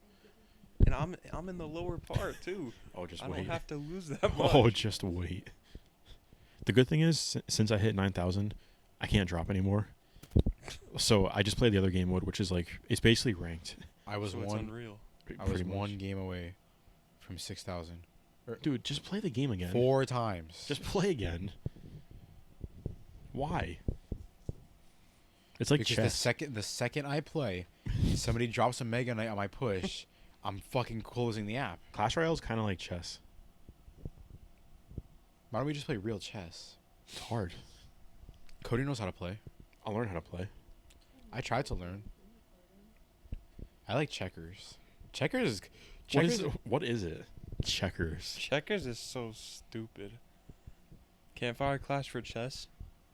[SPEAKER 3] And I'm in the lower part too.
[SPEAKER 2] Oh, just
[SPEAKER 3] I
[SPEAKER 2] wait.
[SPEAKER 3] don't have to lose that much.
[SPEAKER 2] Oh, just wait. The good thing is, since I hit 9,000, I can't drop anymore. So I just play the other game mode, which is like, it's basically ranked.
[SPEAKER 1] I was
[SPEAKER 3] So it's
[SPEAKER 1] one.
[SPEAKER 3] unreal.
[SPEAKER 1] I was
[SPEAKER 2] pretty much.
[SPEAKER 1] one game away from 6,000.
[SPEAKER 2] Dude, just play the game again.
[SPEAKER 1] 4 times.
[SPEAKER 2] Just play again. Why? It's like
[SPEAKER 1] because
[SPEAKER 2] chess.
[SPEAKER 1] the second I play, somebody drops a Mega Knight on my push, I'm fucking closing the app.
[SPEAKER 2] Clash Royale is kind of like chess.
[SPEAKER 1] Why don't we just play real chess?
[SPEAKER 2] It's hard.
[SPEAKER 1] Cody knows how to play.
[SPEAKER 2] I'll learn how to play.
[SPEAKER 1] I tried to learn. I like checkers. Checkers.
[SPEAKER 2] What is it? Checkers.
[SPEAKER 3] Checkers is so stupid. Campfire Clash for chess?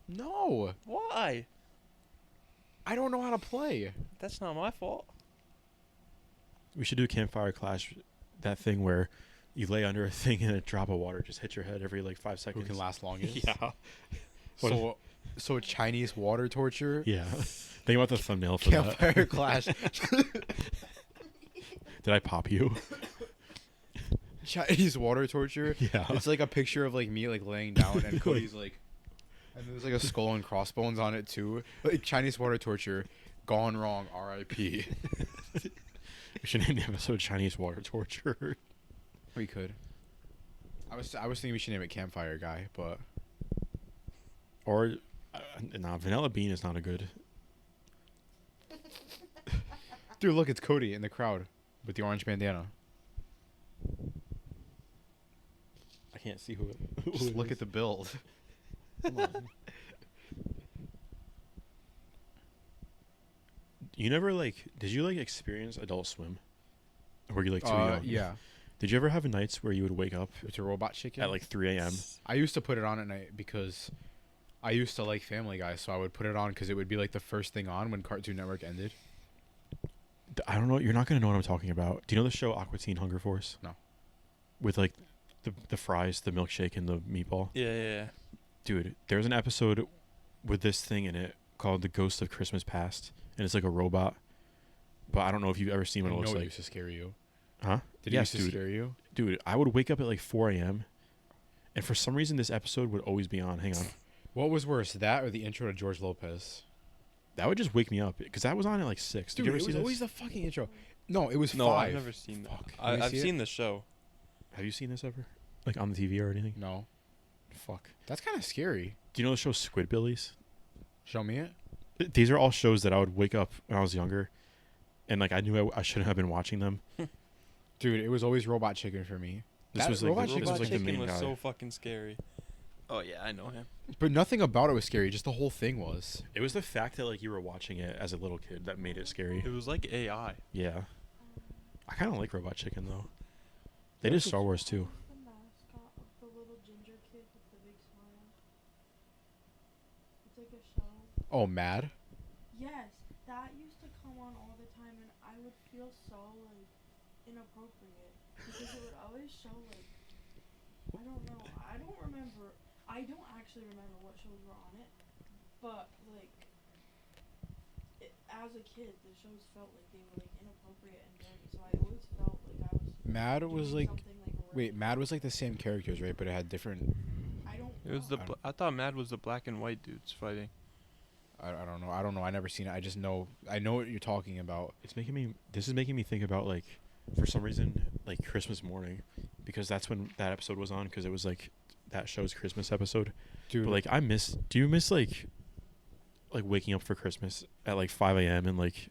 [SPEAKER 1] No,
[SPEAKER 3] Why?
[SPEAKER 1] I don't know how to play.
[SPEAKER 3] That's not my fault.
[SPEAKER 2] We should do Campfire Clash, that thing where you lay under a thing and a drop of water just hit your head every like 5
[SPEAKER 1] Who
[SPEAKER 2] seconds.
[SPEAKER 1] can last longest?
[SPEAKER 2] Yeah. What
[SPEAKER 1] So Chinese water torture.
[SPEAKER 2] Yeah. Think about the thumbnail for that.
[SPEAKER 1] Campfire Clash.
[SPEAKER 2] Did I pop you?
[SPEAKER 1] Chinese water torture.
[SPEAKER 2] Yeah.
[SPEAKER 1] It's like a picture of like me like laying down and Cody's like, and there's like a skull and crossbones on it too. Like Chinese water torture, gone wrong. R.I.P.
[SPEAKER 2] We should name the episode Chinese Water Torture.
[SPEAKER 1] We could. I was thinking we should name it Campfire Guy, but
[SPEAKER 2] Or, nah, Vanilla Bean is not a good.
[SPEAKER 1] dude, look, it's Cody in the crowd with the orange bandana.
[SPEAKER 2] I can't see who it
[SPEAKER 1] Just look at the build.
[SPEAKER 2] Come on. You never did you experience Adult Swim? Or were you too young?
[SPEAKER 1] Yeah,
[SPEAKER 2] Did you ever have nights where you would wake up
[SPEAKER 1] it's a robot chicken.
[SPEAKER 2] at 3 a.m.?
[SPEAKER 1] I used to put it on at night because I used to like Family Guy, so I would put it on because it would be like the first thing on when Cartoon Network ended.
[SPEAKER 2] I don't know. You're not going to know what I'm talking about. Do you know the show Aqua Teen Hunger Force?
[SPEAKER 1] No.
[SPEAKER 2] With the fries, the milkshake, and the meatball?
[SPEAKER 3] Yeah.
[SPEAKER 2] Dude, there's an episode with this thing in it called The Ghost of Christmas Past, and it's like a robot. But I don't know if you've ever seen what it looks
[SPEAKER 1] it
[SPEAKER 2] like.
[SPEAKER 1] used to scare you.
[SPEAKER 2] Huh?
[SPEAKER 1] Did it
[SPEAKER 2] Yes,
[SPEAKER 1] used to
[SPEAKER 2] dude.
[SPEAKER 1] scare you?
[SPEAKER 2] Dude, I would wake up at 4 a.m. and for some reason this episode would always be on. Hang on.
[SPEAKER 1] What was worse, that or the intro to George Lopez?
[SPEAKER 2] That would just wake me up because that was on at 6. Did
[SPEAKER 1] Dude,
[SPEAKER 2] you ever
[SPEAKER 1] it
[SPEAKER 2] see
[SPEAKER 1] was
[SPEAKER 2] this?
[SPEAKER 1] always the fucking intro. No, it was
[SPEAKER 3] No,
[SPEAKER 1] 5.
[SPEAKER 3] I've never seen that.
[SPEAKER 2] Fuck.
[SPEAKER 1] You
[SPEAKER 3] I've
[SPEAKER 1] see it?
[SPEAKER 3] seen the show.
[SPEAKER 2] Have you seen this ever? On the TV or anything?
[SPEAKER 1] No,
[SPEAKER 2] Fuck.
[SPEAKER 1] that's kind of scary.
[SPEAKER 2] Do you know the show Squidbillies?
[SPEAKER 1] Show me it.
[SPEAKER 2] These are all shows that I would wake up when I was younger, and I knew I shouldn't have been watching them.
[SPEAKER 1] Dude, it was always Robot Chicken for me.
[SPEAKER 2] This
[SPEAKER 1] That
[SPEAKER 2] was
[SPEAKER 1] Robot
[SPEAKER 2] this
[SPEAKER 1] Chicken
[SPEAKER 2] was
[SPEAKER 3] Robot
[SPEAKER 2] the
[SPEAKER 3] Chicken
[SPEAKER 2] main
[SPEAKER 3] was
[SPEAKER 2] guy.
[SPEAKER 3] so fucking scary. Oh yeah, I know him.
[SPEAKER 1] But nothing about it was scary. Just the whole thing was.
[SPEAKER 2] It was the fact that you were watching it as a little kid that made it scary.
[SPEAKER 3] It was like AI.
[SPEAKER 2] Yeah, I kind of like Robot Chicken though. They did Star Wars too.
[SPEAKER 4] The mascot of the little ginger kid with the big smile. It's like a show.
[SPEAKER 1] Oh, Mad.
[SPEAKER 4] Yes, that used to come on all the time, and I would feel so like inappropriate because it would always show like I don't know. I don't remember. I don't actually remember what shows were on it, but like as a kid, the shows felt like they were like inappropriate and dirty. So I always felt like I was
[SPEAKER 1] Mad was
[SPEAKER 4] doing
[SPEAKER 1] like
[SPEAKER 4] something like
[SPEAKER 1] wait,
[SPEAKER 4] really
[SPEAKER 1] Mad was like the same characters, right? But it had different.
[SPEAKER 4] I don't.
[SPEAKER 3] It was the.
[SPEAKER 1] I don't-
[SPEAKER 3] I thought Mad was the black and white dudes fighting.
[SPEAKER 1] I don't know. I don't know. I never seen it. I just know. I know what you're talking about.
[SPEAKER 2] This is making me think about like, for some reason, like Christmas morning, because that's when that episode was on, because it was like that show's Christmas episode.
[SPEAKER 1] Dude,
[SPEAKER 2] But like do you miss like waking up for Christmas at like 5 a.m. and like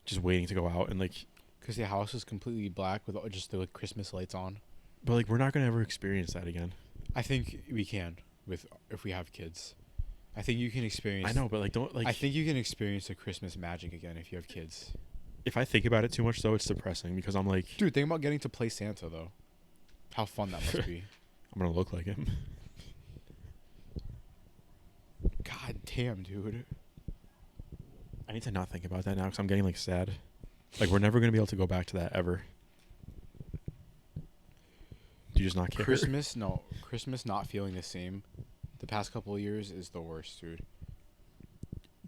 [SPEAKER 2] just waiting to go out and like,
[SPEAKER 1] because the house is completely black with just the like, Christmas lights on.
[SPEAKER 2] but like we're not gonna ever experience that again.
[SPEAKER 1] I think we can with if we have kids. I think you can experience.
[SPEAKER 2] I know, but like don't like.
[SPEAKER 1] I think you can experience the Christmas magic again if you have kids.
[SPEAKER 2] if I think about it too much though, it's depressing because I'm like,
[SPEAKER 1] Dude, think about getting to play Santa though. How fun that must be.
[SPEAKER 2] I'm gonna look like him.
[SPEAKER 1] God damn, dude.
[SPEAKER 2] I need to not think about that now because I'm getting like sad. Like we're never gonna be able to go back to that ever. Do you just not care?
[SPEAKER 1] Christmas, no. Christmas not feeling the same the past couple of years is the worst, dude.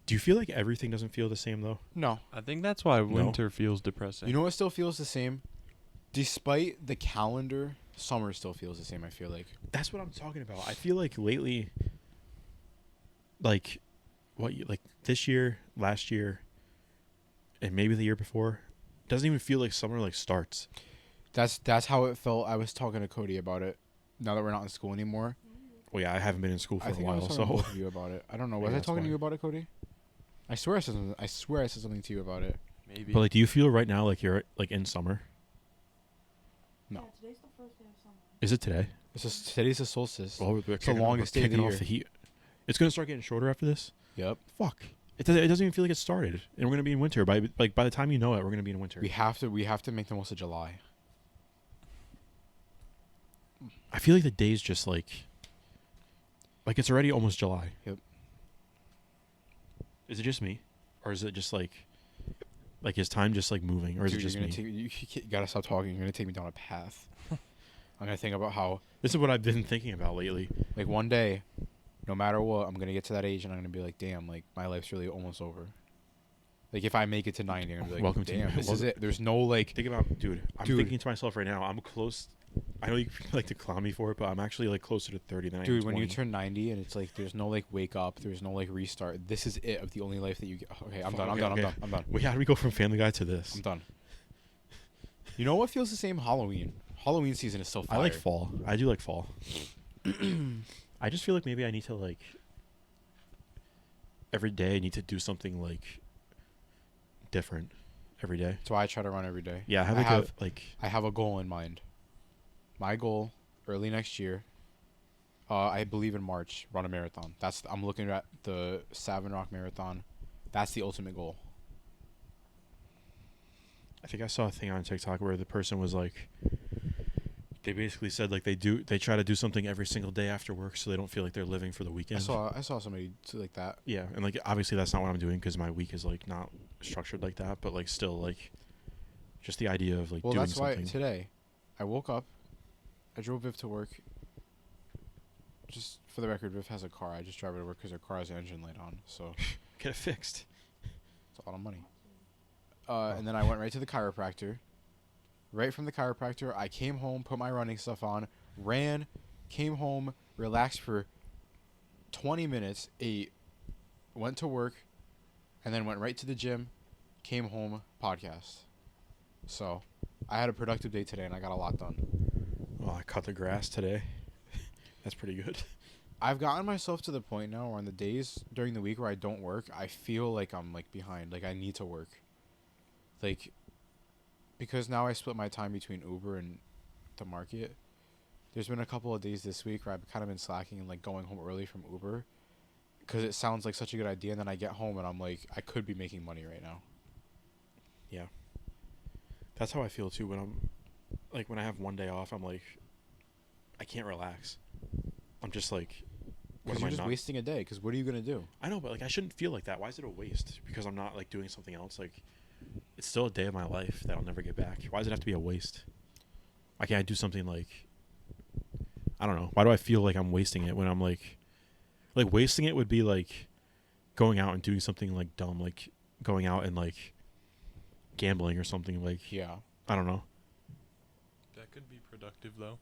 [SPEAKER 2] Do you feel like everything doesn't feel the same though?
[SPEAKER 1] No.
[SPEAKER 3] I think that's why winter feels depressing.
[SPEAKER 1] You know what still feels the same? Despite the calendar, summer still feels the same, I feel like.
[SPEAKER 2] That's what I'm talking about. I feel like lately, like, like this year, last year, and maybe the year before, doesn't even feel like summer like starts.
[SPEAKER 1] That's how it felt. I was talking to Cody about it. Now that we're not in school anymore.
[SPEAKER 2] Well, yeah, I haven't been in school for
[SPEAKER 1] I
[SPEAKER 2] a
[SPEAKER 1] think I was
[SPEAKER 2] while,
[SPEAKER 1] talking to
[SPEAKER 2] so
[SPEAKER 1] both of you about it. I don't know.
[SPEAKER 2] Maybe
[SPEAKER 1] Was I
[SPEAKER 2] that's
[SPEAKER 1] talking to
[SPEAKER 2] why.
[SPEAKER 1] you about it, Cody? I swear I said something. I swear I said something to you about it.
[SPEAKER 3] Maybe.
[SPEAKER 2] But like, do you feel right now like you're like in summer?
[SPEAKER 1] No.
[SPEAKER 4] Yeah, today's the first day of summer.
[SPEAKER 2] Is it today?
[SPEAKER 1] It's just today's the solstice.
[SPEAKER 2] Well, we're
[SPEAKER 1] the
[SPEAKER 2] kicking
[SPEAKER 1] longest
[SPEAKER 2] we're
[SPEAKER 1] day of the
[SPEAKER 2] kicking off
[SPEAKER 1] year.
[SPEAKER 2] the heat. It's gonna start getting shorter after this.
[SPEAKER 1] Yep.
[SPEAKER 2] Fuck. It doesn't even feel like it started, and we're gonna be in winter. By the time you know it, we're gonna be in winter.
[SPEAKER 1] We have to make the most of July.
[SPEAKER 2] I feel like the days just like it's already almost July.
[SPEAKER 1] Yep.
[SPEAKER 2] Is it just me, or is it just like is time just like moving, or is
[SPEAKER 1] Dude,
[SPEAKER 2] it just me?
[SPEAKER 1] you gotta stop talking. You're gonna take me down a path. I'm gonna think about how,
[SPEAKER 2] This is what I've been thinking about lately.
[SPEAKER 1] like, one day, no matter what, I'm gonna get to that age and I'm gonna be like, damn, like my life's really almost over. Like if I make it to 90, I'm gonna be like,
[SPEAKER 2] Welcome to-
[SPEAKER 1] damn, this is
[SPEAKER 2] welcome-
[SPEAKER 1] it. There's no like,
[SPEAKER 2] Think about, dude. I'm
[SPEAKER 1] Dude.
[SPEAKER 2] thinking to myself right now. I'm close. I know you like to clown me for it, but I'm actually like closer to 30 than I am
[SPEAKER 1] dude,
[SPEAKER 2] 20.
[SPEAKER 1] when you turn 90 and it's like, there's no like wake up, there's no like restart. This is it of the only life that you get. Okay, I'm done. I'm
[SPEAKER 2] Okay,
[SPEAKER 1] done. I'm
[SPEAKER 2] okay.
[SPEAKER 1] done. I'm done.
[SPEAKER 2] Wait, how do we go from Family Guy to this?
[SPEAKER 1] I'm done. You know what feels the same? Halloween. Halloween season is still fire.
[SPEAKER 2] I like fall. I do like fall. I just feel like maybe I need to like every day I need to do something like different every day.
[SPEAKER 1] That's why I try to run every day.
[SPEAKER 2] Yeah, I have
[SPEAKER 1] I have a goal in mind. My goal early next year, I believe in March, run a marathon. I'm looking at the Savin Rock Marathon. That's the ultimate goal.
[SPEAKER 2] I think I saw a thing on TikTok where the person was like, they basically said like they try to do something every single day after work so they don't feel like they're living for the weekend.
[SPEAKER 1] I saw somebody like that.
[SPEAKER 2] Yeah, and like obviously that's not what I'm doing because my week is like not structured like that, but like still like just the idea of like
[SPEAKER 1] Well,
[SPEAKER 2] doing
[SPEAKER 1] that's
[SPEAKER 2] something.
[SPEAKER 1] why today, I woke up, I drove Viv to work. Just for the record, Viv has a car. I just drive her to work because her car has the engine light on, so
[SPEAKER 2] Get it fixed.
[SPEAKER 1] it's a lot of money. And then I went right to the chiropractor. Right from the chiropractor, I came home, put my running stuff on, ran, came home, relaxed for 20 minutes, ate, went to work, and then went right to the gym, came home, podcast. So, I had a productive day today and I got a lot done.
[SPEAKER 2] Oh, I cut the grass today. That's pretty good.
[SPEAKER 1] I've gotten myself to the point now where on the days during the week where I don't work, I feel like I'm like behind, like I need to work. Like, because now I split my time between Uber and the market. There's been a couple of days this week where I've kind of been slacking and like going home early from Uber because it sounds like such a good idea, and then I get home and I'm like, I could be making money right now.
[SPEAKER 2] Yeah. That's how I feel too when I'm when I have one day off, I'm like I can't relax. I'm just like
[SPEAKER 1] Because
[SPEAKER 2] am
[SPEAKER 1] you're
[SPEAKER 2] I
[SPEAKER 1] just
[SPEAKER 2] not?
[SPEAKER 1] wasting a day. Because what are you gonna do?
[SPEAKER 2] I know, but like I shouldn't feel like that. Why is it a waste? Because I'm not like doing something else. Like it's still a day of my life that I'll never get back. Why does it have to be a waste? Why can't I do something like I don't know. Why do I feel like I'm wasting it when I'm like wasting it would be like going out and doing something like dumb, like going out and like gambling or something like
[SPEAKER 1] Yeah.
[SPEAKER 2] I don't know.
[SPEAKER 3] That could be productive though.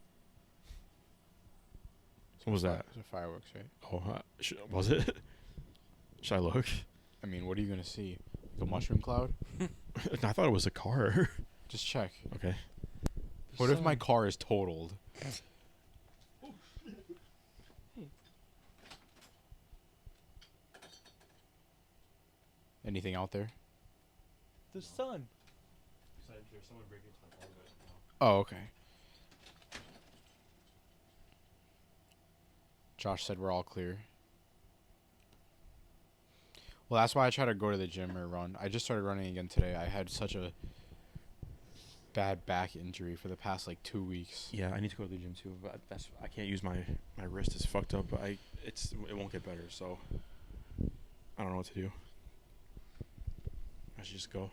[SPEAKER 2] What was that?
[SPEAKER 1] Those are fireworks, right?
[SPEAKER 2] Oh, was it? Should I look?
[SPEAKER 1] I mean, what are you gonna see? Like a mushroom cloud?
[SPEAKER 2] I thought it was a car.
[SPEAKER 1] Just check.
[SPEAKER 2] Okay.
[SPEAKER 1] What if my car is totaled? Anything out there?
[SPEAKER 3] The sun.
[SPEAKER 1] Oh, okay. Josh said we're all clear. Well, that's why I try to go to the gym or run. I just started running again today. I had such a bad back injury for the past like 2 weeks.
[SPEAKER 2] Yeah, I need to go to the gym too, but I can't use my wrist is fucked up, but it won't get better, so I don't know what to do. I should just go.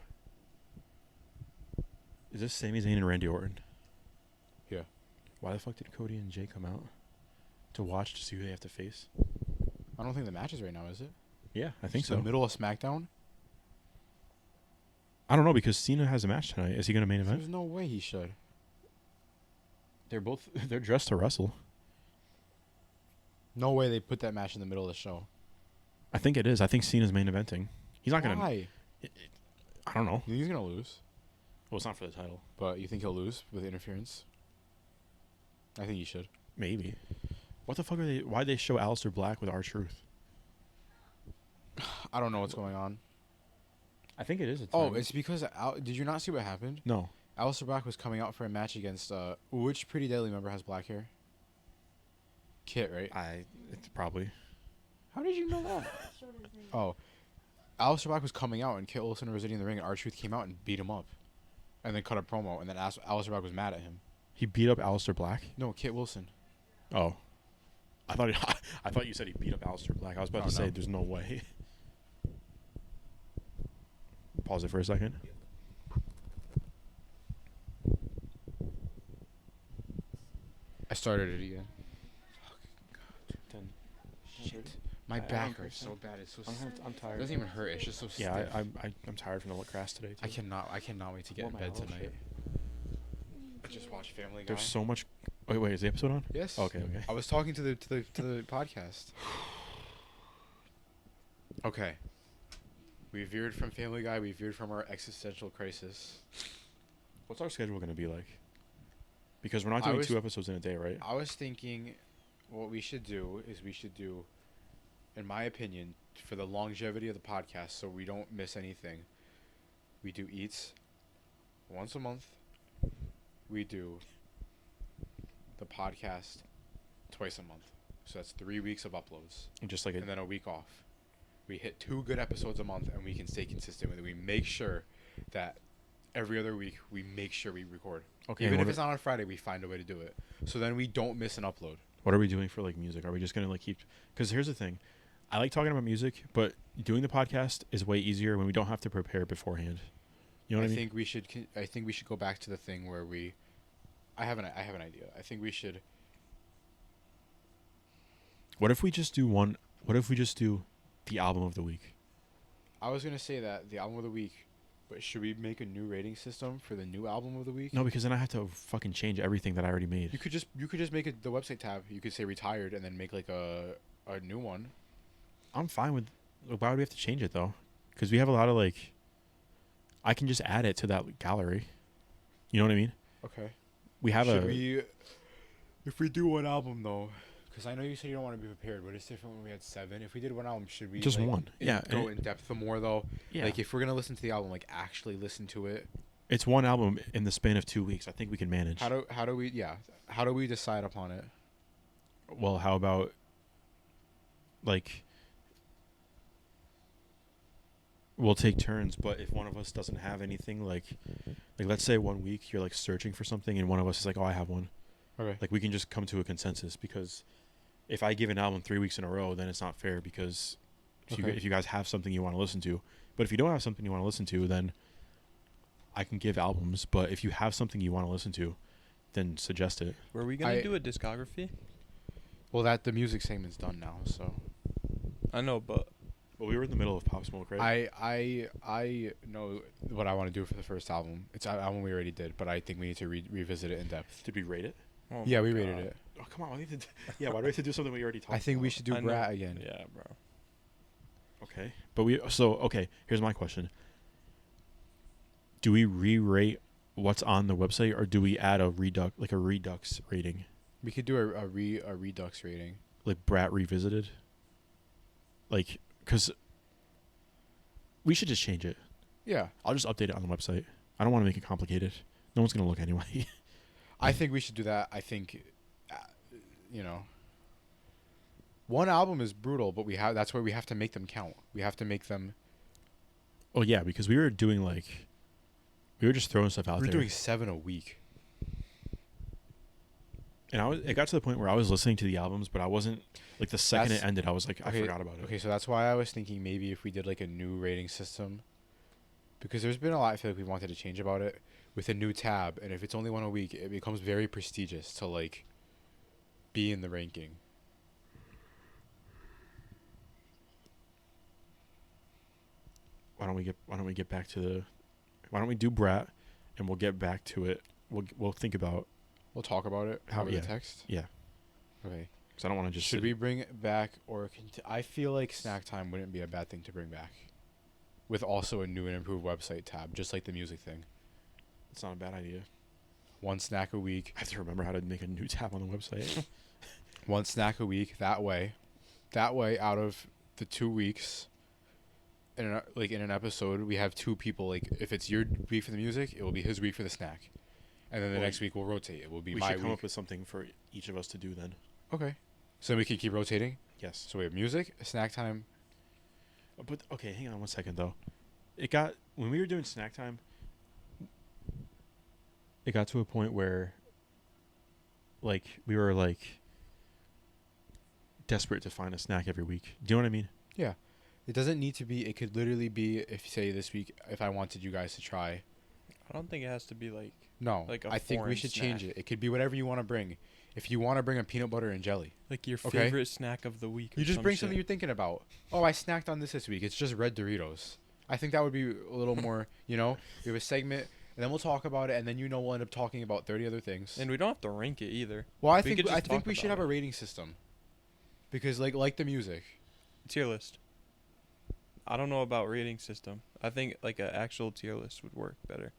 [SPEAKER 2] Is this Sami Zayn and Randy Orton?
[SPEAKER 1] Yeah.
[SPEAKER 2] Why the fuck did Cody and Jay come out? To watch to see who they have to face?
[SPEAKER 1] I don't think the match is right now, is it?
[SPEAKER 2] Yeah, I think
[SPEAKER 1] Just
[SPEAKER 2] so.
[SPEAKER 1] The middle of SmackDown?
[SPEAKER 2] I don't know because Cena has a match tonight. Is he going to main event?
[SPEAKER 1] There's no way he should.
[SPEAKER 2] They're dressed to wrestle.
[SPEAKER 1] No way they put that match in the middle of the show.
[SPEAKER 2] I think it is. I think Cena's main eventing. He's not going to.
[SPEAKER 1] Why?
[SPEAKER 2] I don't know.
[SPEAKER 1] You think he's gonna lose?
[SPEAKER 2] Well, it's not for the title.
[SPEAKER 1] But you think he'll lose with interference? I think he should.
[SPEAKER 2] Maybe. What the fuck are they? Why'd they show Aleister Black with R-Truth?
[SPEAKER 1] I don't know what's going on.
[SPEAKER 2] I think it is.
[SPEAKER 1] Oh, it's because did you not see what happened?
[SPEAKER 2] no.
[SPEAKER 1] Aleister Black was coming out for a match against which Pretty Deadly member has black hair? Kit, right?
[SPEAKER 2] It's probably.
[SPEAKER 1] How did you know that?
[SPEAKER 4] That's what his name.
[SPEAKER 1] Oh, Aleister Black was coming out, and Kit Olsen was sitting in the ring, and R-Truth came out and beat him up, and then cut a promo, and then Aleister Black was mad at him.
[SPEAKER 2] He beat up Aleister Black.
[SPEAKER 1] No, Kit Wilson.
[SPEAKER 2] Oh, I thought you said he beat up Aleister Black. I was about
[SPEAKER 1] Oh,
[SPEAKER 2] to say
[SPEAKER 1] no.
[SPEAKER 2] there's no way. Pause it for a second.
[SPEAKER 1] I started it again.
[SPEAKER 2] 10.
[SPEAKER 1] Shit. My back hurts so bad. It's so.
[SPEAKER 2] I'm
[SPEAKER 1] It
[SPEAKER 2] tired.
[SPEAKER 1] doesn't even hurt. It's just so stiff.
[SPEAKER 2] Yeah, I'm tired from the lacrosse today too.
[SPEAKER 1] I cannot wait to get in bed tonight. I just watched Family Guy.
[SPEAKER 2] There's so much. Wait, is the episode on?
[SPEAKER 1] Yes.
[SPEAKER 2] Okay.
[SPEAKER 1] I was talking to the podcast. Okay. We veered from Family Guy. We veered from our existential crisis.
[SPEAKER 2] What's our schedule gonna be like? Because we're not
[SPEAKER 1] I
[SPEAKER 2] doing
[SPEAKER 1] was-
[SPEAKER 2] 2 episodes in a day, right?
[SPEAKER 1] I was thinking, what we should do is in my opinion, for the longevity of the podcast, so we don't miss anything. We do eats once a month. We do the podcast twice a month. So that's 3 weeks of uploads.
[SPEAKER 2] Just like
[SPEAKER 1] And then a week off. We hit 2 good episodes a month, and we can stay consistent with it. We make sure that every other week we make sure we record.
[SPEAKER 2] okay.
[SPEAKER 1] Even
[SPEAKER 2] and
[SPEAKER 1] if it's not on Friday, we find a way to do it. So then we don't miss an upload.
[SPEAKER 2] what are we doing for like music? Are we just gonna like keep? Because here's the thing, I like talking about music, but doing the podcast is way easier when we don't have to prepare beforehand. You know what I mean?
[SPEAKER 1] think we should. I think we should go back to the thing where we. I have an idea. I think we should.
[SPEAKER 2] What if we just do one? What if we just do the album of the week?
[SPEAKER 1] I was gonna say that the album of the week, but should we make a new rating system for the new album of the week?
[SPEAKER 2] No, because then I have to fucking change everything that I already made.
[SPEAKER 1] You could just make it the website tab. You could say retired and then make like a new one.
[SPEAKER 2] I'm fine with. Why would we have to change it though? Because we have a lot of like. I can just add it to that gallery. You know what I mean?
[SPEAKER 1] Okay.
[SPEAKER 2] We have
[SPEAKER 1] Should we? If we do one album though, because I know you said you don't want to be prepared, but it's different when we had 7. If we did one album, should we
[SPEAKER 2] Just
[SPEAKER 1] like,
[SPEAKER 2] one? Yeah,
[SPEAKER 1] go
[SPEAKER 2] and
[SPEAKER 1] in depth more though.
[SPEAKER 2] yeah.
[SPEAKER 1] Like if we're gonna listen to the album, like actually listen to it.
[SPEAKER 2] It's one album in the span of 2 weeks. I think we can manage.
[SPEAKER 1] How do we decide upon it?
[SPEAKER 2] Well, how about like we'll take turns, but if one of us doesn't have anything, like let's say 1 week you're like searching for something and one of us is like, oh, I have one.
[SPEAKER 1] Okay.
[SPEAKER 2] Like we can just come to a consensus because if I give an album 3 weeks in a row, then it's not fair because
[SPEAKER 1] Okay.
[SPEAKER 2] if you guys have something you want to listen to, but if you don't have something you want to listen to, then I can give albums. But if you have something you want to listen to, then suggest it.
[SPEAKER 3] Were we gonna
[SPEAKER 1] I-
[SPEAKER 3] do a discography?
[SPEAKER 1] Well, that the music segment's done now, so
[SPEAKER 3] I know, but
[SPEAKER 2] Well, we were in the middle of Pop Smoke, right?
[SPEAKER 1] I know what I want to do for the first album. It's an album we already did, but I think we need to revisit it in depth.
[SPEAKER 2] Did we rate it?
[SPEAKER 3] oh
[SPEAKER 1] Yeah,
[SPEAKER 3] my
[SPEAKER 1] we rated
[SPEAKER 3] God.
[SPEAKER 1] it.
[SPEAKER 2] Oh, come on. Why do we have to yeah, why do we have to do something we already talked
[SPEAKER 1] I think we
[SPEAKER 2] about?
[SPEAKER 1] should do
[SPEAKER 3] I know.
[SPEAKER 1] Brat again.
[SPEAKER 3] Yeah, bro.
[SPEAKER 2] Okay. But okay, here's my question. Do we re-rate what's on the website or do we add a redux rating?
[SPEAKER 1] We could do a redux rating.
[SPEAKER 2] Like Brat Revisited? Like, cuz we should just change it.
[SPEAKER 1] Yeah,
[SPEAKER 2] I'll just update it on the website. I don't want to make it complicated. No one's going to look anyway.
[SPEAKER 1] I think we should do that. I think, you know, one album is brutal, but that's where we have to make them count. We have to make them.
[SPEAKER 2] Oh yeah, because we were doing we were just throwing stuff out
[SPEAKER 1] We're
[SPEAKER 2] there.
[SPEAKER 1] doing 7 a week.
[SPEAKER 2] And it got to the point where I was listening to the albums, but I wasn't like the second
[SPEAKER 1] That's-
[SPEAKER 2] it ended, I was like, I
[SPEAKER 1] Okay,
[SPEAKER 2] forgot about it.
[SPEAKER 1] Okay, so that's why I was thinking maybe if we did like a new rating system, because there's been a lot I feel like we wanted to change about it with a new tab, and if it's only 1 a week, it becomes very prestigious to like be in the ranking.
[SPEAKER 2] Why don't we get back to why don't we do Brat and we'll get back to it. We'll think about
[SPEAKER 1] We'll talk about it.
[SPEAKER 2] How-
[SPEAKER 1] Over
[SPEAKER 2] yeah.
[SPEAKER 1] the text.
[SPEAKER 2] yeah,
[SPEAKER 1] Okay.
[SPEAKER 2] cuz I don't want to just
[SPEAKER 1] Should we bring it back or I feel like snack time wouldn't be a bad thing to bring back, with also a new and improved website tab, just like the music thing.
[SPEAKER 2] It's not a bad idea.
[SPEAKER 1] 1 snack a week.
[SPEAKER 2] I have to remember how to make a new tab on the website.
[SPEAKER 1] 1 snack a week. That way, out of the 2 weeks, in an episode, we have 2 people. Like if it's your week for the music, it will be his week for the snack, and then the
[SPEAKER 2] Well,
[SPEAKER 1] next week we'll rotate. It will be
[SPEAKER 2] we
[SPEAKER 1] my
[SPEAKER 2] should come
[SPEAKER 1] week.
[SPEAKER 2] up with something for each of us to do then.
[SPEAKER 1] Okay. So we can keep rotating.
[SPEAKER 2] Yes.
[SPEAKER 1] So we have music, snack time.
[SPEAKER 2] But okay, hang on 1 second though. When we were doing snack time, it got to a point where we were desperate to find a snack every week. Do you know what I mean?
[SPEAKER 1] Yeah. It doesn't need to be. It could literally be if say this week if I wanted you guys to try.
[SPEAKER 3] I don't think it has to be like
[SPEAKER 1] No.
[SPEAKER 3] Like a
[SPEAKER 1] I think we
[SPEAKER 3] foreign
[SPEAKER 1] should change
[SPEAKER 3] snack.
[SPEAKER 1] it. It could be whatever you want to bring. If you want to bring a peanut butter and jelly,
[SPEAKER 3] your
[SPEAKER 1] Okay.
[SPEAKER 3] favorite snack of the week.
[SPEAKER 1] you
[SPEAKER 3] or
[SPEAKER 1] just
[SPEAKER 3] some
[SPEAKER 1] bring
[SPEAKER 3] shit.
[SPEAKER 1] something you're thinking about. Oh, I snacked on this week. It's just red Doritos. I think that would be a little more, we have a segment, and then we'll talk about it, and then we'll end up talking about 30 other things.
[SPEAKER 3] And we don't have to rank it either.
[SPEAKER 1] Well, I
[SPEAKER 3] we
[SPEAKER 1] think
[SPEAKER 3] could
[SPEAKER 1] I
[SPEAKER 3] just
[SPEAKER 1] think
[SPEAKER 3] talk
[SPEAKER 1] we should
[SPEAKER 3] about
[SPEAKER 1] have a
[SPEAKER 3] it.
[SPEAKER 1] rating system. Because like the music.
[SPEAKER 3] Tier list. I don't know about rating system. I think like an actual tier list would work better.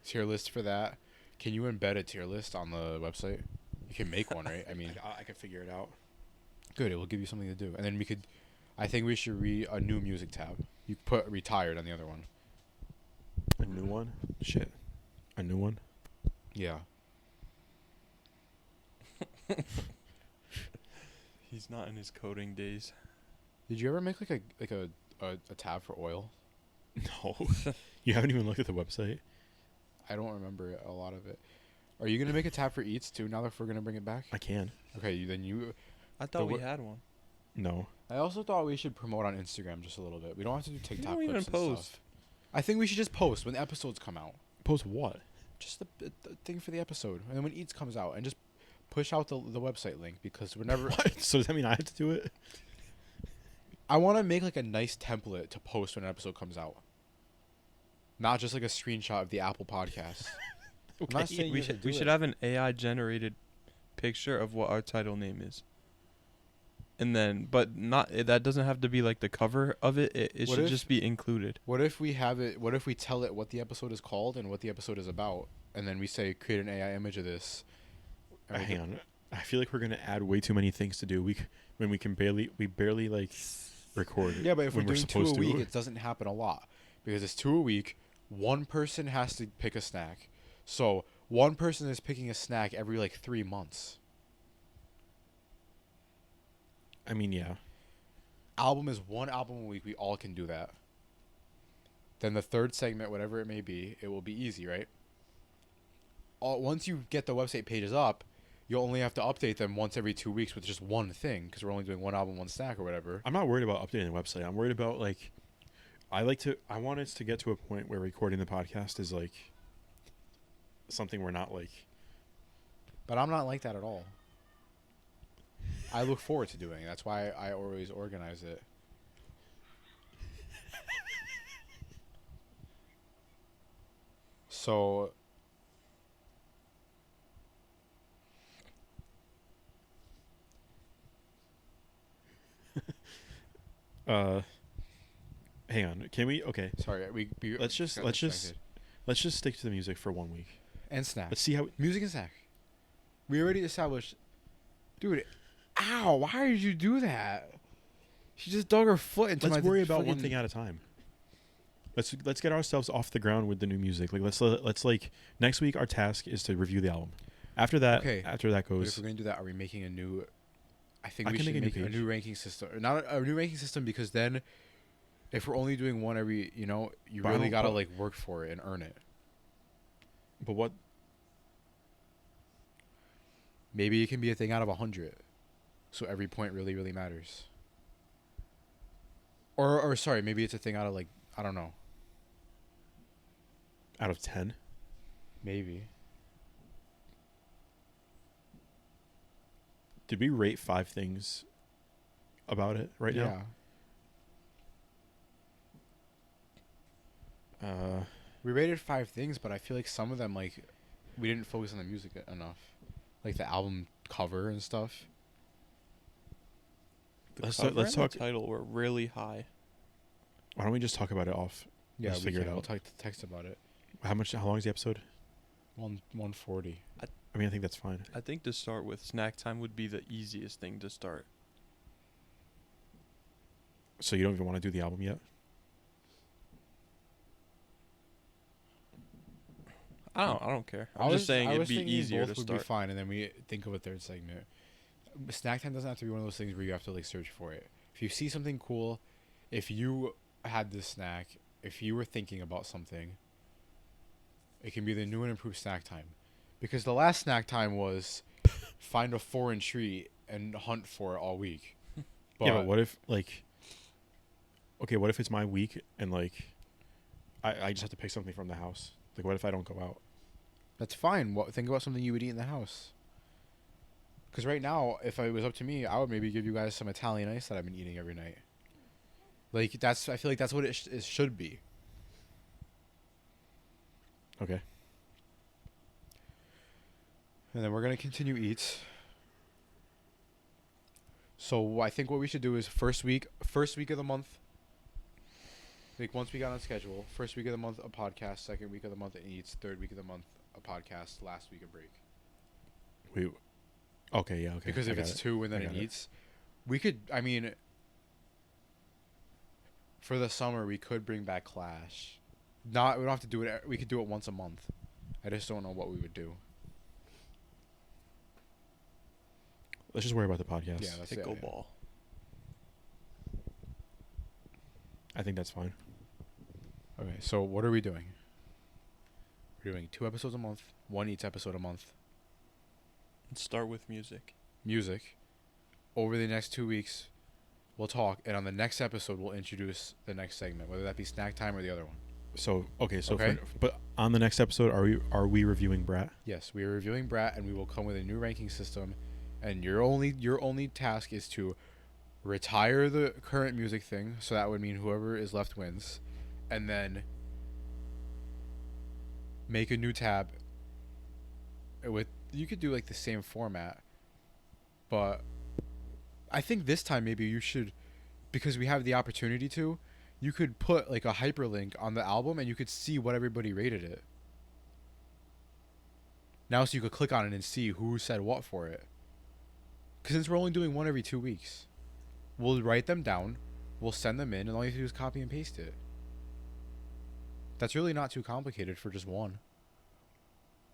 [SPEAKER 1] Tier list for that. Can you embed a tier list on the website? You can make one, right? I mean,
[SPEAKER 2] I could figure it out.
[SPEAKER 1] good. It will give you something to do. And then I think we should a new music tab. You put retired on the other one.
[SPEAKER 2] A new one? Shit. A new one?
[SPEAKER 1] Yeah.
[SPEAKER 3] He's not in his coding days.
[SPEAKER 1] Did you ever make a tab for oil?
[SPEAKER 2] No. You haven't even looked at the website?
[SPEAKER 1] I don't remember a lot of it. Are you gonna make a tab for eats too? Now that we're gonna bring it back.
[SPEAKER 2] I can.
[SPEAKER 1] Okay, then you.
[SPEAKER 3] I thought we
[SPEAKER 1] what-
[SPEAKER 3] had one.
[SPEAKER 2] No.
[SPEAKER 1] I also thought we should promote on Instagram just a little bit. We don't have to do TikTok
[SPEAKER 3] don't even
[SPEAKER 1] clips and
[SPEAKER 3] post.
[SPEAKER 1] stuff. I think we should just post when the episodes come out.
[SPEAKER 2] Post what?
[SPEAKER 1] Just the thing for the episode, and then when Eats comes out, and just push out the website link because we're never.
[SPEAKER 2] What? So does that mean I have to do it?
[SPEAKER 1] I want to make like a nice template to post when an episode comes out. Not just like a screenshot of the Apple podcast. I'm not saying you
[SPEAKER 3] We
[SPEAKER 1] have to
[SPEAKER 3] should
[SPEAKER 1] do
[SPEAKER 3] we should
[SPEAKER 1] it.
[SPEAKER 3] have an AI generated picture of what our title name is. And then but not that doesn't have to be like the cover of it. It
[SPEAKER 1] What
[SPEAKER 3] should
[SPEAKER 1] if-
[SPEAKER 3] just be included.
[SPEAKER 1] What if we have it? What if we tell it what the episode is called and what the episode is about, and then we say create an AI image of this. and we
[SPEAKER 2] Hang
[SPEAKER 1] can-
[SPEAKER 2] on. I feel like we're gonna add way too many things to do. We barely like record.
[SPEAKER 1] Yeah, but if we're
[SPEAKER 2] when
[SPEAKER 1] doing 2 a
[SPEAKER 2] supposed
[SPEAKER 1] week,
[SPEAKER 2] to.
[SPEAKER 1] it doesn't happen a lot because it's 2 a week. One person has to pick a snack, so one person is picking a snack every like 3 months.
[SPEAKER 2] I mean, yeah.
[SPEAKER 1] Album is 1 album a week. We all can do that. Then the third segment, whatever it may be, it will be easy, right? Once you get the website pages up, you only have to update them once every 2 weeks with just one thing because we're only doing one album, one snack or whatever.
[SPEAKER 2] I'm not worried about updating the website. I'm worried about like, I want us to get to a point where recording the podcast is like something we're not like.
[SPEAKER 1] But I'm not like that at all. I look forward to doing it. That's why I always organize it. So
[SPEAKER 2] Hang on. Can we? Okay.
[SPEAKER 1] sorry, we
[SPEAKER 2] Let's just
[SPEAKER 1] got
[SPEAKER 2] let's just
[SPEAKER 1] distracted.
[SPEAKER 2] let's just stick to the music for 1 week.
[SPEAKER 1] And snack.
[SPEAKER 2] Let's see how.
[SPEAKER 1] Music and snack. We already established, dude. Ow! Why did you do that? She just dug her foot into my.
[SPEAKER 2] Let's worry about one
[SPEAKER 1] fucking-
[SPEAKER 2] thing at a time. Let's get ourselves off the ground with the new music. Like let's like next week our task is to review the album. After that,
[SPEAKER 1] Okay.
[SPEAKER 2] after that
[SPEAKER 1] But if
[SPEAKER 2] goes.
[SPEAKER 1] we're gonna do that, are we making a new? I think
[SPEAKER 2] I
[SPEAKER 1] we
[SPEAKER 2] can
[SPEAKER 1] should
[SPEAKER 2] make a new
[SPEAKER 1] make a
[SPEAKER 2] page.
[SPEAKER 1] new ranking system. Not a new ranking system because then, if we're only doing one every, you
[SPEAKER 2] But I
[SPEAKER 1] really
[SPEAKER 2] don't-
[SPEAKER 1] gotta
[SPEAKER 2] but-
[SPEAKER 1] like work for it and earn it.
[SPEAKER 2] But what?
[SPEAKER 1] Maybe it can be a thing out of 100, so every point really really matters. Or sorry, maybe it's a thing out of like I don't know.
[SPEAKER 2] Out of 10?
[SPEAKER 1] Maybe.
[SPEAKER 2] Did we rate 5 things about it right
[SPEAKER 1] Yeah.
[SPEAKER 2] now?
[SPEAKER 1] We rated 5 things, but I feel like some of them like we didn't focus on the music enough, like the album cover and stuff.
[SPEAKER 3] The
[SPEAKER 2] Let's
[SPEAKER 3] cover
[SPEAKER 2] talk- let's
[SPEAKER 3] and the
[SPEAKER 2] talk-
[SPEAKER 3] title were really high.
[SPEAKER 2] Why don't we just talk about it off?
[SPEAKER 1] Yeah,
[SPEAKER 2] Let's
[SPEAKER 1] we
[SPEAKER 2] figure it
[SPEAKER 1] can. We'll
[SPEAKER 2] out.
[SPEAKER 1] text about it.
[SPEAKER 2] How long is the episode?
[SPEAKER 1] 140.
[SPEAKER 2] I mean, I think that's fine.
[SPEAKER 3] I think to start with, snack time would be the easiest thing to start.
[SPEAKER 2] So you don't even want to do the album yet?
[SPEAKER 3] I don't care. I'm just saying
[SPEAKER 1] I
[SPEAKER 3] it'd
[SPEAKER 1] was
[SPEAKER 3] be
[SPEAKER 1] thinking
[SPEAKER 3] easier
[SPEAKER 1] both
[SPEAKER 3] to
[SPEAKER 1] would be
[SPEAKER 3] start.
[SPEAKER 1] fine, and then we think of a third segment. Snack time doesn't have to be one of those things where you have to like search for it. If you see something cool, if you had this snack, if you were thinking about something, it can be the new and improved snack time. Because the last snack time was find a foreign treat and hunt for it all week.
[SPEAKER 2] Yeah, but what if like? Okay, what if it's my week and like, I just have to pick something from the house. Like, what if I don't go out?
[SPEAKER 1] That's fine. Think about something you would eat in the house. Because right now, if it was up to me, I would maybe give you guys some Italian ice that I've been eating every night. Like I feel like that's what it should be.
[SPEAKER 2] Okay.
[SPEAKER 1] And then we're gonna continue eats. So I think what we should do is first week of the month. Like once we got on schedule, first week of the month a podcast, second week of the month an eats, third week of the month a podcast, last week a break.
[SPEAKER 2] Wait. Okay. Yeah. Okay.
[SPEAKER 1] Because
[SPEAKER 2] I
[SPEAKER 1] if
[SPEAKER 2] got
[SPEAKER 1] it's
[SPEAKER 2] it.
[SPEAKER 1] 2 and then
[SPEAKER 2] I
[SPEAKER 1] it
[SPEAKER 2] got it.
[SPEAKER 1] eats, we could. I mean, for the summer we could bring back Clash. We don't have to do it. We could do it once a month. I just don't know what we would do.
[SPEAKER 2] Let's just worry about the podcast.
[SPEAKER 1] Yeah, that's it.
[SPEAKER 3] Pickleball.
[SPEAKER 2] I think that's fine.
[SPEAKER 1] Okay, so what are we doing? We're doing 2 episodes a month, 1 each episode a month.
[SPEAKER 3] Let's start with music.
[SPEAKER 1] Music. Over the next 2 weeks, we'll talk, and on the next episode, we'll introduce the next segment, whether that be snack time or the other one.
[SPEAKER 2] So okay. So
[SPEAKER 1] Okay.
[SPEAKER 2] but on the next episode, are we reviewing Brat?
[SPEAKER 1] Yes, we are reviewing Brat, and we will come with a new ranking system, and your only task is to retire the current music thing, so that would mean whoever is left wins, and then make a new tab. You could do like the same format, but I think this time maybe you should, because we have the opportunity to, you could put like a hyperlink on the album and you could see what everybody rated it. Now so you could click on it and see who said what for it. Because since we're only doing one every 2 weeks, we'll write them down, we'll send them in, and all you have to do is copy and paste it. That's really not too complicated for just one.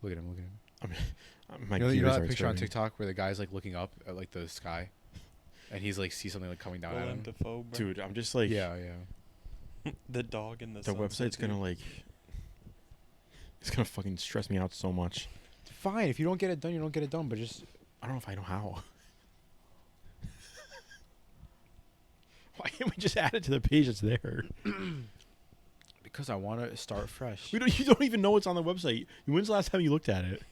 [SPEAKER 1] Look at him, look at him.
[SPEAKER 2] I mean, my
[SPEAKER 1] You know
[SPEAKER 2] gears
[SPEAKER 1] that
[SPEAKER 2] are
[SPEAKER 1] picture on
[SPEAKER 2] turning.
[SPEAKER 1] TikTok where the guy's like looking up at like the sky, and he's like see something like coming down at
[SPEAKER 3] Willem
[SPEAKER 1] him.
[SPEAKER 3] Dafoe, bro.
[SPEAKER 2] Dude, I'm just like
[SPEAKER 1] Yeah.
[SPEAKER 3] The dog in the
[SPEAKER 2] the website's gonna like. It's gonna fucking stress me out so much.
[SPEAKER 1] Fine, if you don't get it done, you don't get it done. But just
[SPEAKER 2] I don't know if I know how. Why can't we just add it to the page that's there?
[SPEAKER 1] Because I want to start fresh.
[SPEAKER 2] You don't even know it's on the website. When's the last time you looked at it?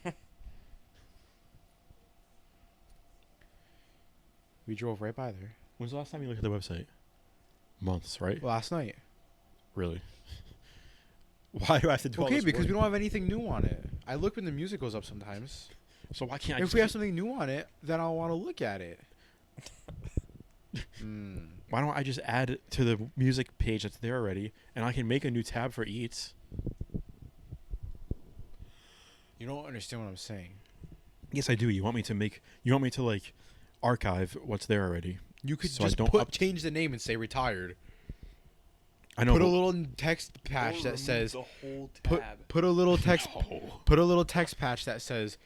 [SPEAKER 1] We drove right by there
[SPEAKER 2] When's the last time you looked at the website? Months, right?
[SPEAKER 1] last night.
[SPEAKER 2] Really? Why do I have to do all
[SPEAKER 1] Okay,
[SPEAKER 2] this
[SPEAKER 1] because
[SPEAKER 2] work?
[SPEAKER 1] we don't have anything new on it. I look when the music goes up sometimes.
[SPEAKER 2] So why can't I
[SPEAKER 1] If
[SPEAKER 2] just
[SPEAKER 1] we have something new on it, then I'll want to look at it.
[SPEAKER 2] Why don't I just add it to the music page that's there already, and I can make a new tab for Eats?
[SPEAKER 1] You don't understand what I'm saying.
[SPEAKER 2] Yes, I do. You want me to like archive what's there already?
[SPEAKER 1] You could
[SPEAKER 2] So I
[SPEAKER 1] just
[SPEAKER 2] don't
[SPEAKER 1] change the name and say retired.
[SPEAKER 2] I know.
[SPEAKER 1] Put a
[SPEAKER 2] but-
[SPEAKER 1] little text patch that says
[SPEAKER 3] the whole
[SPEAKER 1] put
[SPEAKER 3] tab.
[SPEAKER 1] put a little text
[SPEAKER 2] No.
[SPEAKER 1] put a little text patch that says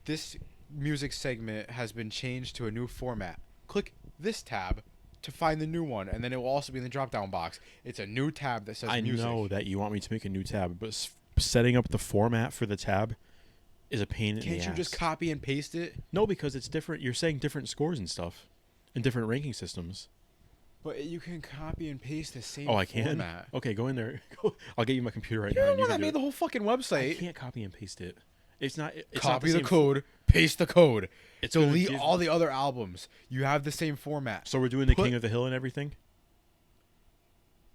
[SPEAKER 1] this music segment has been changed to a new format. Click this tab to find the new one, and then it will also be in the drop down box. It's a new tab that says
[SPEAKER 2] I
[SPEAKER 1] music.
[SPEAKER 2] know that you want me to make a new tab, but setting up the format for the tab is a pain in the
[SPEAKER 1] Can't you
[SPEAKER 2] ass.
[SPEAKER 1] just copy and paste it?
[SPEAKER 2] No, because it's different. You're saying different scores and stuff, and different ranking systems.
[SPEAKER 1] But you can copy and paste the same
[SPEAKER 2] Oh, I can.
[SPEAKER 1] format.
[SPEAKER 2] Okay, go in there. I'll get you my computer right
[SPEAKER 1] You're
[SPEAKER 2] now.
[SPEAKER 1] the
[SPEAKER 2] and you
[SPEAKER 1] one
[SPEAKER 2] can
[SPEAKER 1] that
[SPEAKER 2] do
[SPEAKER 1] made
[SPEAKER 2] it.
[SPEAKER 1] the whole fucking
[SPEAKER 2] I
[SPEAKER 1] website.
[SPEAKER 2] can't copy and paste it. It's not. It's not
[SPEAKER 1] Copy the
[SPEAKER 2] same
[SPEAKER 1] code, paste the code.
[SPEAKER 2] It's gonna
[SPEAKER 1] Delete
[SPEAKER 2] give-
[SPEAKER 1] all the other albums. You have the same format.
[SPEAKER 2] So we're doing the
[SPEAKER 1] Put-
[SPEAKER 2] King of the Hill and everything.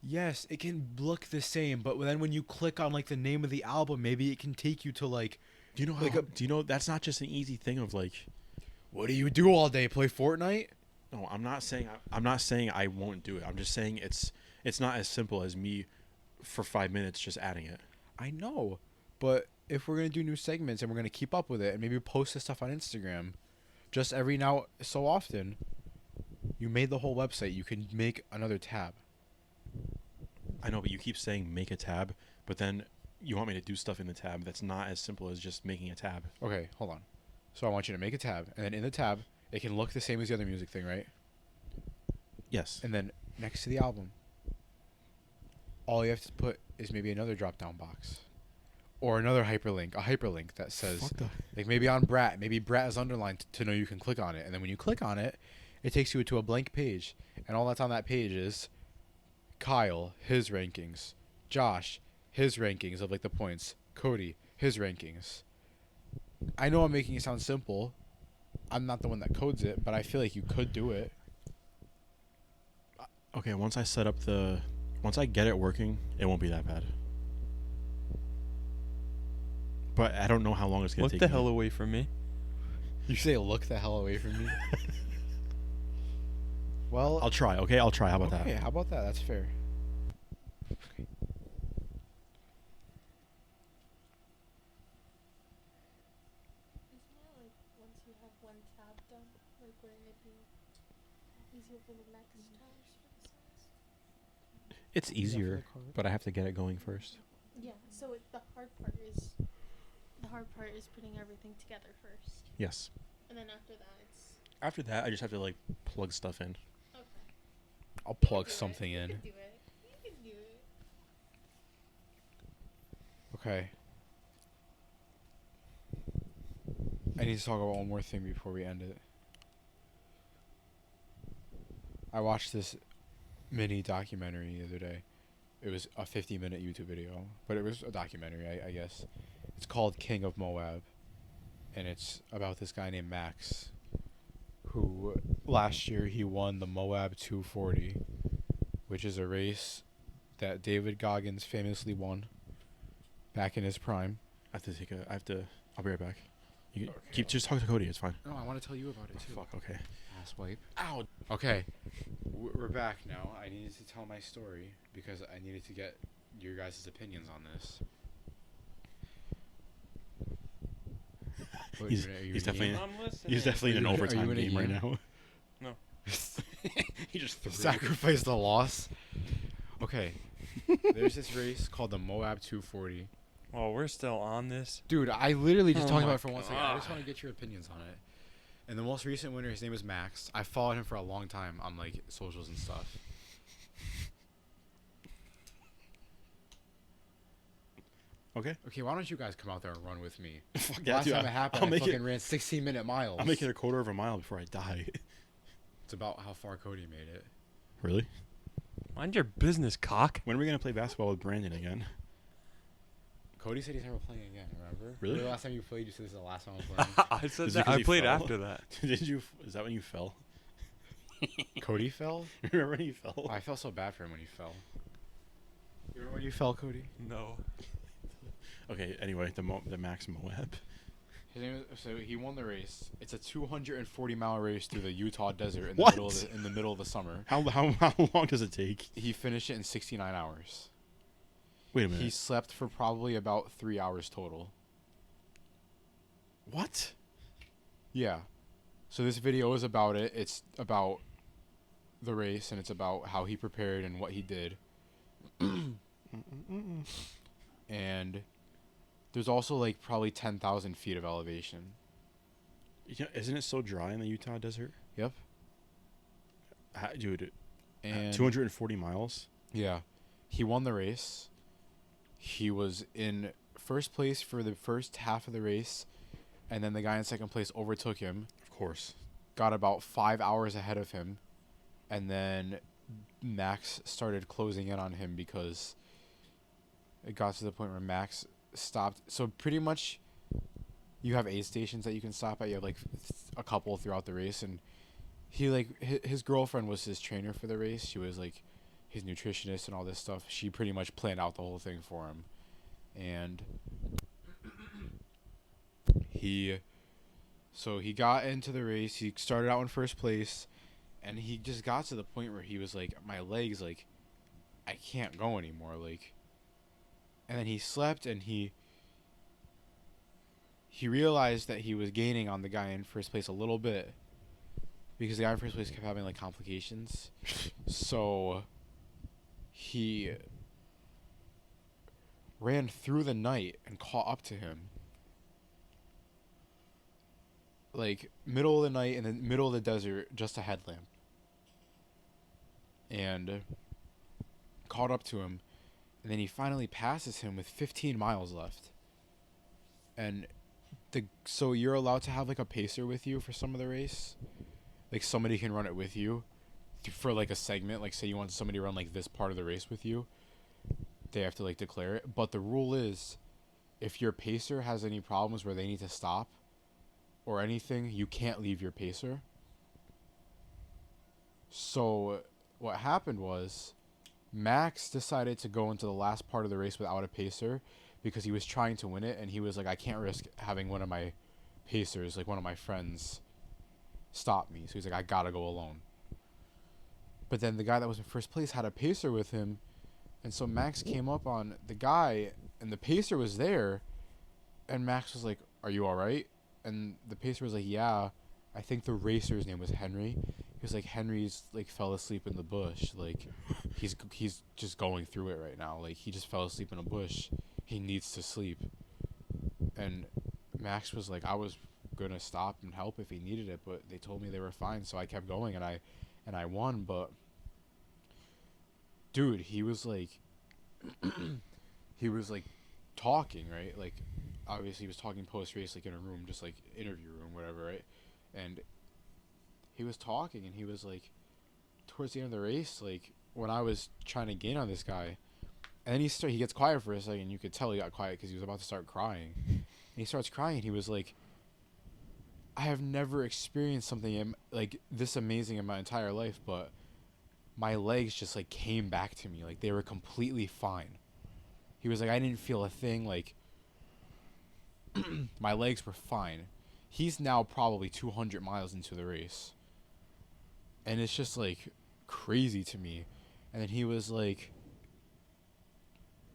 [SPEAKER 1] Yes, it can look the same, but then when you click on like the name of the album, maybe it can take you to like,
[SPEAKER 2] Do you know how?
[SPEAKER 1] Like a-
[SPEAKER 2] do you know that's not just an easy thing of like.
[SPEAKER 1] what do you do all day? Play Fortnite?
[SPEAKER 2] No, I'm not saying. I'm not saying I won't do it. I'm just saying it's not as simple as me, for 5 minutes just adding it.
[SPEAKER 1] I know, but if we're gonna do new segments and we're gonna keep up with it and maybe post this stuff on Instagram, just every now so often, you made the whole website. You can make another tab.
[SPEAKER 2] I know, but you keep saying make a tab, but then you want me to do stuff in the tab that's not as simple as just making a tab.
[SPEAKER 1] Okay, hold on. So I want you to make a tab, and then in the tab, it can look the same as the other music thing, right?
[SPEAKER 2] Yes.
[SPEAKER 1] And then next to the album, all you have to put is maybe another drop down box. Or another hyperlink, a hyperlink that says,
[SPEAKER 2] Fuck the-
[SPEAKER 1] like maybe on Brat, maybe Brat is underlined to know you can click on it. And then when you click on it, it takes you to a blank page. And all that's on that page is Kyle, his rankings, Josh, his rankings of like the points, Cody, his rankings. I know I'm making it sound simple. I'm not the one that codes it, but I feel like you could do it.
[SPEAKER 2] Okay, once I get it working, it won't be that bad. But I don't know how long it's gonna
[SPEAKER 3] Look
[SPEAKER 2] take.
[SPEAKER 3] the
[SPEAKER 2] me.
[SPEAKER 3] hell away from me.
[SPEAKER 1] You say look the hell away from me. Well,
[SPEAKER 2] I'll try. Okay, I'll try. How about
[SPEAKER 1] okay,
[SPEAKER 2] that?
[SPEAKER 1] how about that? That's fair.
[SPEAKER 5] Isn't it like once you have one tab done, like wouldn't it be easier for the next tabs for the size?
[SPEAKER 2] It's easier, but I have to get it going first.
[SPEAKER 5] Yeah. So the hard part is putting everything together first,
[SPEAKER 2] Yes.
[SPEAKER 5] and then after that it's
[SPEAKER 2] After that, I just have to like plug stuff in.
[SPEAKER 5] okay.
[SPEAKER 1] I'll
[SPEAKER 5] You
[SPEAKER 1] plug
[SPEAKER 5] can do
[SPEAKER 1] something
[SPEAKER 5] it.
[SPEAKER 1] in.
[SPEAKER 5] You can do it. You can do it.
[SPEAKER 1] Okay. I need to talk about one more thing before we end it. I watched this mini documentary the other day. It was a 50-minute YouTube video, but it was a documentary, I guess. It's called King of Moab, and it's about this guy named Max, who last year he won the Moab 240, which is a race that David Goggins famously won back in his prime.
[SPEAKER 2] I have to. I'll be right back. You keep just talk to Cody. It's fine.
[SPEAKER 1] No, I want to tell you about it too.
[SPEAKER 2] Fuck. Okay.
[SPEAKER 1] Ass wipe.
[SPEAKER 2] Ow.
[SPEAKER 1] Okay, we're back now. I needed to tell my story because I needed to get your guys' opinions on this. What,
[SPEAKER 2] He's-
[SPEAKER 1] are you
[SPEAKER 2] he's
[SPEAKER 1] in a game?
[SPEAKER 2] definitely-
[SPEAKER 3] I'm listening.
[SPEAKER 2] He's definitely in an
[SPEAKER 1] Are you
[SPEAKER 2] overtime
[SPEAKER 1] in a
[SPEAKER 2] game right
[SPEAKER 1] game?
[SPEAKER 2] now.
[SPEAKER 3] No.
[SPEAKER 2] He just threw it.
[SPEAKER 1] Sacrifice the loss. Okay, there's this race called the Moab 240.
[SPEAKER 3] Oh, we're still on this.
[SPEAKER 1] Dude, I literally just
[SPEAKER 3] Oh
[SPEAKER 1] talked
[SPEAKER 3] my
[SPEAKER 1] about it for 1 second. I just
[SPEAKER 3] God.
[SPEAKER 1] want to get your opinions on it. And the most recent winner, his name is Max. I followed him for a long time on like socials and stuff.
[SPEAKER 2] Okay.
[SPEAKER 1] Okay, why don't you guys come out there and run with me?
[SPEAKER 2] Fuck yeah,
[SPEAKER 1] Last
[SPEAKER 2] dude.
[SPEAKER 1] time it happened,
[SPEAKER 2] I'll
[SPEAKER 1] I
[SPEAKER 2] make
[SPEAKER 1] fucking
[SPEAKER 2] it.
[SPEAKER 1] ran 16-minute miles.
[SPEAKER 2] I'll make it a quarter of a mile before I die.
[SPEAKER 1] It's about how far Cody made it.
[SPEAKER 2] Really?
[SPEAKER 3] Mind your business, cock.
[SPEAKER 2] When are we gonna play basketball with Brandon again?
[SPEAKER 1] Cody said he's never playing again, remember?
[SPEAKER 2] Really?
[SPEAKER 1] The last time you played, you said this is the last time I'm playing.
[SPEAKER 3] I said
[SPEAKER 2] Is it
[SPEAKER 3] that.
[SPEAKER 2] 'cause
[SPEAKER 3] I
[SPEAKER 2] he
[SPEAKER 3] played
[SPEAKER 2] fell?
[SPEAKER 3] after that.
[SPEAKER 2] Did you? Is that when you fell?
[SPEAKER 1] Cody fell?
[SPEAKER 2] Remember when you fell?
[SPEAKER 1] I felt so bad for him when he fell. You remember when you fell, Cody?
[SPEAKER 3] No.
[SPEAKER 2] Okay. Anyway, the Max Moab.
[SPEAKER 1] His name is, so he won the race. It's a 240-mile race through the Utah desert in
[SPEAKER 2] What?
[SPEAKER 1] the middle of the summer.
[SPEAKER 2] How long does it take?
[SPEAKER 1] He finished it in 69 hours.
[SPEAKER 2] Wait a minute.
[SPEAKER 1] He slept for probably about 3 hours total.
[SPEAKER 2] What?
[SPEAKER 1] Yeah. So this video is about it. It's about the race and it's about how he prepared and what he did. And there's also like probably 10,000 feet of elevation.
[SPEAKER 2] Yeah, isn't it so dry in the Utah desert?
[SPEAKER 1] Yep.
[SPEAKER 2] Dude,
[SPEAKER 1] And
[SPEAKER 2] 240 miles.
[SPEAKER 1] yeah, he won the race. He was in first place for the first half of the race, and then the guy in second place overtook him.
[SPEAKER 2] Of course.
[SPEAKER 1] Got about 5 hours ahead of him, and then Max started closing in on him because it got to the point where Max stopped. So pretty much you have aid stations that you can stop at. You have like a couple throughout the race, and he like his girlfriend was his trainer for the race. She was like his nutritionist and all this stuff. She pretty much planned out the whole thing for him. And he got into the race. He started out in first place, and he just got to the point where he was like, my legs, like, I can't go anymore, like. And then he slept, and he realized that he was gaining on the guy in first place a little bit, because the guy in first place kept having like complications. So he ran through the night and caught up to him. Like middle of the night in the middle of the desert, just a headlamp. And caught up to him, and then he finally passes him with 15 miles left. And so you're allowed to have like a pacer with you for some of the race. Like somebody can run it with you for like a segment. Like say you want somebody to run like this part of the race with you, they have to like declare it. But the rule is, if your pacer has any problems where they need to stop or anything, you can't leave your pacer. So what happened was Max decided to go into the last part of the race without a pacer because he was trying to win it, and he was like, I can't risk having one of my pacers, like one of my friends, stop me. So he's like, I gotta go alone. But then the guy that was in first place had a pacer with him, and so Max came up on the guy, and the pacer was there, and Max was like, are you alright? And the pacer was like, yeah. I think the racer's name was Henry. He was like, Henry's like fell asleep in the bush. Like he's just going through it right now. Like he just fell asleep in a bush. He needs to sleep. And Max was like, I was gonna stop and help if he needed it, but they told me they were fine, so I kept going, and I won. But dude, he was like talking, right? Like obviously he was talking post race, like in a room, just like interview room, whatever, right? And he was talking, and he was like, towards the end of the race, like when I was trying to gain on this guy, and then he gets quiet for a second. You could tell he got quiet because he was about to start crying. And he starts crying. He was like, I have never experienced something like this amazing in my entire life, but my legs just like came back to me. Like they were completely fine. He was like, I didn't feel a thing. Like my legs were fine. He's now probably 200 miles into the race. And it's just like crazy to me. And then he was like,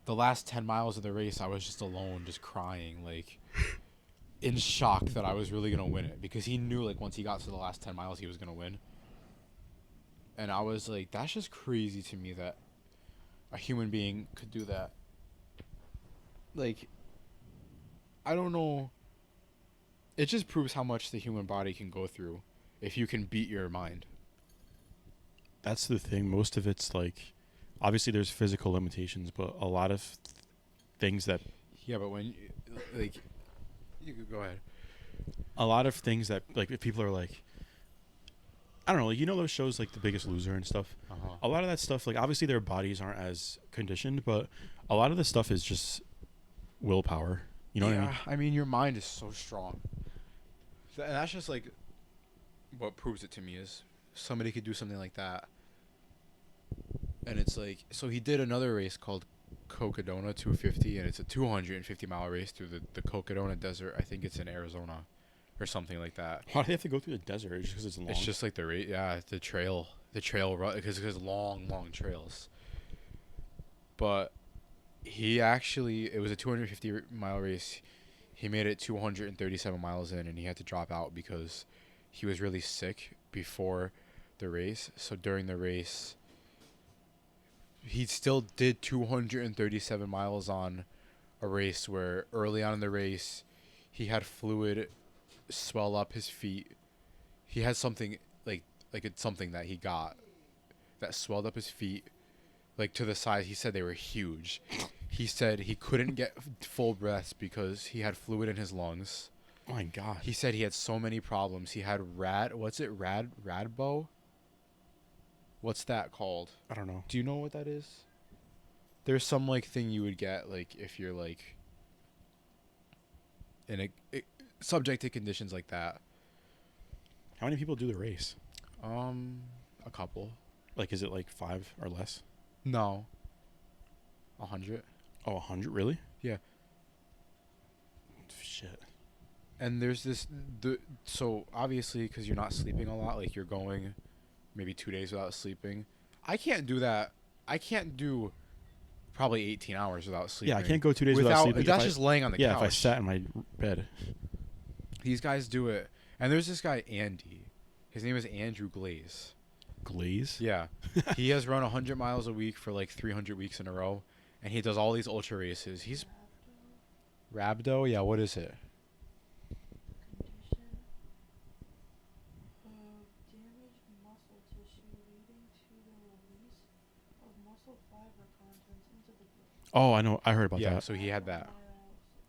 [SPEAKER 1] the last 10 miles of the race, I was just alone, just crying, like in shock that I was really going to win it, because he knew like once he got to the last 10 miles, he was going to win. And I was like, that's just crazy to me that a human being could do that. Like, I don't know. It just proves how much the human body can go through if you can beat your mind.
[SPEAKER 2] That's the thing. Most of it's like, obviously there's physical limitations, but a lot of things that
[SPEAKER 1] Yeah, but when like you could go ahead.
[SPEAKER 2] A lot of things that like if people are like, I don't know, like, you know those shows like The Biggest Loser and stuff.
[SPEAKER 1] Uh-huh.
[SPEAKER 2] A lot of that stuff, like obviously their bodies aren't as conditioned, but a lot of the stuff is just willpower. You know what I mean?
[SPEAKER 1] I mean, your mind is so strong. And that's just like what proves it to me is somebody could do something like that. And it's like, so he did another race called Cocodona 250, and it's a 250-mile race through the Cocodona Desert. I think it's in Arizona or something like that.
[SPEAKER 2] Why do they have to go through the desert? Just because it's long?
[SPEAKER 1] It's just like the rate, yeah, the trail run, because long trails. But he actually, it was a 250-mile race. He made it 237 miles in, and he had to drop out because he was really sick before the race. So during the race, he still did 237 miles on a race where early on in the race, he had fluid swell up his feet. He had something like it's something that he got that swelled up his feet, like to the size. He said they were huge. He said he couldn't get full breaths because he had fluid in his lungs.
[SPEAKER 2] Oh my god.
[SPEAKER 1] He said he had so many problems. He had Radbo? What's that called?
[SPEAKER 2] I don't know.
[SPEAKER 1] Do you know what that is? There's some like thing you would get like if you're like in a subject to conditions like that.
[SPEAKER 2] How many people do the race?
[SPEAKER 1] A couple.
[SPEAKER 2] Like, is it like 5 or less?
[SPEAKER 1] No. 100.
[SPEAKER 2] Oh, 100? Really?
[SPEAKER 1] Yeah.
[SPEAKER 2] Shit.
[SPEAKER 1] And there's so obviously because you're not sleeping a lot, like you're going maybe 2 days without sleeping. I can't do that. I can't do probably 18 hours without sleeping.
[SPEAKER 2] Yeah, I can't go 2 days without sleeping.
[SPEAKER 1] That's just laying on the couch.
[SPEAKER 2] Yeah, if I sat in my bed.
[SPEAKER 1] These guys do it. And there's this guy, Andy. His name is Andrew Glaze.
[SPEAKER 2] Glaze?
[SPEAKER 1] Yeah. He has run 100 miles a week for like 300 weeks in a row. And he does all these ultra races. He's... Rhabdo? Yeah, what is it?
[SPEAKER 4] Condition of damaged muscle tissue leading to the release of muscle fiber contents into the blood.
[SPEAKER 2] Oh, I know. I heard about
[SPEAKER 1] Yeah,
[SPEAKER 2] that.
[SPEAKER 1] so he had that.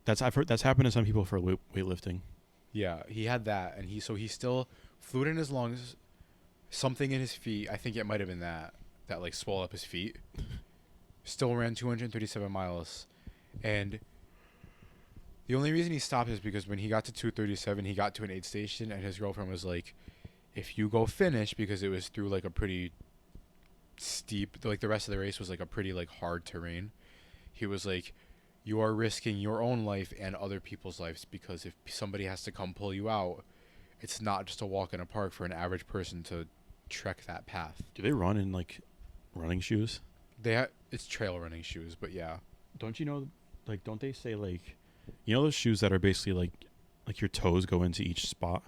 [SPEAKER 2] I've heard that's happened to some people for weightlifting.
[SPEAKER 1] Yeah, he had that. And he still... Fluid in his lungs, something in his feet. I think it might have been that like swelled up his feet. Still ran 237 miles. And the only reason he stopped is because when he got to 237, he got to an aid station and his girlfriend was like, if you go finish, because it was through like a pretty steep, like the rest of the race was like a pretty like hard terrain. He was like, you are risking your own life and other people's lives because if somebody has to come pull you out, it's not just a walk in a park for an average person to trek that path.
[SPEAKER 2] Do they run in like running shoes?
[SPEAKER 1] It's trail running shoes, but yeah.
[SPEAKER 2] Don't you know, like, don't they say like, you know those shoes that are basically like your toes go into each spot?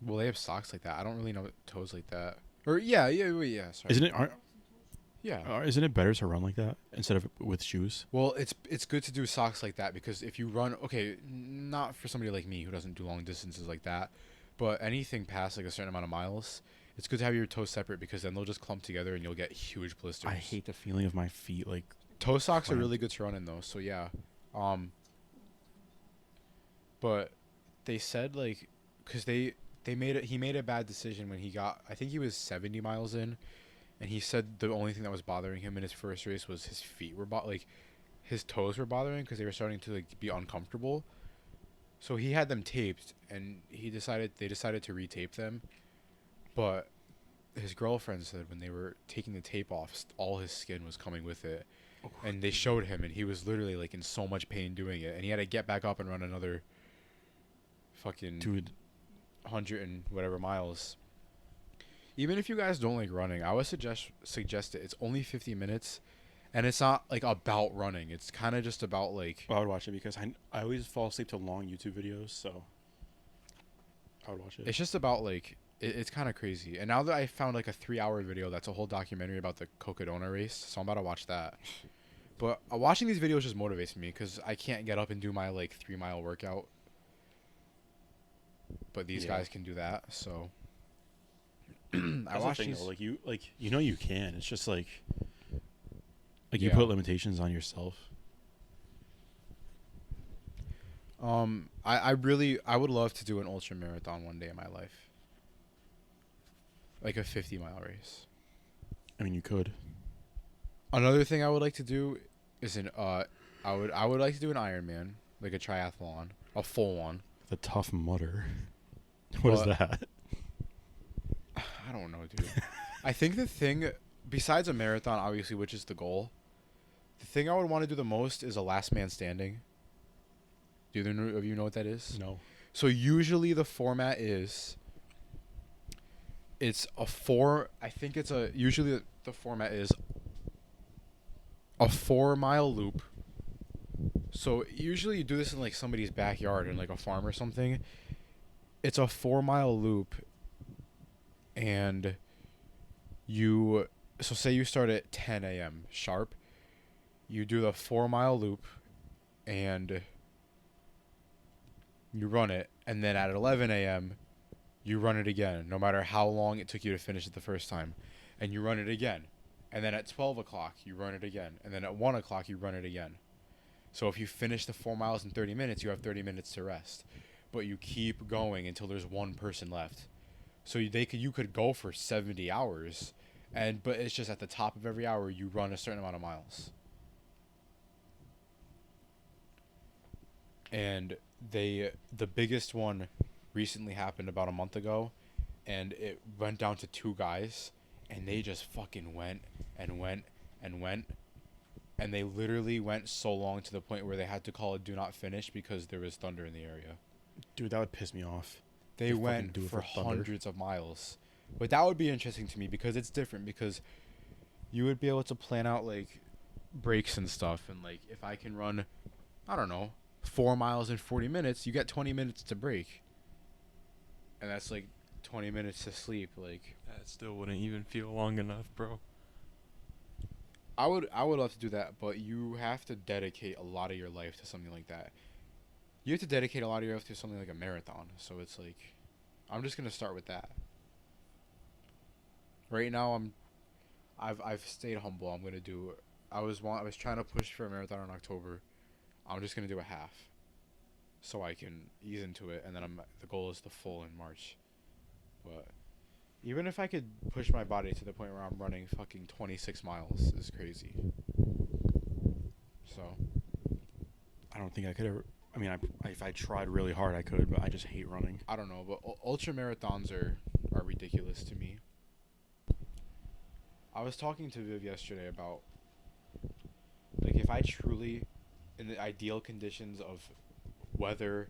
[SPEAKER 1] Well, they have socks like that. I don't really know toes like that. Or yeah. Sorry.
[SPEAKER 2] Isn't it?
[SPEAKER 1] Yeah.
[SPEAKER 2] Isn't it better to run like that instead of with shoes?
[SPEAKER 1] Well, it's good to do socks like that because if you run, okay, not for somebody like me who doesn't do long distances like that, but anything past like a certain amount of miles, it's good to have your toes separate because then they'll just clump together and you'll get huge blisters.
[SPEAKER 2] I hate the feeling of my feet like.
[SPEAKER 1] Toe socks are
[SPEAKER 2] clamp.
[SPEAKER 1] really good to run in though, so yeah. But they said like, cause he made a bad decision when he got, I think he was 70 miles in. And he said the only thing that was bothering him in his first race was his feet were his toes were bothering because they were starting to like be uncomfortable. So he had them taped, and they decided to retape them. But his girlfriend said when they were taking the tape off, all his skin was coming with it, and they showed him, and he was literally like in so much pain doing it, and he had to get back up and run another fucking 100 and whatever miles. Even if you guys don't like running, I would suggest it. It's only 50 minutes, and it's not like about running. It's kind of just about like.
[SPEAKER 2] Well, I would watch it because I always fall asleep to long YouTube videos, so I would watch it.
[SPEAKER 1] It's just about like it's kind of crazy. And now that I found like a 3-hour video, that's a whole documentary about the Cocodona race, so I'm about to watch that. But watching these videos just motivates me because I can't get up and do my like 3-mile workout. But these guys can do that, so. I watched
[SPEAKER 2] thing,
[SPEAKER 1] these.
[SPEAKER 2] though, you know you can. It's just like you
[SPEAKER 1] Yeah.
[SPEAKER 2] put limitations on yourself.
[SPEAKER 1] I would love to do an ultra marathon one day in my life. Like a 50-mile race.
[SPEAKER 2] I mean, you could.
[SPEAKER 1] Another thing I would like to do is I would like to do an Ironman, like a triathlon, a full one.
[SPEAKER 2] The Tough Mudder. What is
[SPEAKER 1] But-
[SPEAKER 2] that?
[SPEAKER 1] I don't know, dude. I think the thing, besides a marathon, obviously, which is the goal, the thing I would want to do the most is a last man standing. Do either of you know what that is?
[SPEAKER 2] No.
[SPEAKER 1] So usually the format is, usually the format is a 4-mile loop. So usually you do this in like somebody's backyard in like a farm or something. It's a 4-mile loop, and so say you start at 10 a.m. sharp, you do the 4-mile loop, and you run it, and then at 11 a.m. you run it again, no matter how long it took you to finish it the first time, and you run it again, and then at 12 o'clock you run it again, and then at 1 o'clock you run it again. So if you finish the 4 miles in 30 minutes, you have 30 minutes to rest, but you keep going until there's one person left. So you could go for 70 hours, but it's just at the top of every hour you run a certain amount of miles. And the biggest one recently happened about a month ago, and it went down to 2 guys, and they just fucking went and went and went, and they literally went so long to the point where they had to call it do not finish because there was thunder in the area.
[SPEAKER 2] Dude, that would piss me off.
[SPEAKER 1] They
[SPEAKER 2] They fucking
[SPEAKER 1] went
[SPEAKER 2] do it
[SPEAKER 1] for
[SPEAKER 2] for thunder.
[SPEAKER 1] hundreds of miles. But that would be interesting to me because it's different, because you would be able to plan out like breaks and stuff, and like if I can run, I don't know, 4 miles in 40 minutes, you get 20 minutes to break. And that's like 20 minutes to sleep. Like
[SPEAKER 3] That still wouldn't even feel long enough, bro.
[SPEAKER 1] I would love to do that, but you have to dedicate a lot of your life to something like that. You have to dedicate a lot of your life to something like a marathon. So it's like I'm just going to start with that. Right now I've stayed humble. I'm going to do I was trying to push for a marathon in October. I'm just going to do a half so I can ease into it, and then the goal is the full in March. But even if I could push my body to the point where I'm running fucking 26 miles is crazy. So,
[SPEAKER 2] I don't think I could ever. I mean, if I tried really hard, I could, but I just hate running.
[SPEAKER 1] I don't know, but ultra marathons are ridiculous to me. I was talking to Viv yesterday about, like, if I truly, in the ideal conditions of weather,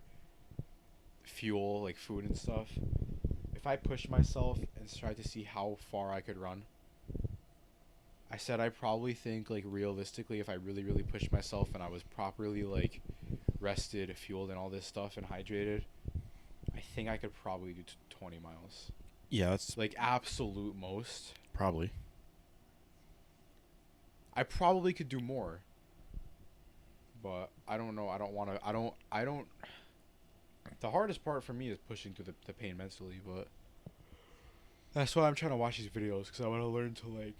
[SPEAKER 1] fuel, like food and stuff, if I pushed myself and tried to see how far I could run, I said I probably think, like, realistically, if I really, really pushed myself and I was properly, like, rested, fueled, and all this stuff, and hydrated, I think I could probably do 20 miles.
[SPEAKER 2] Yeah, that's
[SPEAKER 1] Like, absolute most.
[SPEAKER 2] probably.
[SPEAKER 1] I probably could do more. But I don't know. I don't. The hardest part for me is pushing through the pain mentally, but that's why I'm trying to watch these videos, because I want to learn to, like,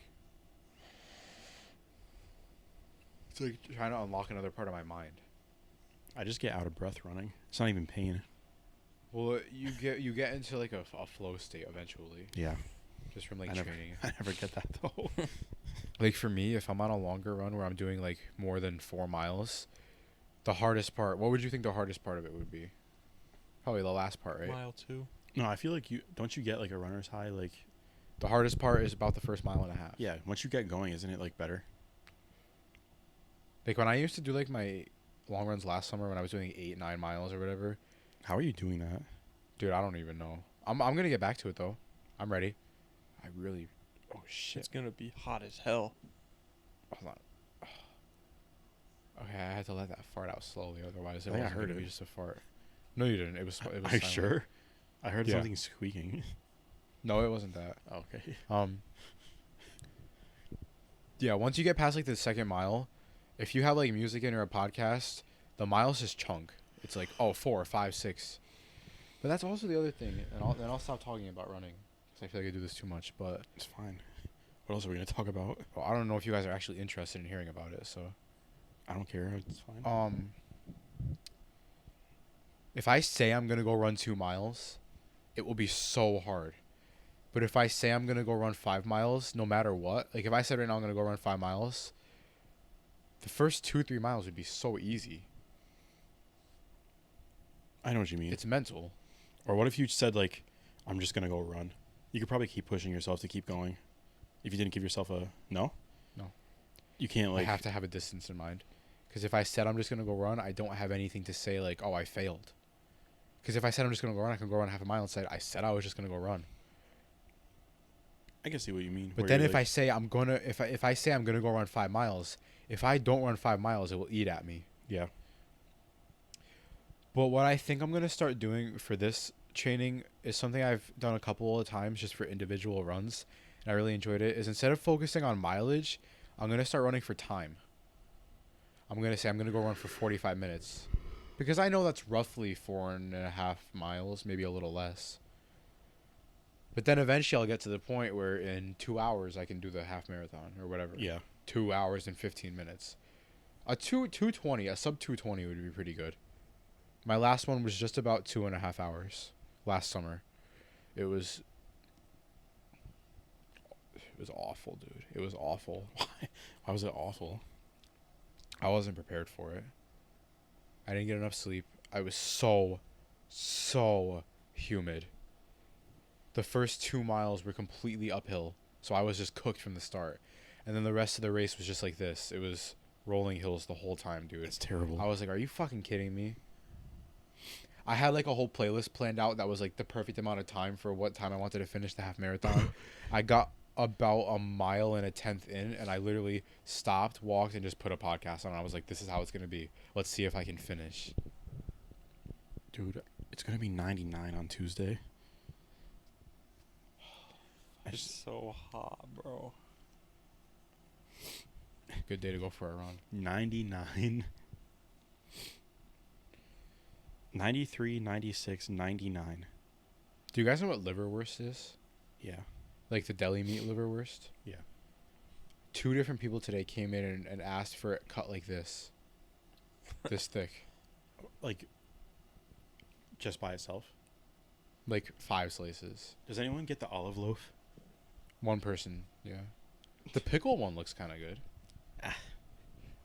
[SPEAKER 1] it's like trying to unlock another part of my mind.
[SPEAKER 2] I just get out of breath running. It's not even pain.
[SPEAKER 1] Well, you get into like a flow state eventually,
[SPEAKER 2] Yeah,
[SPEAKER 1] just from like
[SPEAKER 2] I never,
[SPEAKER 1] training.
[SPEAKER 2] I never get that though.
[SPEAKER 1] Like for me, if I'm on a longer run where I'm doing like more than 4 miles, the hardest part. What would you think the hardest part of it would be? Probably the last part, right?
[SPEAKER 3] Mile 2.
[SPEAKER 2] No, I feel like you get like a runner's high. Like,
[SPEAKER 1] The hardest part is about the first mile and a half.
[SPEAKER 2] yeah, once you get going, isn't it like better?
[SPEAKER 1] Like when I used to do like my long runs last summer when I was doing 8-9 miles or whatever.
[SPEAKER 2] How are you doing that?
[SPEAKER 1] Dude, I don't even know. I'm gonna get back to it though. I'm ready. I really. Oh
[SPEAKER 3] It's
[SPEAKER 1] shit.
[SPEAKER 3] gonna be hot as hell.
[SPEAKER 1] Hold on. Okay, I had to let that fart out slowly, otherwise it
[SPEAKER 2] I think I
[SPEAKER 1] wasn't
[SPEAKER 2] heard
[SPEAKER 1] gonna
[SPEAKER 2] it.
[SPEAKER 1] be just a fart. No, you didn't. It was. It was.
[SPEAKER 2] Are you
[SPEAKER 1] silent.
[SPEAKER 2] sure? I heard
[SPEAKER 1] Yeah.
[SPEAKER 2] something squeaking.
[SPEAKER 1] No, it wasn't that.
[SPEAKER 2] Okay.
[SPEAKER 1] Yeah, once you get past like the second mile, if you have like music in or a podcast, the miles just chunk. It's like 4, 5, 6. But that's also the other thing, and I'll stop talking about running because I feel like I do this too much. But
[SPEAKER 2] It's fine. What else are we gonna talk about?
[SPEAKER 1] well, I don't know if you guys are actually interested in hearing about it. So
[SPEAKER 2] I don't care. It's fine.
[SPEAKER 1] If I say I'm gonna go run 2 miles, it will be so hard. But if I say I'm gonna go run 5 miles, no matter what, like if I said right now I'm gonna go run 5 miles, the first 2-3 miles would be so easy.
[SPEAKER 2] I know what you mean.
[SPEAKER 1] It's mental.
[SPEAKER 2] Or what if you said, like, I'm just going to go run? You could probably keep pushing yourself to keep going. If you didn't give yourself a... No?
[SPEAKER 1] No.
[SPEAKER 2] You can't, like...
[SPEAKER 1] I have to have a distance in mind. Because if I said I'm just gonna go run, I don't have anything to say like, oh, I failed. Because if I said I'm just gonna go run, I can go run half a mile and say I said I was just gonna go run.
[SPEAKER 2] I can see what you mean.
[SPEAKER 1] But then if I say I'm gonna, if I say I'm gonna go run 5 miles, if I don't run 5 miles, it will eat at me.
[SPEAKER 2] Yeah.
[SPEAKER 1] But what I think I'm gonna start doing for this training is something I've done a couple of times just for individual runs, and I really enjoyed it. Is instead of focusing on mileage, I'm gonna start running for time. I'm gonna say I'm gonna go run for 45 minutes, because I know that's roughly 4.5 miles, maybe a little less. But then eventually I'll get to the point where in 2 hours I can do the half marathon or whatever.
[SPEAKER 2] Yeah.
[SPEAKER 1] 2 hours and 15 minutes. A 2:20, a sub 2:20 would be pretty good. My last one was just about 2.5 hours last summer. It was awful, dude. It was awful.
[SPEAKER 2] Why was it awful?
[SPEAKER 1] I wasn't prepared for it. I didn't get enough sleep. I was so humid. The first 2 miles were completely uphill, so I was just cooked from the start. And then the rest of the race was just like this. It was rolling hills the whole time, dude.
[SPEAKER 2] It's terrible.
[SPEAKER 1] I was like, are you fucking kidding me? I had like a whole playlist planned out that was like the perfect amount of time for what time I wanted to finish the half marathon. I got about a mile and a tenth in, and I literally stopped, walked, and just put a podcast on. I was like, this is how it's going to be. Let's see if I can finish.
[SPEAKER 2] Dude, it's going to be 99 on Tuesday.
[SPEAKER 3] It's so hot, bro.
[SPEAKER 1] Good day to go for a run.
[SPEAKER 2] 99. 93, 96, 99.
[SPEAKER 1] Do you guys know what liverwurst is?
[SPEAKER 2] Yeah.
[SPEAKER 1] Like the deli meat liverwurst?
[SPEAKER 2] Yeah.
[SPEAKER 1] 2 different people today came in and asked for it cut like this. This thick.
[SPEAKER 2] Like, just by itself?
[SPEAKER 1] Like 5 slices.
[SPEAKER 2] Does anyone get the olive loaf?
[SPEAKER 1] 1 person, yeah. The pickle one looks kind of good.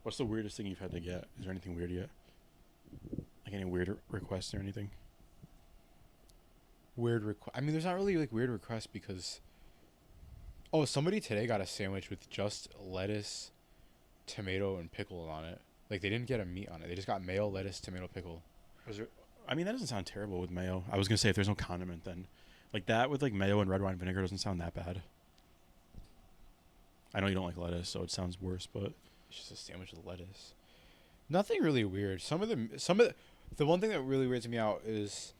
[SPEAKER 2] What's the weirdest thing you've had to get? Is there anything weird yet? Like any weird requests or anything?
[SPEAKER 1] I mean, there's not really like weird requests because... Oh, somebody today got a sandwich with just lettuce, tomato, and pickle on it. Like, they didn't get a meat on it. They just got mayo, lettuce, tomato, pickle.
[SPEAKER 2] Was there? I mean, that doesn't sound terrible with mayo. I was gonna say if there's no condiment, then like that with like mayo and red wine vinegar doesn't sound that bad. I know you don't like lettuce, so it sounds worse, but
[SPEAKER 1] It's just a sandwich with lettuce. Nothing really weird. The one thing that really weirds me out is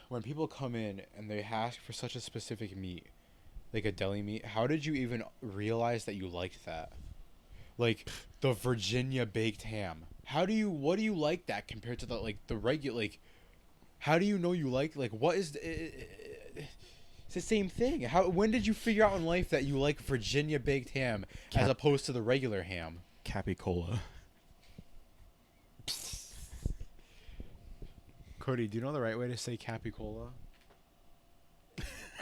[SPEAKER 1] when people come in and they ask for such a specific meat, like a deli meat. How did you even realize that you liked that? Like the Virginia baked ham. What do you like that compared to the regular, like, how do you know you like what is it's the same thing. When did you figure out in life that you like Virginia baked ham as opposed to the regular ham?
[SPEAKER 2] Capicola.
[SPEAKER 1] Cody, do you know the right way to say capicola?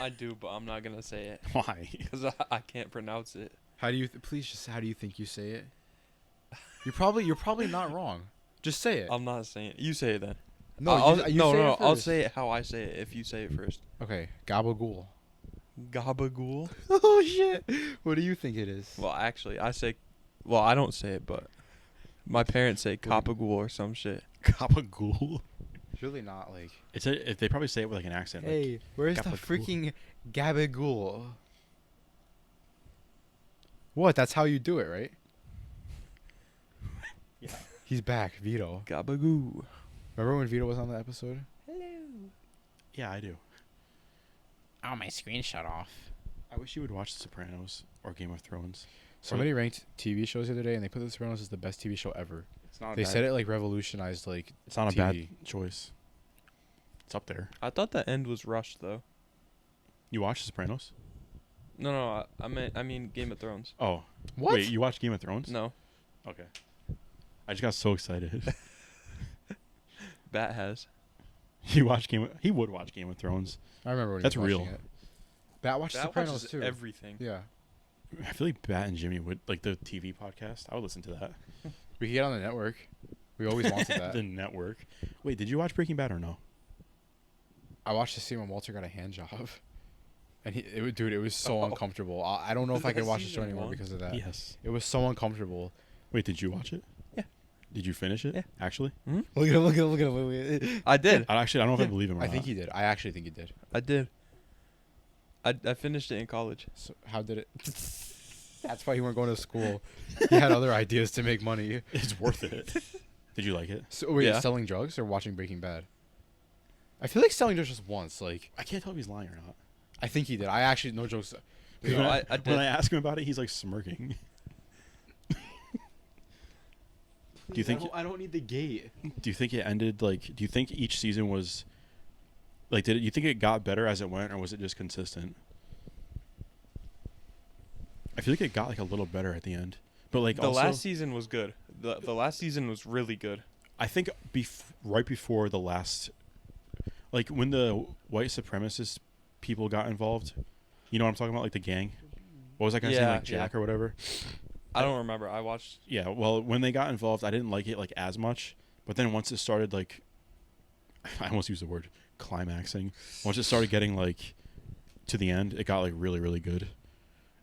[SPEAKER 3] I do, but I'm not gonna say it
[SPEAKER 2] Why?
[SPEAKER 3] because I can't pronounce it.
[SPEAKER 1] How do you think you say it? You're probably not wrong. Just say it.
[SPEAKER 3] I'm not saying it. You say it then.
[SPEAKER 1] No,
[SPEAKER 3] I'll,
[SPEAKER 1] you
[SPEAKER 3] no,
[SPEAKER 1] say
[SPEAKER 3] no,
[SPEAKER 1] it
[SPEAKER 3] I'll
[SPEAKER 1] first.
[SPEAKER 3] say it how I say it if you say it first.
[SPEAKER 1] Okay, gabagool.
[SPEAKER 3] Gabagool.
[SPEAKER 1] Oh shit! What do you think it is?
[SPEAKER 3] Well, actually, I don't say it, but my parents say Gabagool or some shit.
[SPEAKER 2] Gabagool.
[SPEAKER 1] It's really not like.
[SPEAKER 2] If they probably say it with like an accent. Like,
[SPEAKER 1] Hey, where's the
[SPEAKER 2] gabagool.
[SPEAKER 1] freaking gabagool? What? That's how you do it, right?
[SPEAKER 2] Yeah.
[SPEAKER 1] He's back, Vito.
[SPEAKER 3] Gabagoo.
[SPEAKER 1] Remember when Vito was on the episode?
[SPEAKER 2] yeah, I do.
[SPEAKER 1] Oh, my screen shut off.
[SPEAKER 2] I wish you would watch The Sopranos or Game of Thrones.
[SPEAKER 1] Somebody ranked TV shows the other day, and they put The Sopranos as the best TV show ever.
[SPEAKER 2] It's not.
[SPEAKER 1] They said it like revolutionized like.
[SPEAKER 2] It's not a
[SPEAKER 1] TV.
[SPEAKER 2] bad choice. It's up there.
[SPEAKER 3] I thought the end was rushed though.
[SPEAKER 2] You watch The Sopranos?
[SPEAKER 3] No, I mean Game of Thrones.
[SPEAKER 2] Oh,
[SPEAKER 1] What?
[SPEAKER 2] wait, you watch Game of Thrones?
[SPEAKER 3] No.
[SPEAKER 2] Okay. I just got so excited.
[SPEAKER 3] Bat has.
[SPEAKER 2] He watched he would watch Game of Thrones.
[SPEAKER 1] I remember when
[SPEAKER 2] That's
[SPEAKER 1] he was
[SPEAKER 2] real.
[SPEAKER 1] watching it. Bat watched
[SPEAKER 3] Bat
[SPEAKER 1] Sopranos
[SPEAKER 3] watches
[SPEAKER 1] too.
[SPEAKER 3] everything.
[SPEAKER 1] Yeah,
[SPEAKER 2] I feel like Bat and Jimmy would like the TV podcast. I would listen to that.
[SPEAKER 1] we could get on the network. We always wanted that.
[SPEAKER 2] The network. Wait, did you watch Breaking Bad or no?
[SPEAKER 1] I watched the scene when Walter got a hand job, and it was so
[SPEAKER 3] Oh.
[SPEAKER 1] uncomfortable. I don't know
[SPEAKER 3] Was
[SPEAKER 1] if I
[SPEAKER 3] that
[SPEAKER 1] can watch the show
[SPEAKER 3] season
[SPEAKER 1] anymore
[SPEAKER 3] one?
[SPEAKER 1] because of that.
[SPEAKER 2] Yes.
[SPEAKER 1] It was so uncomfortable.
[SPEAKER 2] Wait, did you watch it?
[SPEAKER 3] Yeah.
[SPEAKER 2] Did you finish it?
[SPEAKER 3] Yeah.
[SPEAKER 2] Actually?
[SPEAKER 1] Look at him! Look at him! Look at him! Look at him.
[SPEAKER 3] I did.
[SPEAKER 2] I don't know if I
[SPEAKER 3] Yeah.
[SPEAKER 2] believe him or
[SPEAKER 1] I
[SPEAKER 2] not.
[SPEAKER 1] think he did. I actually think he did.
[SPEAKER 3] I did. I finished it in college.
[SPEAKER 1] So how did it? That's why you weren't going to school. He had other ideas to make money.
[SPEAKER 2] It's worth it. Did you like it?
[SPEAKER 1] So wait,
[SPEAKER 3] Yeah.
[SPEAKER 1] selling drugs or watching Breaking Bad? I feel like selling drugs just once. Like
[SPEAKER 2] I can't tell if he's lying or not.
[SPEAKER 1] I think he did. I actually no jokes.
[SPEAKER 2] 'Cause
[SPEAKER 3] No,
[SPEAKER 2] when,
[SPEAKER 3] I
[SPEAKER 2] when
[SPEAKER 3] did.
[SPEAKER 2] I ask him about it, he's like smirking. Do you think?
[SPEAKER 1] I don't need the gate.
[SPEAKER 2] Do you think it ended like? Do you think each season was like? Did it, you think it got better as it went, or was it just consistent? I feel like it got like a little better at the end, but like
[SPEAKER 3] The
[SPEAKER 2] also,
[SPEAKER 3] last season was good. The last season was really good.
[SPEAKER 2] I think right before the last, like when the white supremacist people got involved, you know what I'm talking about, like the gang. What was that guy's name,
[SPEAKER 3] Yeah,
[SPEAKER 2] like Jack
[SPEAKER 3] yeah.
[SPEAKER 2] or whatever?
[SPEAKER 3] I don't remember. I watched.
[SPEAKER 2] Yeah, well, when they got involved, I didn't like it like as much. But then once it started like, I almost used the word climaxing. Once it started getting like to the end, it got like really really good.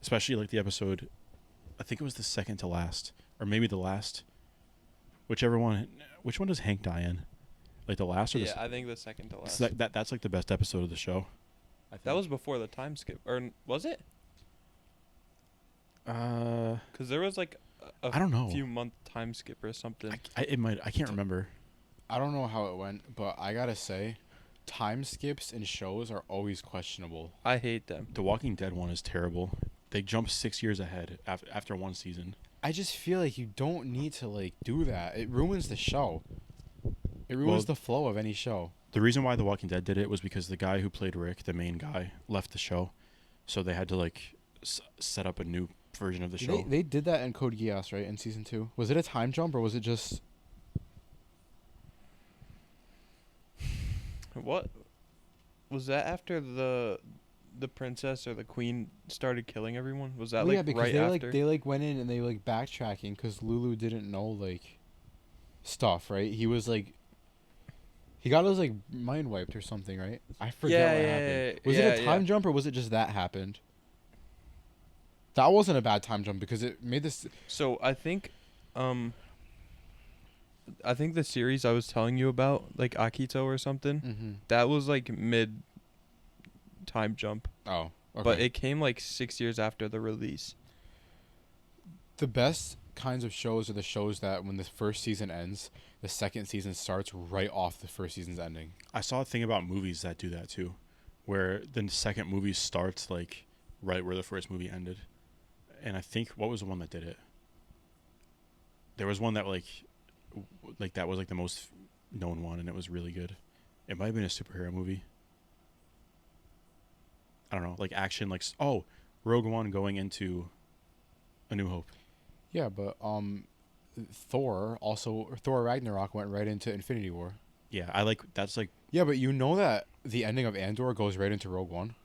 [SPEAKER 2] Especially like the episode, I think it was the second to last, or maybe the last. Whichever one. Which one does Hank die in? Like the last or the?
[SPEAKER 3] Yeah, I think the second to last.
[SPEAKER 2] So that's like the best episode of the show. I think.
[SPEAKER 3] That was before the time skip, or was it? Because there was like a
[SPEAKER 2] I don't know.
[SPEAKER 3] few month time skip or something.
[SPEAKER 2] I can't remember.
[SPEAKER 1] I don't know how it went, but I gotta say, time skips in shows are always questionable.
[SPEAKER 3] I hate them.
[SPEAKER 2] The Walking Dead one is terrible. They jump 6 years ahead after one season.
[SPEAKER 1] I just feel like you don't need to like do that. It ruins the show. It ruins
[SPEAKER 2] Well-
[SPEAKER 1] the flow of any show.
[SPEAKER 2] The reason why The Walking Dead did it was because the guy who played Rick, the main guy, left the show, so they had to like set up a new version of the show.
[SPEAKER 1] They did that in Code Geass, right? In season 2, was it a time jump or was it just?
[SPEAKER 3] What was that after the princess or the queen started killing everyone? Was that
[SPEAKER 1] Well, yeah,
[SPEAKER 3] like
[SPEAKER 1] because
[SPEAKER 3] right
[SPEAKER 1] they
[SPEAKER 3] after?
[SPEAKER 1] they went in and they like backtracking because Lulu didn't know like stuff, right? He was like. He got his like mind wiped or something, right? I forget what happened. Was it a time jump or was it just that happened? That wasn't a bad time jump because it made this.
[SPEAKER 3] So I think the series I was telling you about, like Akito or something,
[SPEAKER 1] Mm-hmm.
[SPEAKER 3] that was like mid time jump,
[SPEAKER 1] Oh, okay.
[SPEAKER 3] but it came like 6 years after the release.
[SPEAKER 1] The best kinds of shows are the shows that when the first season ends, the second season starts right off the first season's ending.
[SPEAKER 2] I saw a thing about movies that do that too, where the second movie starts like right where the first movie ended. And I think what was the one that did it? There was one that like that was like the most known one, and it was really good. It might have been a superhero movie. I don't know, like action, like Rogue One going into A New Hope.
[SPEAKER 1] Yeah, but Thor Ragnarok went right into Infinity War.
[SPEAKER 2] Yeah, that's like
[SPEAKER 1] Yeah, but you know that the ending of Andor goes right into Rogue One.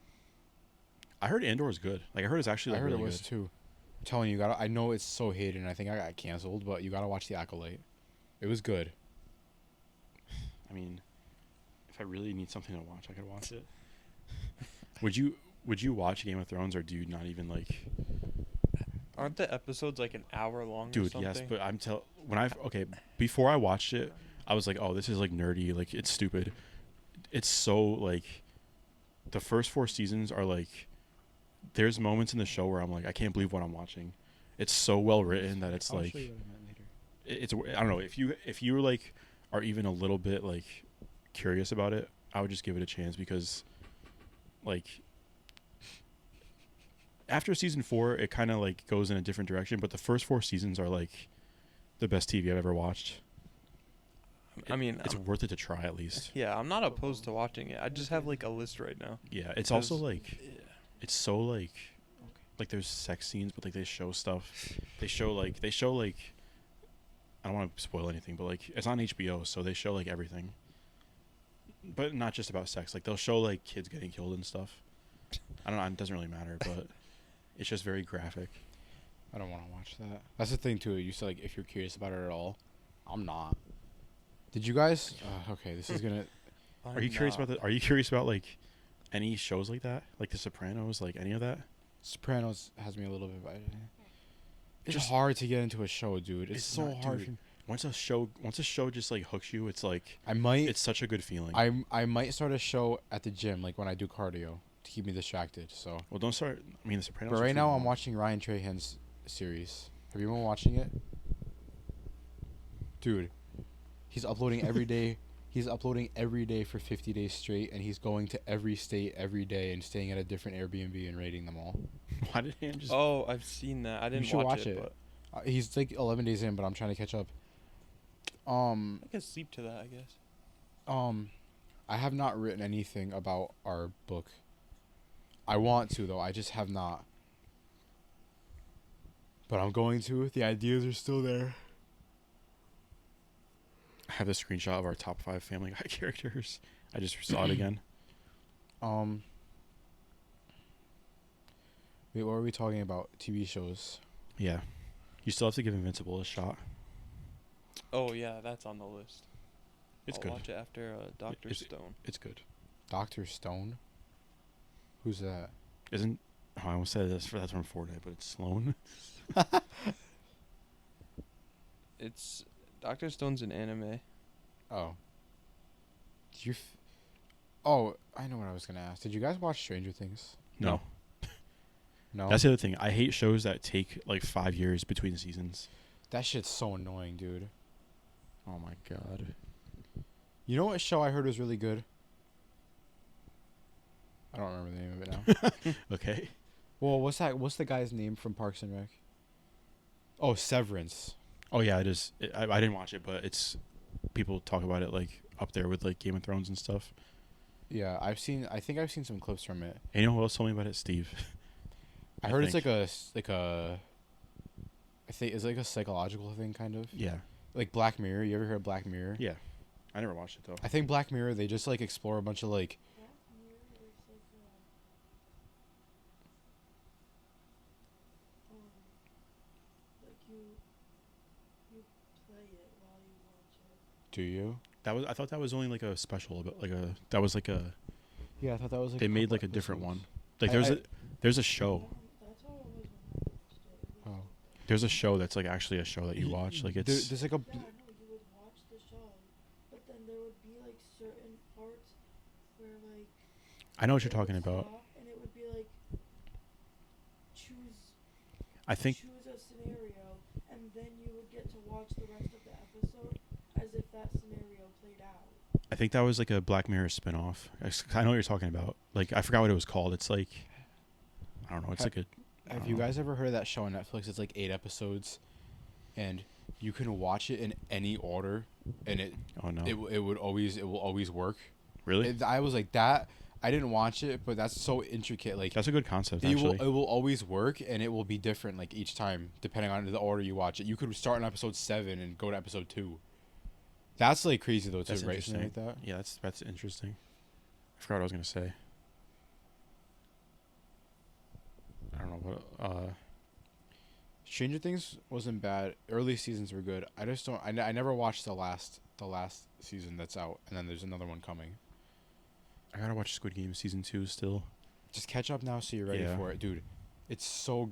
[SPEAKER 2] I heard Andor is good. Like I heard it's actually
[SPEAKER 1] I
[SPEAKER 2] like,
[SPEAKER 1] heard
[SPEAKER 2] really
[SPEAKER 1] it was
[SPEAKER 2] good.
[SPEAKER 1] too. I'm telling you, I know it's so hated, and I think I got canceled, but you gotta watch The Acolyte. It was good.
[SPEAKER 2] I mean, if I really need something to watch, I could watch it. Would you watch Game of Thrones, or do you not even like?
[SPEAKER 3] Aren't the episodes like an hour long or
[SPEAKER 2] Dude,
[SPEAKER 3] something?
[SPEAKER 2] yes, but before I watched it, I was like, oh, this is like nerdy, like it's stupid. It's so like, the first 4 seasons are like, there's moments in the show where I'm like, I can't believe what I'm watching. It's so well written that it's like, it's I don't know, if you like are even a little bit like curious about it, I would just give it a chance, because like after season 4 it kind of like goes in a different direction, but the first 4 seasons are like the best TV I've ever watched.
[SPEAKER 3] I mean,
[SPEAKER 2] It's worth it to try at least.
[SPEAKER 3] yeah, I'm not opposed to watching it. I just have like a list right now.
[SPEAKER 2] Yeah, it's also
[SPEAKER 3] 'Cause-
[SPEAKER 2] like it's so like there's sex scenes, but like they show stuff. They show like I don't want to spoil anything, but like it's on HBO, so they show like everything. but not just about sex. Like they'll show like kids getting killed and stuff. I don't know. It doesn't really matter, but it's just very graphic.
[SPEAKER 1] I don't want to watch that. That's the thing too. You said like if you're curious about it at all. I'm not. Did you guys? Okay, this is gonna.
[SPEAKER 2] Are you curious about Are you curious about like any shows like that, like The Sopranos, like any of that?
[SPEAKER 1] Sopranos has me a little bit. It's
[SPEAKER 2] Just-
[SPEAKER 1] hard to get into a show, dude. It's so
[SPEAKER 2] not,
[SPEAKER 1] hard.
[SPEAKER 2] dude. Once a show just like hooks you, it's like
[SPEAKER 1] I might.
[SPEAKER 2] it's such a good feeling.
[SPEAKER 1] I might start a show at the gym, like when I do cardio, to keep me distracted. So.
[SPEAKER 2] Well, don't start. I mean, The Sopranos.
[SPEAKER 1] But
[SPEAKER 2] are
[SPEAKER 1] right
[SPEAKER 2] too
[SPEAKER 1] now, I'm
[SPEAKER 2] long.
[SPEAKER 1] watching Ryan Trahan's series. Have you been watching it? Dude, he's uploading every day. He's uploading every day for 50 days straight, and he's going to every state every day and staying at a different Airbnb and rating them all.
[SPEAKER 2] Why did he just?
[SPEAKER 3] Oh, I've seen that. I didn't
[SPEAKER 1] should watch it.
[SPEAKER 3] But
[SPEAKER 1] He's like 11 days in, but I'm trying to catch up.
[SPEAKER 3] I can sleep to that, I guess.
[SPEAKER 1] I have not written anything about our book. I want to though. I just have not. But I'm going to. The ideas are still there.
[SPEAKER 2] I have a screenshot of our top 5 Family Guy characters. I just saw it again.
[SPEAKER 1] Wait, what were we talking about? TV shows.
[SPEAKER 2] Yeah, you still have to give Invincible a shot.
[SPEAKER 3] Oh yeah, that's on the list.
[SPEAKER 2] It's
[SPEAKER 3] I'll
[SPEAKER 2] good.
[SPEAKER 3] watch it after Doctor
[SPEAKER 2] Is it-
[SPEAKER 3] Stone.
[SPEAKER 2] It's good.
[SPEAKER 1] Dr. Stone? Who's that?
[SPEAKER 2] Isn't? Oh, I almost said this for that's from Fortnite, but it's Sloan.
[SPEAKER 3] It's Doctor Stone's an anime.
[SPEAKER 1] Oh. Did you Oh, I know what I was going to ask. Did you guys watch Stranger Things?
[SPEAKER 2] No,
[SPEAKER 1] No?
[SPEAKER 2] that's the other thing. I hate shows that take like 5 years between seasons.
[SPEAKER 1] That shit's so annoying, dude.
[SPEAKER 2] Oh my god.
[SPEAKER 1] You know what show I heard was really good? I don't remember the name of it now.
[SPEAKER 2] Okay.
[SPEAKER 1] Well, what's the guy's name from Parks and Rec? Oh, Severance.
[SPEAKER 2] Oh yeah, it is. I didn't watch it, but it's people talk about it like up there with like Game of Thrones and stuff.
[SPEAKER 1] Yeah, I think I've seen some clips from it.
[SPEAKER 2] And you know who else told me about it? Steve.
[SPEAKER 1] I heard it's like a I think it's like a psychological thing kind of.
[SPEAKER 2] Yeah.
[SPEAKER 1] Like Black Mirror. You ever heard of Black Mirror?
[SPEAKER 2] Yeah. I never watched it though.
[SPEAKER 1] I think Black Mirror, they just like explore a bunch of like
[SPEAKER 4] Black Mirror is like like you play it while you watch it.
[SPEAKER 1] do you?
[SPEAKER 2] I thought that was only like a special, but that was like a
[SPEAKER 1] Yeah, I thought that was like
[SPEAKER 2] they made
[SPEAKER 1] couple
[SPEAKER 2] like a different one.
[SPEAKER 1] episodes.
[SPEAKER 2] Like there's a show.
[SPEAKER 4] That's how it was when I watched it. It was
[SPEAKER 1] Oh.
[SPEAKER 2] There's a show that's like actually a show that you watch. Like it's
[SPEAKER 1] There's like a
[SPEAKER 4] Yeah, I know you would watch the show, but then there would be like certain parts where like
[SPEAKER 2] I know what you're
[SPEAKER 4] it would
[SPEAKER 2] talking about.
[SPEAKER 4] stop and it would be like choose
[SPEAKER 2] I think
[SPEAKER 4] choose a scenario and then you would get to watch the rest of the episode as if that scenario played out.
[SPEAKER 2] that was like a Black Mirror spin-off. I know what you're talking about. Like I forgot what it was called. It's like I don't know. It's
[SPEAKER 1] Ha-
[SPEAKER 2] like a I
[SPEAKER 1] Have
[SPEAKER 2] don't
[SPEAKER 1] you
[SPEAKER 2] know.
[SPEAKER 1] guys ever heard of that show on Netflix? It's like 8 episodes, and you can watch it in any order, and
[SPEAKER 2] Oh no.
[SPEAKER 1] it will always work.
[SPEAKER 2] Really?
[SPEAKER 1] I was like that. I didn't watch it, but that's so intricate. Like
[SPEAKER 2] That's a good concept
[SPEAKER 1] it
[SPEAKER 2] actually.
[SPEAKER 1] will always work, and it will be different like each time depending on the order you watch it. You could start on episode 7 and go to episode 2. That's like crazy though to
[SPEAKER 2] That's
[SPEAKER 1] write something like
[SPEAKER 2] interesting.
[SPEAKER 1] that.
[SPEAKER 2] Yeah, that's interesting. I forgot what I was gonna say. I don't know what.
[SPEAKER 1] Stranger Things wasn't bad. Early seasons were good. I just don't. I never watched the last season that's out, and then there's another one coming.
[SPEAKER 2] I gotta watch Squid Game season 2 still.
[SPEAKER 1] Just catch up now so you're ready
[SPEAKER 2] Yeah.
[SPEAKER 1] for it, dude. It's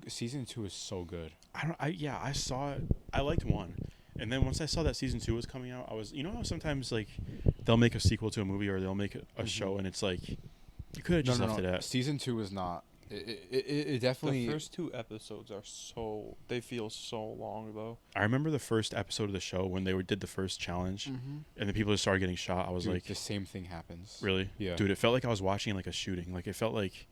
[SPEAKER 1] season 2 is so good.
[SPEAKER 2] I saw it. I liked 1, and then once I saw that season 2 was coming out, I was how sometimes like they'll make a sequel to a movie or they'll make a
[SPEAKER 1] Mhm.
[SPEAKER 2] show and it's like you could have just left it at.
[SPEAKER 1] Season 2 is not. It definitely.
[SPEAKER 3] The first 2 episodes are they feel so long though.
[SPEAKER 2] I remember the first episode of the show when they did the first challenge
[SPEAKER 1] Mhm.
[SPEAKER 2] and the people just started getting shot. I was
[SPEAKER 1] Dude,
[SPEAKER 2] like,
[SPEAKER 1] the same thing happens.
[SPEAKER 2] really?
[SPEAKER 1] Yeah.
[SPEAKER 2] Dude, it felt like I was watching like a shooting. Like it felt like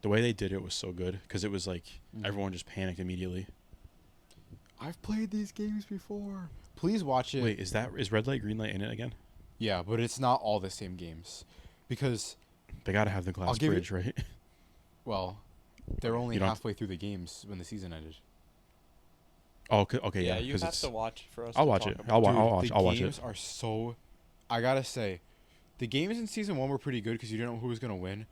[SPEAKER 2] the way they did it was so good because it was like
[SPEAKER 1] Mhm.
[SPEAKER 2] everyone just panicked immediately.
[SPEAKER 1] I've played these games before. Please watch it.
[SPEAKER 2] Wait, is Red Light Green Light in it again?
[SPEAKER 1] Yeah, but it's not all the same games, because
[SPEAKER 2] They gotta have the glass
[SPEAKER 1] give it-
[SPEAKER 2] bridge, right?
[SPEAKER 1] well, they're only
[SPEAKER 2] You don't-
[SPEAKER 1] halfway through the games when the season ended.
[SPEAKER 2] Oh, okay, yeah.
[SPEAKER 3] You
[SPEAKER 2] 'cause
[SPEAKER 3] have
[SPEAKER 2] it's
[SPEAKER 3] to watch for us.
[SPEAKER 2] I'll
[SPEAKER 3] to
[SPEAKER 2] watch
[SPEAKER 3] talk
[SPEAKER 2] it.
[SPEAKER 3] about
[SPEAKER 1] Dude,
[SPEAKER 2] I'll watch
[SPEAKER 1] the
[SPEAKER 2] it.
[SPEAKER 1] games are so. I gotta say, The games in season 1 were pretty good because you didn't know who was gonna win,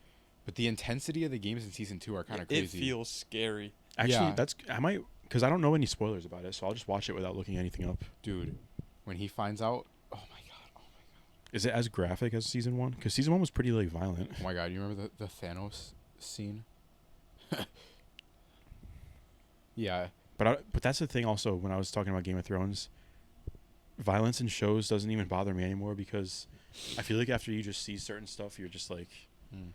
[SPEAKER 1] but the intensity of the games in season 2 are kind of
[SPEAKER 3] It
[SPEAKER 1] crazy.
[SPEAKER 3] feels scary.
[SPEAKER 2] Actually,
[SPEAKER 1] Yeah.
[SPEAKER 2] I might, because I don't know any spoilers about it, so I'll just watch it without looking anything up.
[SPEAKER 1] Dude, when he finds out, oh my god,
[SPEAKER 2] Is it as graphic as season 1? Because season 1 was pretty like violent.
[SPEAKER 1] oh my god, you remember the Thanos scene? Yeah,
[SPEAKER 2] But that's the thing. Also, when I was talking about Game of Thrones, violence in shows doesn't even bother me anymore because I feel like after you just see certain stuff, you're just like,
[SPEAKER 1] Mm.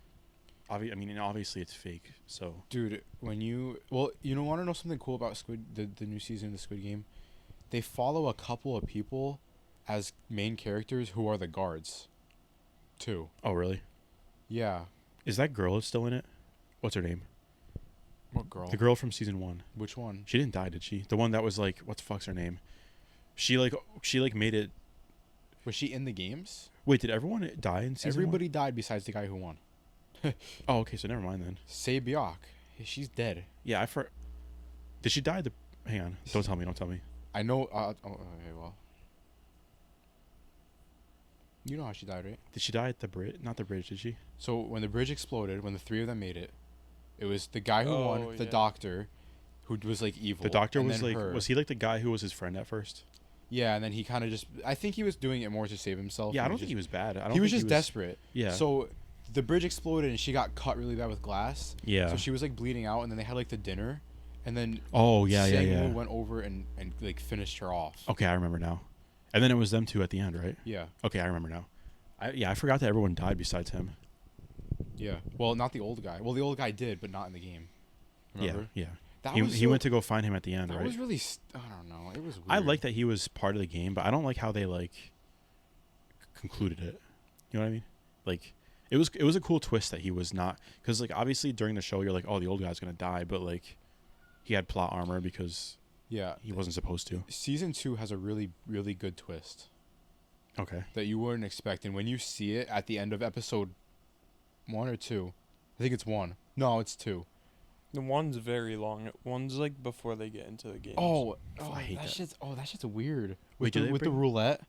[SPEAKER 2] I mean, obviously it's fake. So
[SPEAKER 1] dude, want to know something cool about the new season of the Squid Game? They follow a couple of people as main characters who are the guards, too.
[SPEAKER 2] oh really?
[SPEAKER 1] Yeah.
[SPEAKER 2] Is that girl still in it? What's her name?
[SPEAKER 1] What girl?
[SPEAKER 2] The girl from season 1.
[SPEAKER 1] Which one?
[SPEAKER 2] She didn't die, did she? The one that was like, what the fuck's her name? She made it.
[SPEAKER 1] Was she in the games?
[SPEAKER 2] Wait, did everyone die in season
[SPEAKER 1] Everybody died besides the guy who won.
[SPEAKER 2] 1? Oh, okay, so never mind then.
[SPEAKER 1] Sei Byok. She's dead.
[SPEAKER 2] Yeah, did she die? Hang on, don't tell me.
[SPEAKER 1] I know. Okay, well. You know how she died, right?
[SPEAKER 2] Did she die at the bridge? Not the bridge, did she?
[SPEAKER 1] So when the bridge exploded, when the three of them made it, it was the guy who won,
[SPEAKER 3] Oh,
[SPEAKER 1] the
[SPEAKER 3] yeah.
[SPEAKER 1] doctor, who was like evil.
[SPEAKER 2] The doctor
[SPEAKER 1] and
[SPEAKER 2] was
[SPEAKER 1] then
[SPEAKER 2] like,
[SPEAKER 1] her.
[SPEAKER 2] was he like the guy who was his friend at first?
[SPEAKER 1] Yeah, and then he kind of just. I think he was doing it more to save himself.
[SPEAKER 2] Yeah, I
[SPEAKER 1] and
[SPEAKER 2] don't think he was bad. I don't
[SPEAKER 1] He was
[SPEAKER 2] think
[SPEAKER 1] just desperate.
[SPEAKER 2] Yeah.
[SPEAKER 1] So the bridge exploded and she got cut really bad with glass.
[SPEAKER 2] yeah.
[SPEAKER 1] So she was like bleeding out, and then they had like the dinner, and then
[SPEAKER 2] Oh yeah, yeah,
[SPEAKER 1] Sang-woo
[SPEAKER 2] yeah.
[SPEAKER 1] went over and like finished her off.
[SPEAKER 2] Okay, I remember now. And then it was them two at the end, right?
[SPEAKER 1] Yeah,
[SPEAKER 2] Okay, I remember now. I forgot that everyone died besides him.
[SPEAKER 1] yeah. Well, not the old guy. Well, the old guy did, but not in the game. Remember?
[SPEAKER 2] Yeah, yeah.
[SPEAKER 1] That
[SPEAKER 2] He,
[SPEAKER 1] was
[SPEAKER 2] he
[SPEAKER 1] so-
[SPEAKER 2] went to go find him at the end,
[SPEAKER 1] That
[SPEAKER 2] right?
[SPEAKER 1] was really. I don't know. It was. Weird.
[SPEAKER 2] I like that he was part of the game, but I don't like how they like concluded it. You know what I mean? Like it was a cool twist that he was not, because like obviously during the show you're like, oh, the old guy's gonna die, but like he had plot armor because
[SPEAKER 1] Yeah.
[SPEAKER 2] he wasn't supposed to.
[SPEAKER 1] Season 2 has a really, really good twist
[SPEAKER 2] Okay.
[SPEAKER 1] that you wouldn't expect, and when you see it at the end of episode 1 or 2, I think it's 1. No, it's 2.
[SPEAKER 3] The one's very long. One's like before they get into the game.
[SPEAKER 1] Oh,
[SPEAKER 2] I hate that.
[SPEAKER 1] That shit's weird.
[SPEAKER 2] Wait, do they
[SPEAKER 1] with the
[SPEAKER 2] bring-
[SPEAKER 1] roulette.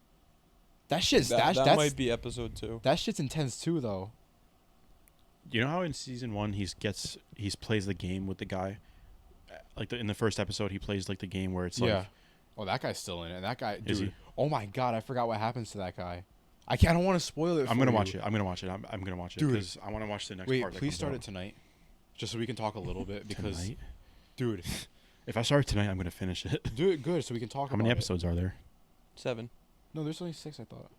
[SPEAKER 1] That shit's
[SPEAKER 3] that
[SPEAKER 1] that's
[SPEAKER 3] might be episode 2.
[SPEAKER 1] that shit's intense too, though.
[SPEAKER 2] You know how in season 1 he plays the game with the guy, like in the first episode he plays like the game where it's
[SPEAKER 1] Yeah.
[SPEAKER 2] like,
[SPEAKER 1] Oh, that guy's still in it. That guy,
[SPEAKER 2] Is
[SPEAKER 1] dude.
[SPEAKER 2] he?
[SPEAKER 1] Oh my god, I forgot what happens to that guy. I don't want to spoil it.
[SPEAKER 2] I'm
[SPEAKER 1] for
[SPEAKER 2] gonna
[SPEAKER 1] you.
[SPEAKER 2] watch it. I'm gonna watch it
[SPEAKER 1] Dude.
[SPEAKER 2] because I want to watch the next
[SPEAKER 1] Wait,
[SPEAKER 2] part. that
[SPEAKER 1] please
[SPEAKER 2] comes
[SPEAKER 1] start
[SPEAKER 2] out.
[SPEAKER 1] it tonight, just so we can talk a little bit. Because,
[SPEAKER 2] Tonight?
[SPEAKER 1] dude,
[SPEAKER 2] If I start it tonight, I'm gonna finish it.
[SPEAKER 1] do it good so we can talk.
[SPEAKER 2] How many
[SPEAKER 1] about it.
[SPEAKER 2] episodes are there?
[SPEAKER 3] 7,
[SPEAKER 1] No, there's only 6. I thought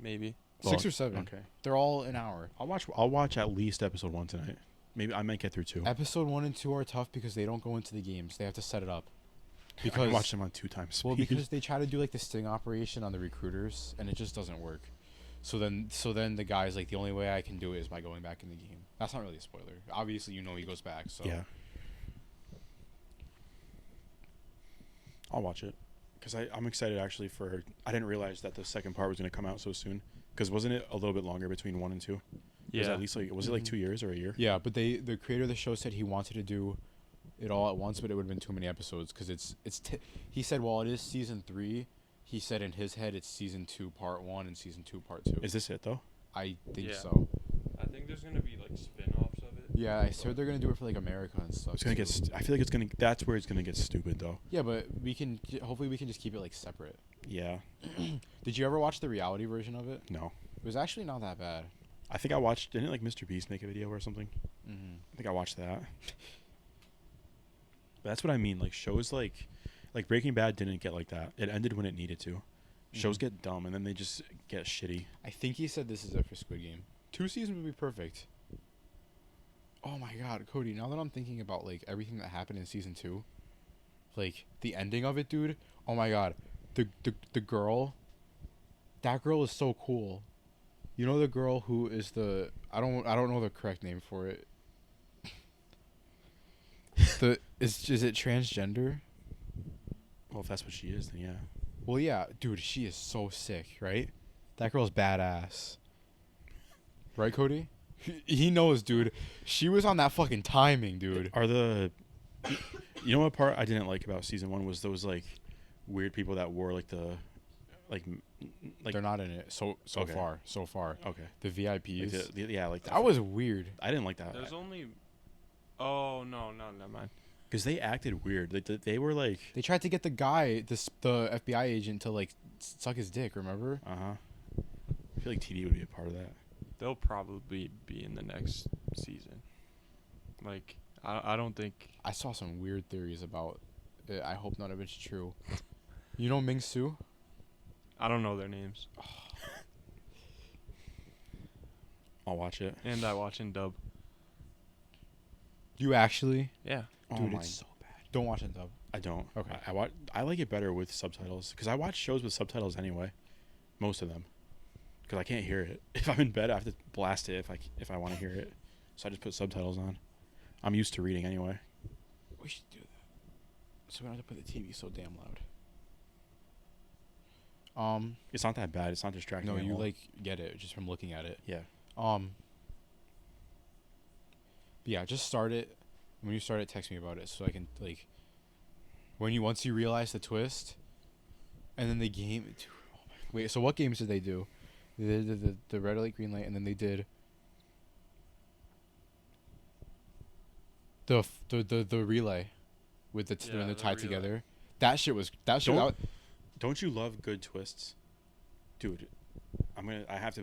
[SPEAKER 3] maybe.
[SPEAKER 1] 6
[SPEAKER 2] Well,
[SPEAKER 1] or 7.
[SPEAKER 2] Okay.
[SPEAKER 1] They're all an hour.
[SPEAKER 2] I'll watch at least episode 1 tonight. Maybe I might get through 2.
[SPEAKER 1] Episode 1 and 2 are tough because they don't go into the games. They have to set it up.
[SPEAKER 2] I can
[SPEAKER 1] Because
[SPEAKER 2] watch them on 2 times speed.
[SPEAKER 1] well, because they try to do like the sting operation on the recruiters, and it just doesn't work. So then the guy's like, the only way I can do it is by going back in the game. That's not really a spoiler. Obviously, you know he goes back. So
[SPEAKER 2] yeah. I'll watch it because I'm excited actually for. I didn't realize that the second part was gonna come out so soon. Because wasn't it a little bit longer between 1 and 2? It was at least like, was it like
[SPEAKER 1] Mhm.
[SPEAKER 2] 2 years or a year?
[SPEAKER 1] Yeah, but the creator of the show said he wanted to do it all at once, but it would have been too many episodes because he said, well, it is season 3. He said in his head it's season 2 part 1 and season 2 part 2.
[SPEAKER 2] Is this it though?
[SPEAKER 1] I think
[SPEAKER 3] Yeah.
[SPEAKER 1] so.
[SPEAKER 3] I think there's gonna be like spin-offs of it.
[SPEAKER 1] Yeah, I heard they're gonna do it for like America and stuff.
[SPEAKER 2] It's gonna
[SPEAKER 1] too.
[SPEAKER 2] get. I feel like it's gonna. That's where it's gonna get stupid though.
[SPEAKER 1] Yeah, but hopefully we can just keep it like separate.
[SPEAKER 2] Yeah.
[SPEAKER 1] Did you ever watch the reality version of it?
[SPEAKER 2] No.
[SPEAKER 1] It was actually not that bad.
[SPEAKER 2] I think I watched. Didn't like Mr. Beast make a video or something?
[SPEAKER 1] Mm-hmm.
[SPEAKER 2] I think I watched that. But that's what I mean. Like shows like Breaking Bad didn't get like that. It ended when it needed to. Shows
[SPEAKER 1] Mhm.
[SPEAKER 2] get dumb and then they just get shitty.
[SPEAKER 1] I think he said this is it for Squid Game. 2 seasons would be perfect. Oh my god, Cody, now that I'm thinking about like everything that happened in season 2, like the ending of it, dude. Oh my god. The girl, that girl is so cool. You know the girl who is the I don't know the correct name for it. Is it transgender?
[SPEAKER 2] Well, if that's what she is, then yeah.
[SPEAKER 1] Well, yeah, dude, she is so sick, right? That girl's badass. Right, Cody? He knows, dude. She was on that fucking timing, dude.
[SPEAKER 2] Are the you know what part I didn't like about season 1 was those like weird people that wore like Like
[SPEAKER 1] they're not in it so
[SPEAKER 2] Okay.
[SPEAKER 1] far. So far,
[SPEAKER 2] okay.
[SPEAKER 1] the VIPs.
[SPEAKER 2] Like yeah, like
[SPEAKER 1] that was weird.
[SPEAKER 2] I didn't like that.
[SPEAKER 3] There's only. Oh no, never mind.
[SPEAKER 2] Because they acted weird. They were like,
[SPEAKER 1] They tried to get the guy, the FBI agent, to like suck his dick. Remember?
[SPEAKER 2] I feel like TD would be a part of that.
[SPEAKER 3] They'll probably be in the next season. Like I don't think.
[SPEAKER 1] I saw some weird theories about it. I hope none of it's true. You know Ming Su?
[SPEAKER 3] I don't know their names,
[SPEAKER 2] I'll watch it.
[SPEAKER 3] and I watch in dub.
[SPEAKER 1] You actually?
[SPEAKER 3] Yeah.
[SPEAKER 1] Dude,
[SPEAKER 2] oh my,
[SPEAKER 1] it's so bad. Don't watch it dub.
[SPEAKER 2] I don't.
[SPEAKER 1] Okay.
[SPEAKER 2] I like it better with subtitles because I watch shows with subtitles anyway, most of them, because I can't hear it. If I'm in bed, I have to blast it if I want to hear it. So I just put subtitles on. I'm used to reading anyway.
[SPEAKER 1] We should do that. So we don't have to put the TV so damn loud.
[SPEAKER 2] It's not that bad. It's not distracting.
[SPEAKER 1] No,
[SPEAKER 2] at
[SPEAKER 1] you
[SPEAKER 2] all.
[SPEAKER 1] like get it just from looking at it.
[SPEAKER 2] Yeah.
[SPEAKER 1] But yeah, just start it. When you start it, text me about it so I can like. Once you realize the twist, and then the game. Dude, oh my, wait, so what games did they do? They did the red light, green light, and then they did. The relay, with the
[SPEAKER 3] Yeah,
[SPEAKER 1] when they're
[SPEAKER 3] the
[SPEAKER 1] tied
[SPEAKER 3] relay.
[SPEAKER 1] together. That shit was that shit.
[SPEAKER 2] Don't you love good twists, dude? I have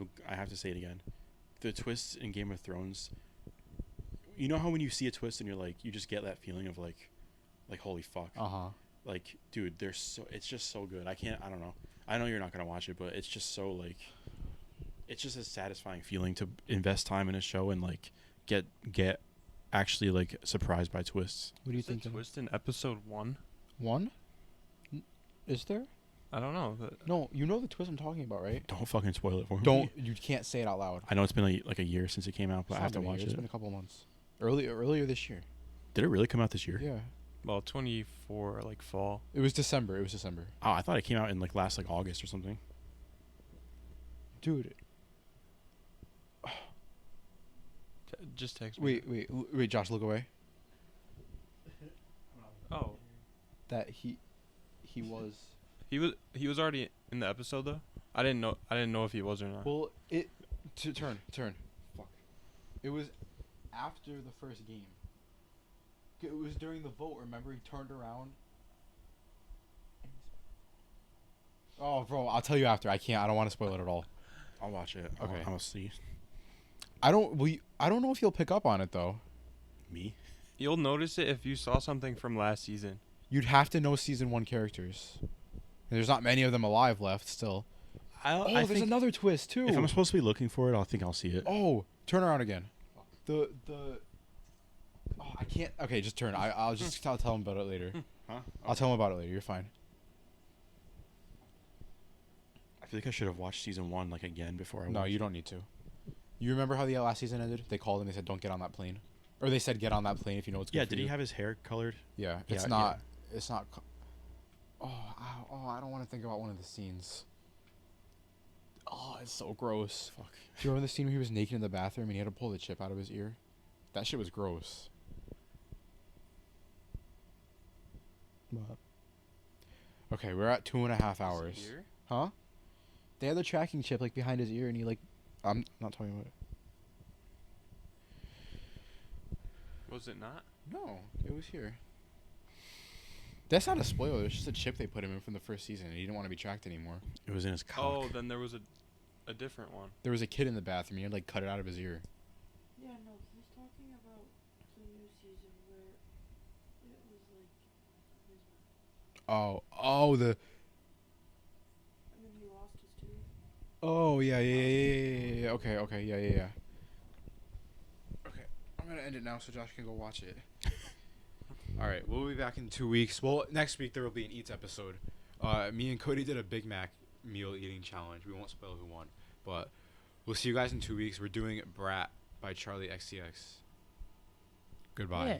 [SPEAKER 2] to say it again. The twists in Game of Thrones. You know how when you see a twist and you're like, you just get that feeling of like holy fuck. Like, dude, it's just so good. I don't know. I know you're not gonna watch it, but it's just so like, it's just a satisfying feeling to invest time in a show and like get actually like surprised by twists.
[SPEAKER 1] What do you
[SPEAKER 3] Is there
[SPEAKER 1] think?
[SPEAKER 3] twist in episode 1?
[SPEAKER 1] One? Is there?
[SPEAKER 3] I don't know.
[SPEAKER 1] No, you know the twist I'm talking about, right?
[SPEAKER 2] Don't fucking spoil it for me.
[SPEAKER 1] Don't you can't say it out loud.
[SPEAKER 2] I know it's been like a year since it came out, but
[SPEAKER 1] It's
[SPEAKER 2] I have
[SPEAKER 1] not
[SPEAKER 2] to
[SPEAKER 1] been a
[SPEAKER 2] watch
[SPEAKER 1] year,
[SPEAKER 2] it.
[SPEAKER 1] It's been a couple months. Earlier this year.
[SPEAKER 2] Did it really come out this year?
[SPEAKER 1] Yeah.
[SPEAKER 3] Well, 24 like fall.
[SPEAKER 1] It was December. It was December.
[SPEAKER 2] Oh, I thought it came out in like last like August or something.
[SPEAKER 1] Dude.
[SPEAKER 3] Just text me.
[SPEAKER 1] Wait, Josh, look away.
[SPEAKER 3] Oh,
[SPEAKER 1] That he was.
[SPEAKER 3] he was already in the episode though. I didn't know if he was or not.
[SPEAKER 1] Well, turn. Fuck. It was after the first game. It was during the vote. Remember, he turned around. Oh, bro, I'll tell you after. I don't want to spoil it at all.
[SPEAKER 2] I'll watch it.
[SPEAKER 1] Okay.
[SPEAKER 2] I'll see.
[SPEAKER 1] I don't know if you'll pick up on it though.
[SPEAKER 2] Me?
[SPEAKER 3] You'll notice it if you saw something from last season.
[SPEAKER 1] You'd have to know season 1 characters. And there's not many of them alive left still.
[SPEAKER 2] I
[SPEAKER 1] There's
[SPEAKER 2] think
[SPEAKER 1] another twist too.
[SPEAKER 2] if I'm supposed to be looking for it, I think I'll see it.
[SPEAKER 1] Oh, turn around again. The. Oh, I can't. Okay, just turn. I'll just tell him about it later.
[SPEAKER 2] Huh?
[SPEAKER 1] I'll tell him about it later. You're fine.
[SPEAKER 2] I feel like I should have watched season 1 like again before I
[SPEAKER 1] No,
[SPEAKER 2] watched
[SPEAKER 1] you don't need to. You remember how the last season ended? They called and they said, "Don't get on that plane," or they said, "Get on that plane if you know what's good
[SPEAKER 2] Yeah,
[SPEAKER 1] for
[SPEAKER 2] did
[SPEAKER 1] you."
[SPEAKER 2] he have his hair colored?
[SPEAKER 1] Yeah,
[SPEAKER 2] Yeah,
[SPEAKER 1] it's
[SPEAKER 2] yeah.
[SPEAKER 1] not. It's not. I don't want to think about one of the scenes. Oh, it's so gross.
[SPEAKER 2] Fuck.
[SPEAKER 1] Do you remember the scene where he was naked in the bathroom and he had to pull the chip out of his ear? That shit was gross. But okay, we're at 2.5 hours.
[SPEAKER 3] Here?
[SPEAKER 1] Huh? They had the tracking chip like behind his ear, and he like. I'm not talking about it.
[SPEAKER 3] Was it not?
[SPEAKER 1] No, it was here. That's not a spoiler. It's just a chip they put him in from the first season, and he didn't want to be tracked anymore.
[SPEAKER 2] It was in his cock.
[SPEAKER 3] Oh, then there was a different one.
[SPEAKER 1] There was a kid in the bathroom. He had like cut it out of his ear.
[SPEAKER 4] Yeah, no, he's talking about the new season where it was like his,
[SPEAKER 1] Oh, the.
[SPEAKER 4] and then he lost his tooth.
[SPEAKER 1] Oh yeah. Okay, yeah. Okay, I'm gonna end it now so Josh can go watch it. All right, we'll be back in 2 weeks. Well, next week there will be an Eats episode. Me and Cody did a Big Mac meal eating challenge. We won't spoil who won, but we'll see you guys in 2 weeks. We're doing Brat by Charlie XCX. Goodbye.
[SPEAKER 3] Yeah.